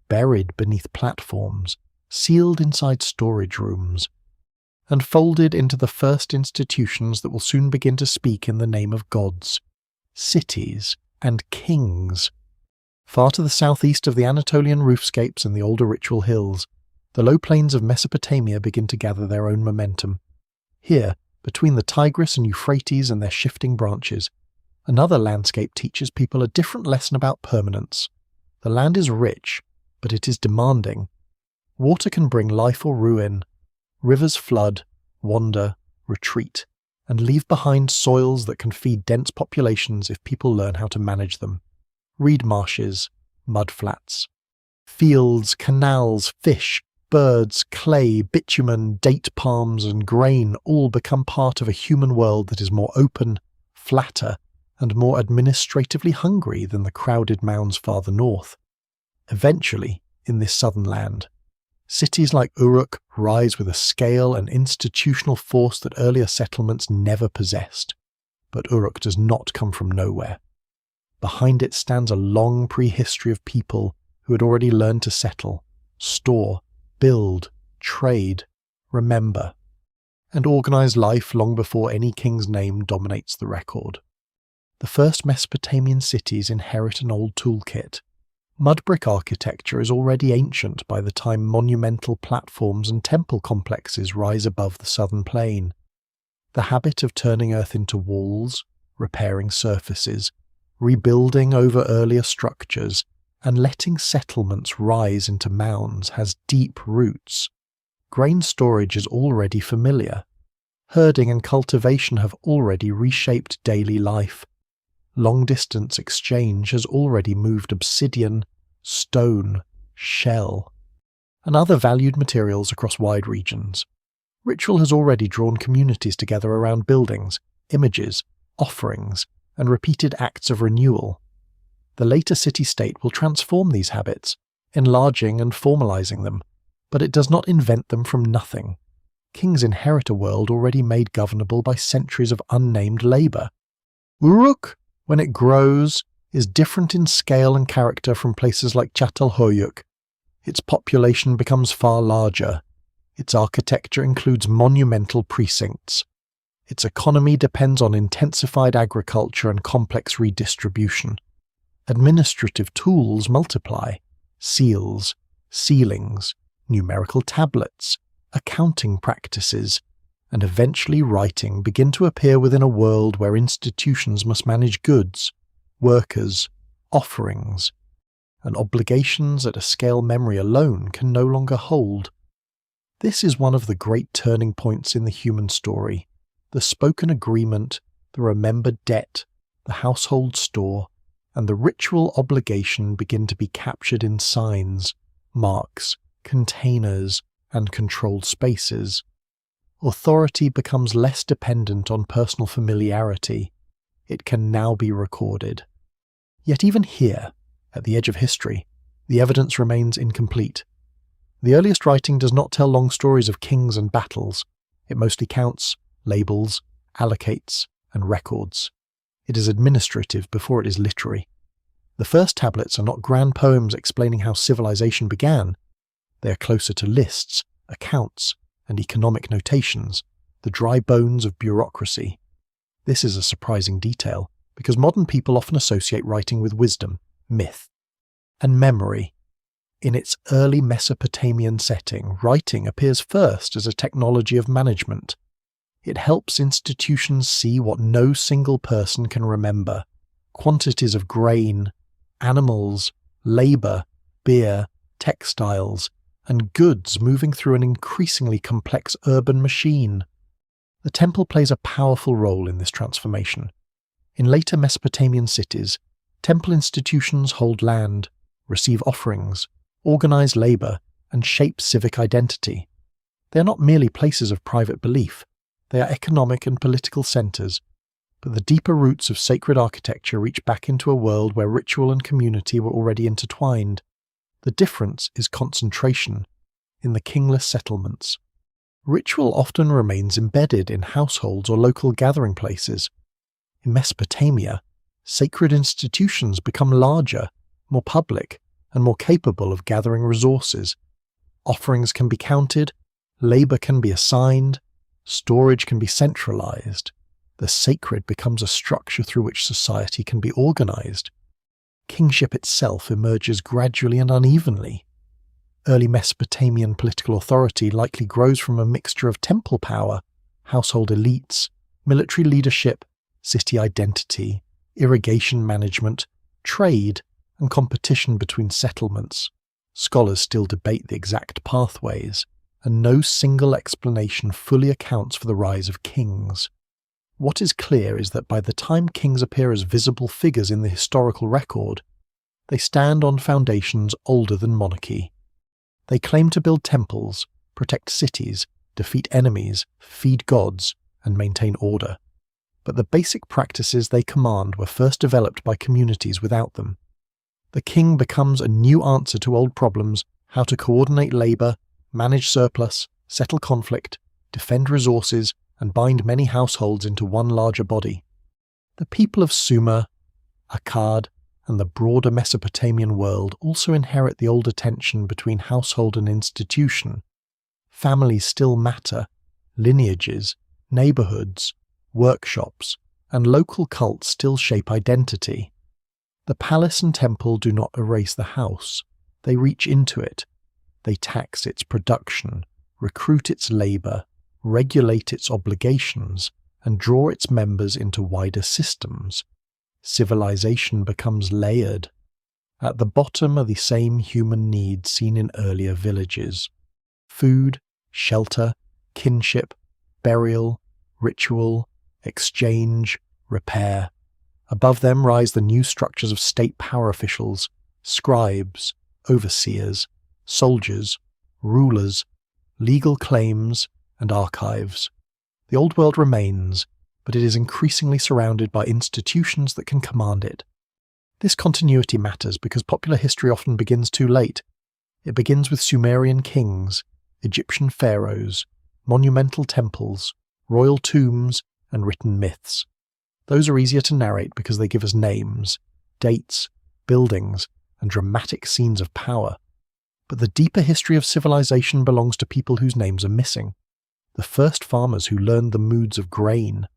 buried beneath platforms, sealed inside storage rooms, and folded into the first institutions that will soon begin to speak in the name of gods, cities, and kings. Far to the southeast of the Anatolian roofscapes and the older ritual hills, the low plains of Mesopotamia begin to gather their own momentum. Here, between the Tigris and Euphrates and their shifting branches, another landscape teaches people a different lesson about permanence. The land is rich, but it is demanding. Water can bring life or ruin. Rivers flood, wander, retreat, and leave behind soils that can feed dense populations if people learn how to manage them. Reed marshes, mudflats, fields, canals, fish, birds, clay, bitumen, date palms, and grain all become part of a human world that is more open, flatter, and more administratively hungry than the crowded mounds farther north. Eventually, in this southern land, cities like Uruk rise with a scale and institutional force that earlier settlements never possessed. But Uruk does not come from nowhere. Behind it stands a long prehistory of people who had already learned to settle, store, build, trade, remember, and organize life long before any king's name dominates the record. The first Mesopotamian cities inherit an old toolkit. Mud brick architecture is already ancient by the time monumental platforms and temple complexes rise above the southern plain. The habit of turning earth into walls, repairing surfaces, rebuilding over earlier structures, and letting settlements rise into mounds has deep roots. Grain storage is already familiar. Herding and cultivation have already reshaped daily life. Long-distance exchange has already moved obsidian, stone, shell, and other valued materials across wide regions. Ritual has already drawn communities together around buildings, images, offerings, and repeated acts of renewal. The later city-state will transform these habits, enlarging and formalizing them, but it does not invent them from nothing. Kings inherit a world already made governable by centuries of unnamed labour. Uruk, when it grows, is different in scale and character from places like Çatalhöyük. Its population becomes far larger. Its architecture includes monumental precincts. Its economy depends on intensified agriculture and complex redistribution. Administrative tools multiply: seals, sealings, numerical tablets, accounting practices, and eventually writing begin to appear within a world where institutions must manage goods, workers, offerings, and obligations at a scale memory alone can no longer hold. This is one of the great turning points in the human story. The spoken agreement, the remembered debt, the household store, and the ritual obligation begin to be captured in signs, marks, containers, and controlled spaces. Authority becomes less dependent on personal familiarity. It can now be recorded. Yet even here, at the edge of history, the evidence remains incomplete. The earliest writing does not tell long stories of kings and battles. It mostly counts, labels, allocates, and records. It is administrative before it is literary. The first tablets are not grand poems explaining how civilization began. They are closer to lists, accounts, and economic notations, the dry bones of bureaucracy. This is a surprising detail, because modern people often associate writing with wisdom, myth, and memory. In its early Mesopotamian setting, writing appears first as a technology of management. It helps institutions see what no single person can remember: quantities of grain, animals, labour, beer, textiles, and goods moving through an increasingly complex urban machine. The temple plays a powerful role in this transformation. In later Mesopotamian cities, temple institutions hold land, receive offerings, organize labour, and shape civic identity. They are not merely places of private belief. They are economic and political centres, but the deeper roots of sacred architecture reach back into a world where ritual and community were already intertwined. The difference is concentration in the kingless settlements. Ritual often remains embedded in households or local gathering places. In Mesopotamia, sacred institutions become larger, more public, and more capable of gathering resources. Offerings can be counted, labour can be assigned, storage can be centralised. The sacred becomes a structure through which society can be organised. Kingship itself emerges gradually and unevenly. Early Mesopotamian political authority likely grows from a mixture of temple power, household elites, military leadership, city identity, irrigation management, trade, and competition between settlements. Scholars still debate the exact pathways, and no single explanation fully accounts for the rise of kings. What is clear is that by the time kings appear as visible figures in the historical record, they stand on foundations older than monarchy. They claim to build temples, protect cities, defeat enemies, feed gods, and maintain order. But the basic practices they command were first developed by communities without them. The king becomes a new answer to old problems: how to coordinate labour, manage surplus, settle conflict, defend resources, and bind many households into one larger body. The people of Sumer, Akkad, and the broader Mesopotamian world also inherit the older tension between household and institution. Families still matter: lineages, neighbourhoods, workshops, and local cults still shape identity. The palace and temple do not erase the house. They reach into it. They tax its production, recruit its labour, regulate its obligations, and draw its members into wider systems. Civilization becomes layered. At the bottom are the same human needs seen in earlier villages: food, shelter, kinship, burial, ritual, exchange, repair. Above them rise the new structures of state power officials, scribes, overseers, soldiers, rulers, legal claims, and archives. The old world remains, but it is increasingly surrounded by institutions that can command it. This continuity matters because popular history often begins too late. It begins with Sumerian kings, Egyptian pharaohs, monumental temples, royal tombs, and written myths. Those are easier to narrate because they give us names, dates, buildings, and dramatic scenes of power. But the deeper history of civilization belongs to people whose names are missing. The first farmers who learned the moods of grain,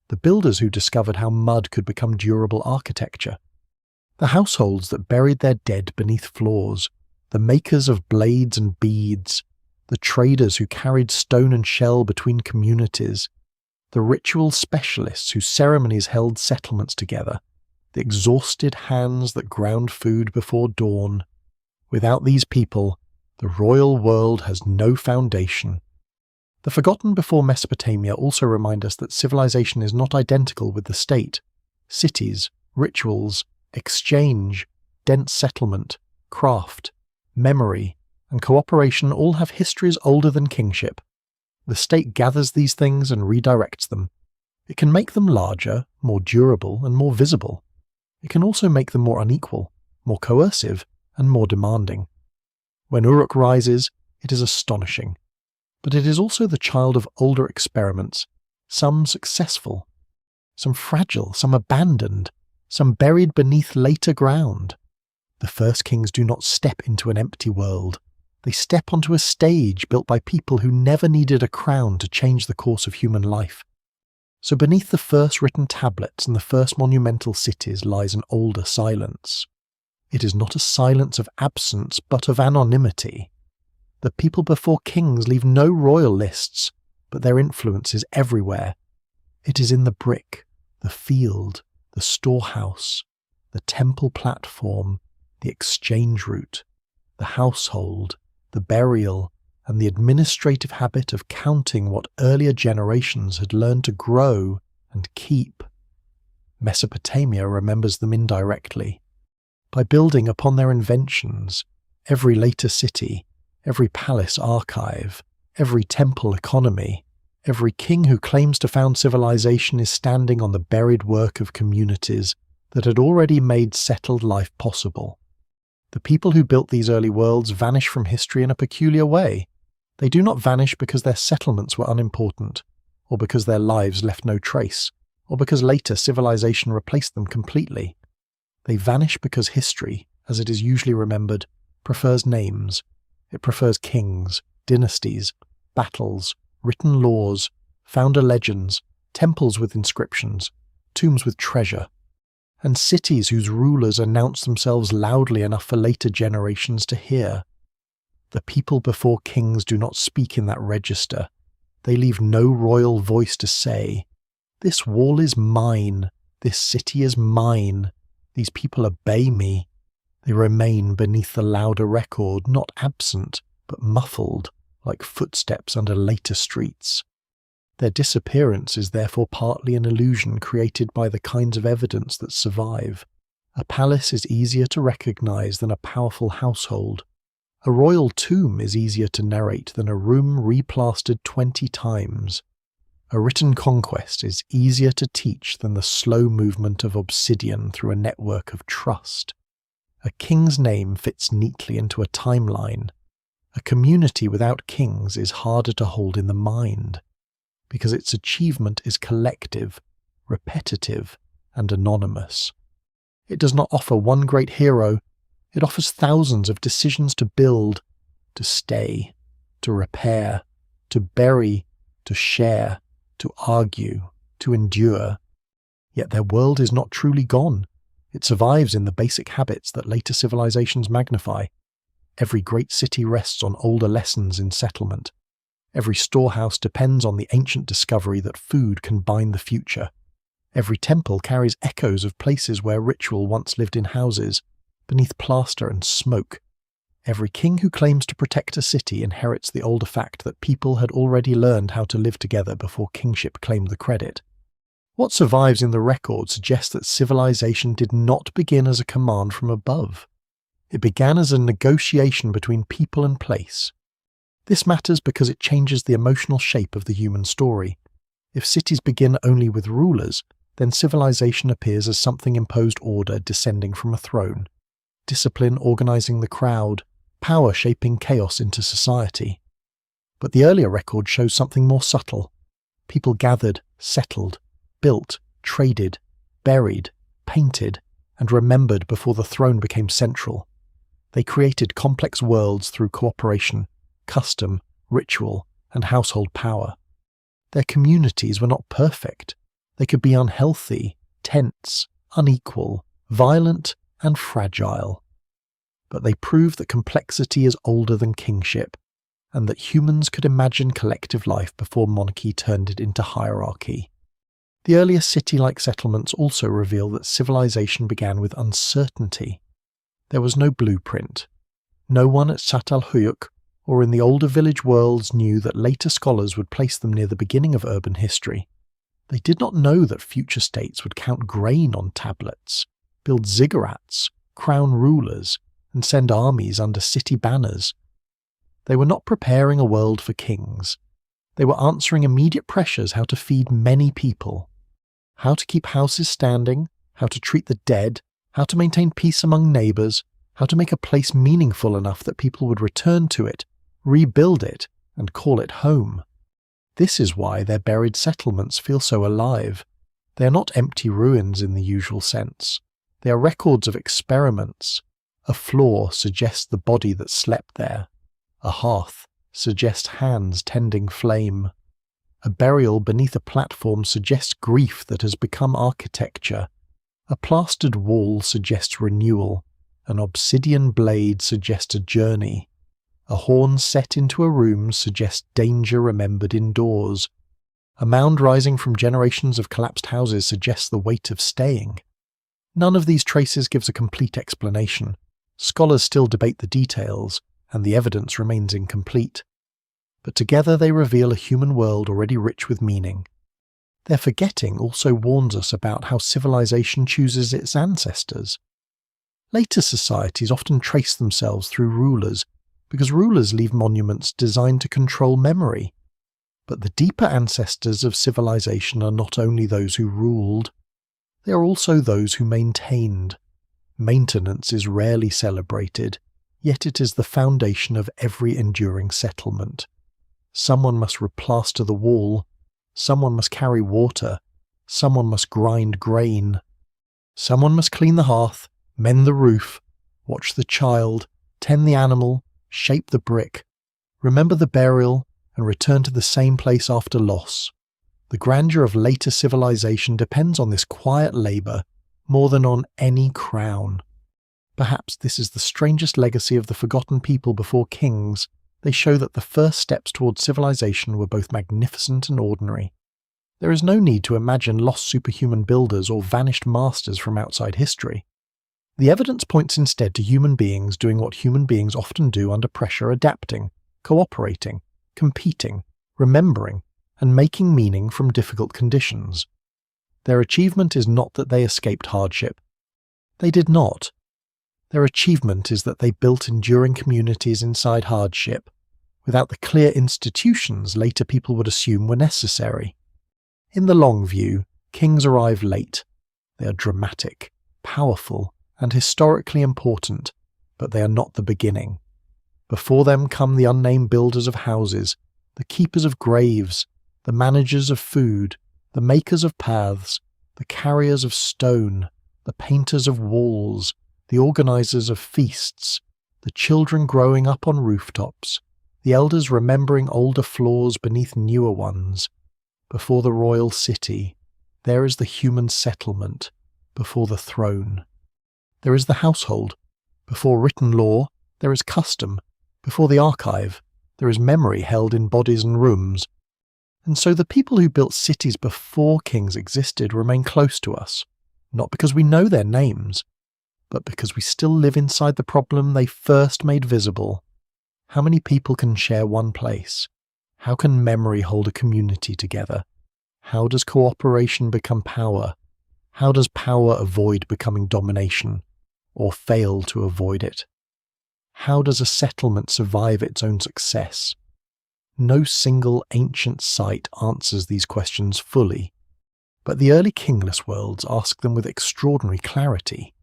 the builders who discovered how mud could become durable architecture, the households that buried their dead beneath floors, the makers of blades and beads, the traders who carried stone and shell between communities, the ritual specialists whose ceremonies held settlements together, the exhausted hands that ground food before dawn. Without these people, the royal world has no foundation. The forgotten before Mesopotamia also remind us that civilization is not identical with the state. Cities, rituals, exchange, dense settlement, craft, memory, and cooperation all have histories older than kingship. The state gathers these things and redirects them. It can make them larger, more durable, and more visible. It can also make them more unequal, more coercive, and more demanding. When Uruk rises, it is astonishing. But it is also the child of older experiments, some successful, some fragile, some abandoned, some buried beneath later ground. The first kings do not step into an empty world. They step onto a stage built by people who never needed a crown to change the course of human life. So beneath the first written tablets and the first monumental cities lies an older silence. It is not a silence of absence, but of anonymity. The people before kings leave no royal lists, but their influence is everywhere. It is in the brick, the field, the storehouse, the temple platform, the exchange route, the household, the burial, and the administrative habit of counting what earlier generations had learned to grow and keep. Mesopotamia remembers them indirectly. By building upon their inventions, every later city, every palace archive, every temple economy, every king who claims to found civilization is standing on the buried work of communities that had already made settled life possible. The people who built these early worlds vanish from history in a peculiar way. They do not vanish because their settlements were unimportant, or because their lives left no trace, or because later civilization replaced them completely. They vanish because history, as it is usually remembered, prefers names. It prefers kings, dynasties, battles, written laws, founder legends, temples with inscriptions, tombs with treasure, and cities whose rulers announce themselves loudly enough for later generations to hear. The people before kings do not speak in that register. They leave no royal voice to say, "This wall is mine, this city is mine, these people obey me." They remain beneath the louder record, not absent, but muffled, like footsteps under later streets. Their disappearance is therefore partly an illusion created by the kinds of evidence that survive. A palace is easier to recognize than a powerful household. A royal tomb is easier to narrate than a room replastered 20 times. A written conquest is easier to teach than the slow movement of obsidian through a network of trust. A king's name fits neatly into a timeline. A community without kings is harder to hold in the mind, because its achievement is collective, repetitive, and anonymous. It does not offer one great hero, it offers thousands of decisions to build, to stay, to repair, to bury, to share, to argue, to endure. Yet their world is not truly gone. It survives in the basic habits that later civilizations magnify. Every great city rests on older lessons in settlement. Every storehouse depends on the ancient discovery that food can bind the future. Every temple carries echoes of places where ritual once lived in houses, beneath plaster and smoke. Every king who claims to protect a city inherits the older fact that people had already learned how to live together before kingship claimed the credit. What survives in the record suggests that civilization did not begin as a command from above. It began as a negotiation between people and place. This matters because it changes the emotional shape of the human story. If cities begin only with rulers, then civilization appears as something imposed order descending from a throne, discipline organizing the crowd, power shaping chaos into society. But the earlier record shows something more subtle. People gathered, settled, built, traded, buried, painted, and remembered before the throne became central. They created complex worlds through cooperation, custom, ritual, and household power. Their communities were not perfect. They could be unhealthy, tense, unequal, violent, and fragile. But they prove that complexity is older than kingship, and that humans could imagine collective life before monarchy turned it into hierarchy. The earlier city-like settlements also reveal that civilization began with uncertainty. There was no blueprint. No one at Sat al-Huyuk or in the older village worlds knew that later scholars would place them near the beginning of urban history. They did not know that future states would count grain on tablets, build ziggurats, crown rulers, and send armies under city banners. They were not preparing a world for kings. They were answering immediate pressures how to feed many people, how to keep houses standing, how to treat the dead, how to maintain peace among neighbours, how to make a place meaningful enough that people would return to it, rebuild it, and call it home. This is why their buried settlements feel so alive. They are not empty ruins in the usual sense. They are records of experiments. A floor suggests the body that slept there. A hearth suggests hands tending flame. A burial beneath a platform suggests grief that has become architecture. A plastered wall suggests renewal. An obsidian blade suggests a journey. A horn set into a room suggests danger remembered indoors. A mound rising from generations of collapsed houses suggests the weight of staying. None of these traces gives a complete explanation. Scholars still debate the details, and the evidence remains incomplete. But together they reveal a human world already rich with meaning. Their forgetting also warns us about how civilization chooses its ancestors. Later societies often trace themselves through rulers, because rulers leave monuments designed to control memory. But the deeper ancestors of civilization are not only those who ruled, they are also those who maintained. Maintenance is rarely celebrated, yet it is the foundation of every enduring settlement. Someone must replaster the wall, someone must carry water, someone must grind grain. Someone must clean the hearth, mend the roof, watch the child, tend the animal, shape the brick, remember the burial, and return to the same place after loss. The grandeur of later civilization depends on this quiet labour more than on any crown. Perhaps this is the strangest legacy of the forgotten people before kings. They show that the first steps towards civilization were both magnificent and ordinary. There is no need to imagine lost superhuman builders or vanished masters from outside history. The evidence points instead to human beings doing what human beings often do under pressure, adapting, cooperating, competing, remembering, and making meaning from difficult conditions. Their achievement is not that they escaped hardship. They did not. Their achievement is that they built enduring communities inside hardship, without the clear institutions later people would assume were necessary. In the long view, kings arrive late. They are dramatic, powerful, and historically important, but they are not the beginning. Before them come the unnamed builders of houses, the keepers of graves, the managers of food, the makers of paths, the carriers of stone, the painters of walls, the organizers of feasts, the children growing up on rooftops, the elders remembering older floors beneath newer ones. Before the royal city, there is the human settlement, before the throne, there is the household. Before written law, there is custom. Before the archive, there is memory held in bodies and rooms. And so the people who built cities before kings existed remain close to us, not because we know their names, but because we still live inside the problem they first made visible. How many people can share one place? How can memory hold a community together? How does cooperation become power? How does power avoid becoming domination, or fail to avoid it? How does a settlement survive its own success? No single ancient site answers these questions fully, but the early kingless worlds ask them with extraordinary clarity.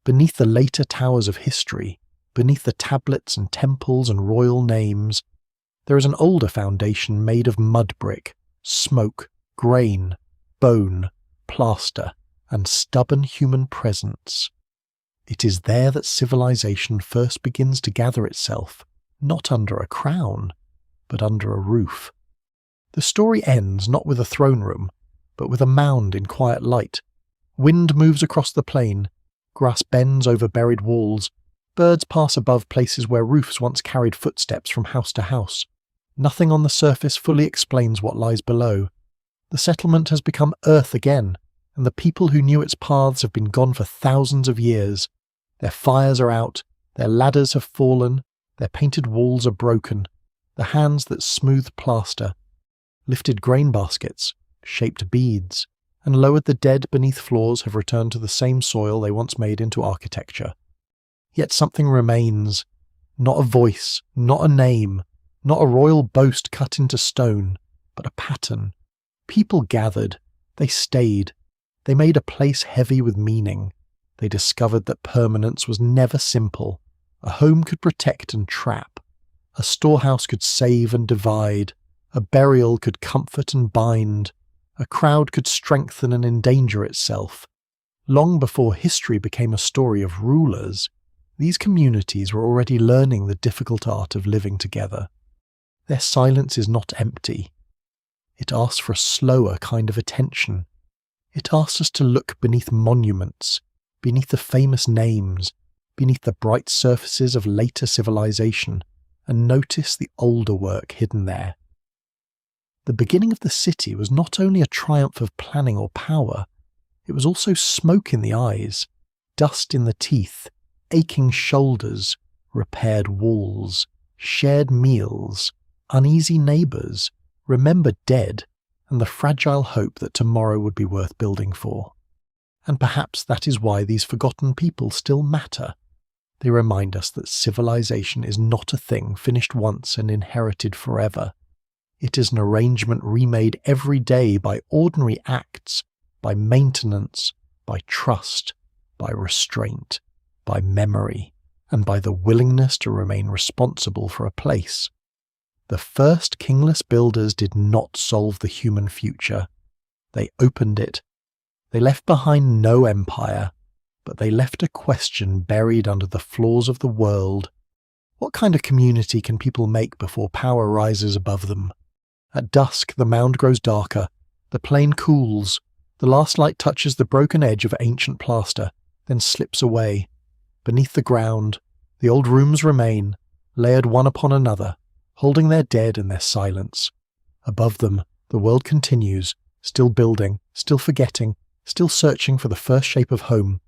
Beneath the later towers of history, beneath the tablets and temples and royal names, there is an older foundation made of mud brick, smoke, grain, bone, plaster, and stubborn human presence. It is there that civilization first begins to gather itself, not under a crown, but under a roof. The story ends not with a throne room, but with a mound in quiet light. Wind moves across the plain, grass bends over buried walls, birds pass above places where roofs once carried footsteps from house to house. Nothing on the surface fully explains what lies below. The settlement has become earth again, and the people who knew its paths have been gone for thousands of years. Their fires are out, their ladders have fallen, their painted walls are broken. The hands that smoothed plaster, lifted grain baskets, shaped beads, and lowered the dead beneath floors have returned to the same soil they once made into architecture. Yet something remains, not a voice, not a name, not a royal boast cut into stone, but a pattern. People gathered, they stayed, they made a place heavy with meaning. They discovered that permanence was never simple. A home could protect and trap. A storehouse could save and divide, a burial could comfort and bind, a crowd could strengthen and endanger itself. Long before history became a story of rulers, these communities were already learning the difficult art of living together. Their silence is not empty. It asks for a slower kind of attention. It asks us to look beneath monuments, beneath the famous names, beneath the bright surfaces of later civilization, and notice the older work hidden there. The beginning of the city was not only a triumph of planning or power, it was also smoke in the eyes, dust in the teeth, aching shoulders, repaired walls, shared meals, uneasy neighbours, remembered dead, and the fragile hope that tomorrow would be worth building for. And perhaps that is why these forgotten people still matter. They remind us that civilization is not a thing finished once and inherited forever. It is an arrangement remade every day by ordinary acts, by maintenance, by trust, by restraint, by memory, and by the willingness to remain responsible for a place. The first kingless builders did not solve the human future. They opened it. They left behind no empire, but they left a question buried under the floors of the world. What kind of community can people make before power rises above them? At dusk, the mound grows darker, the plain cools, the last light touches the broken edge of ancient plaster, then slips away. Beneath the ground, the old rooms remain, layered one upon another, holding their dead and their silence. Above them, the world continues, still building, still forgetting, still searching for the first shape of home,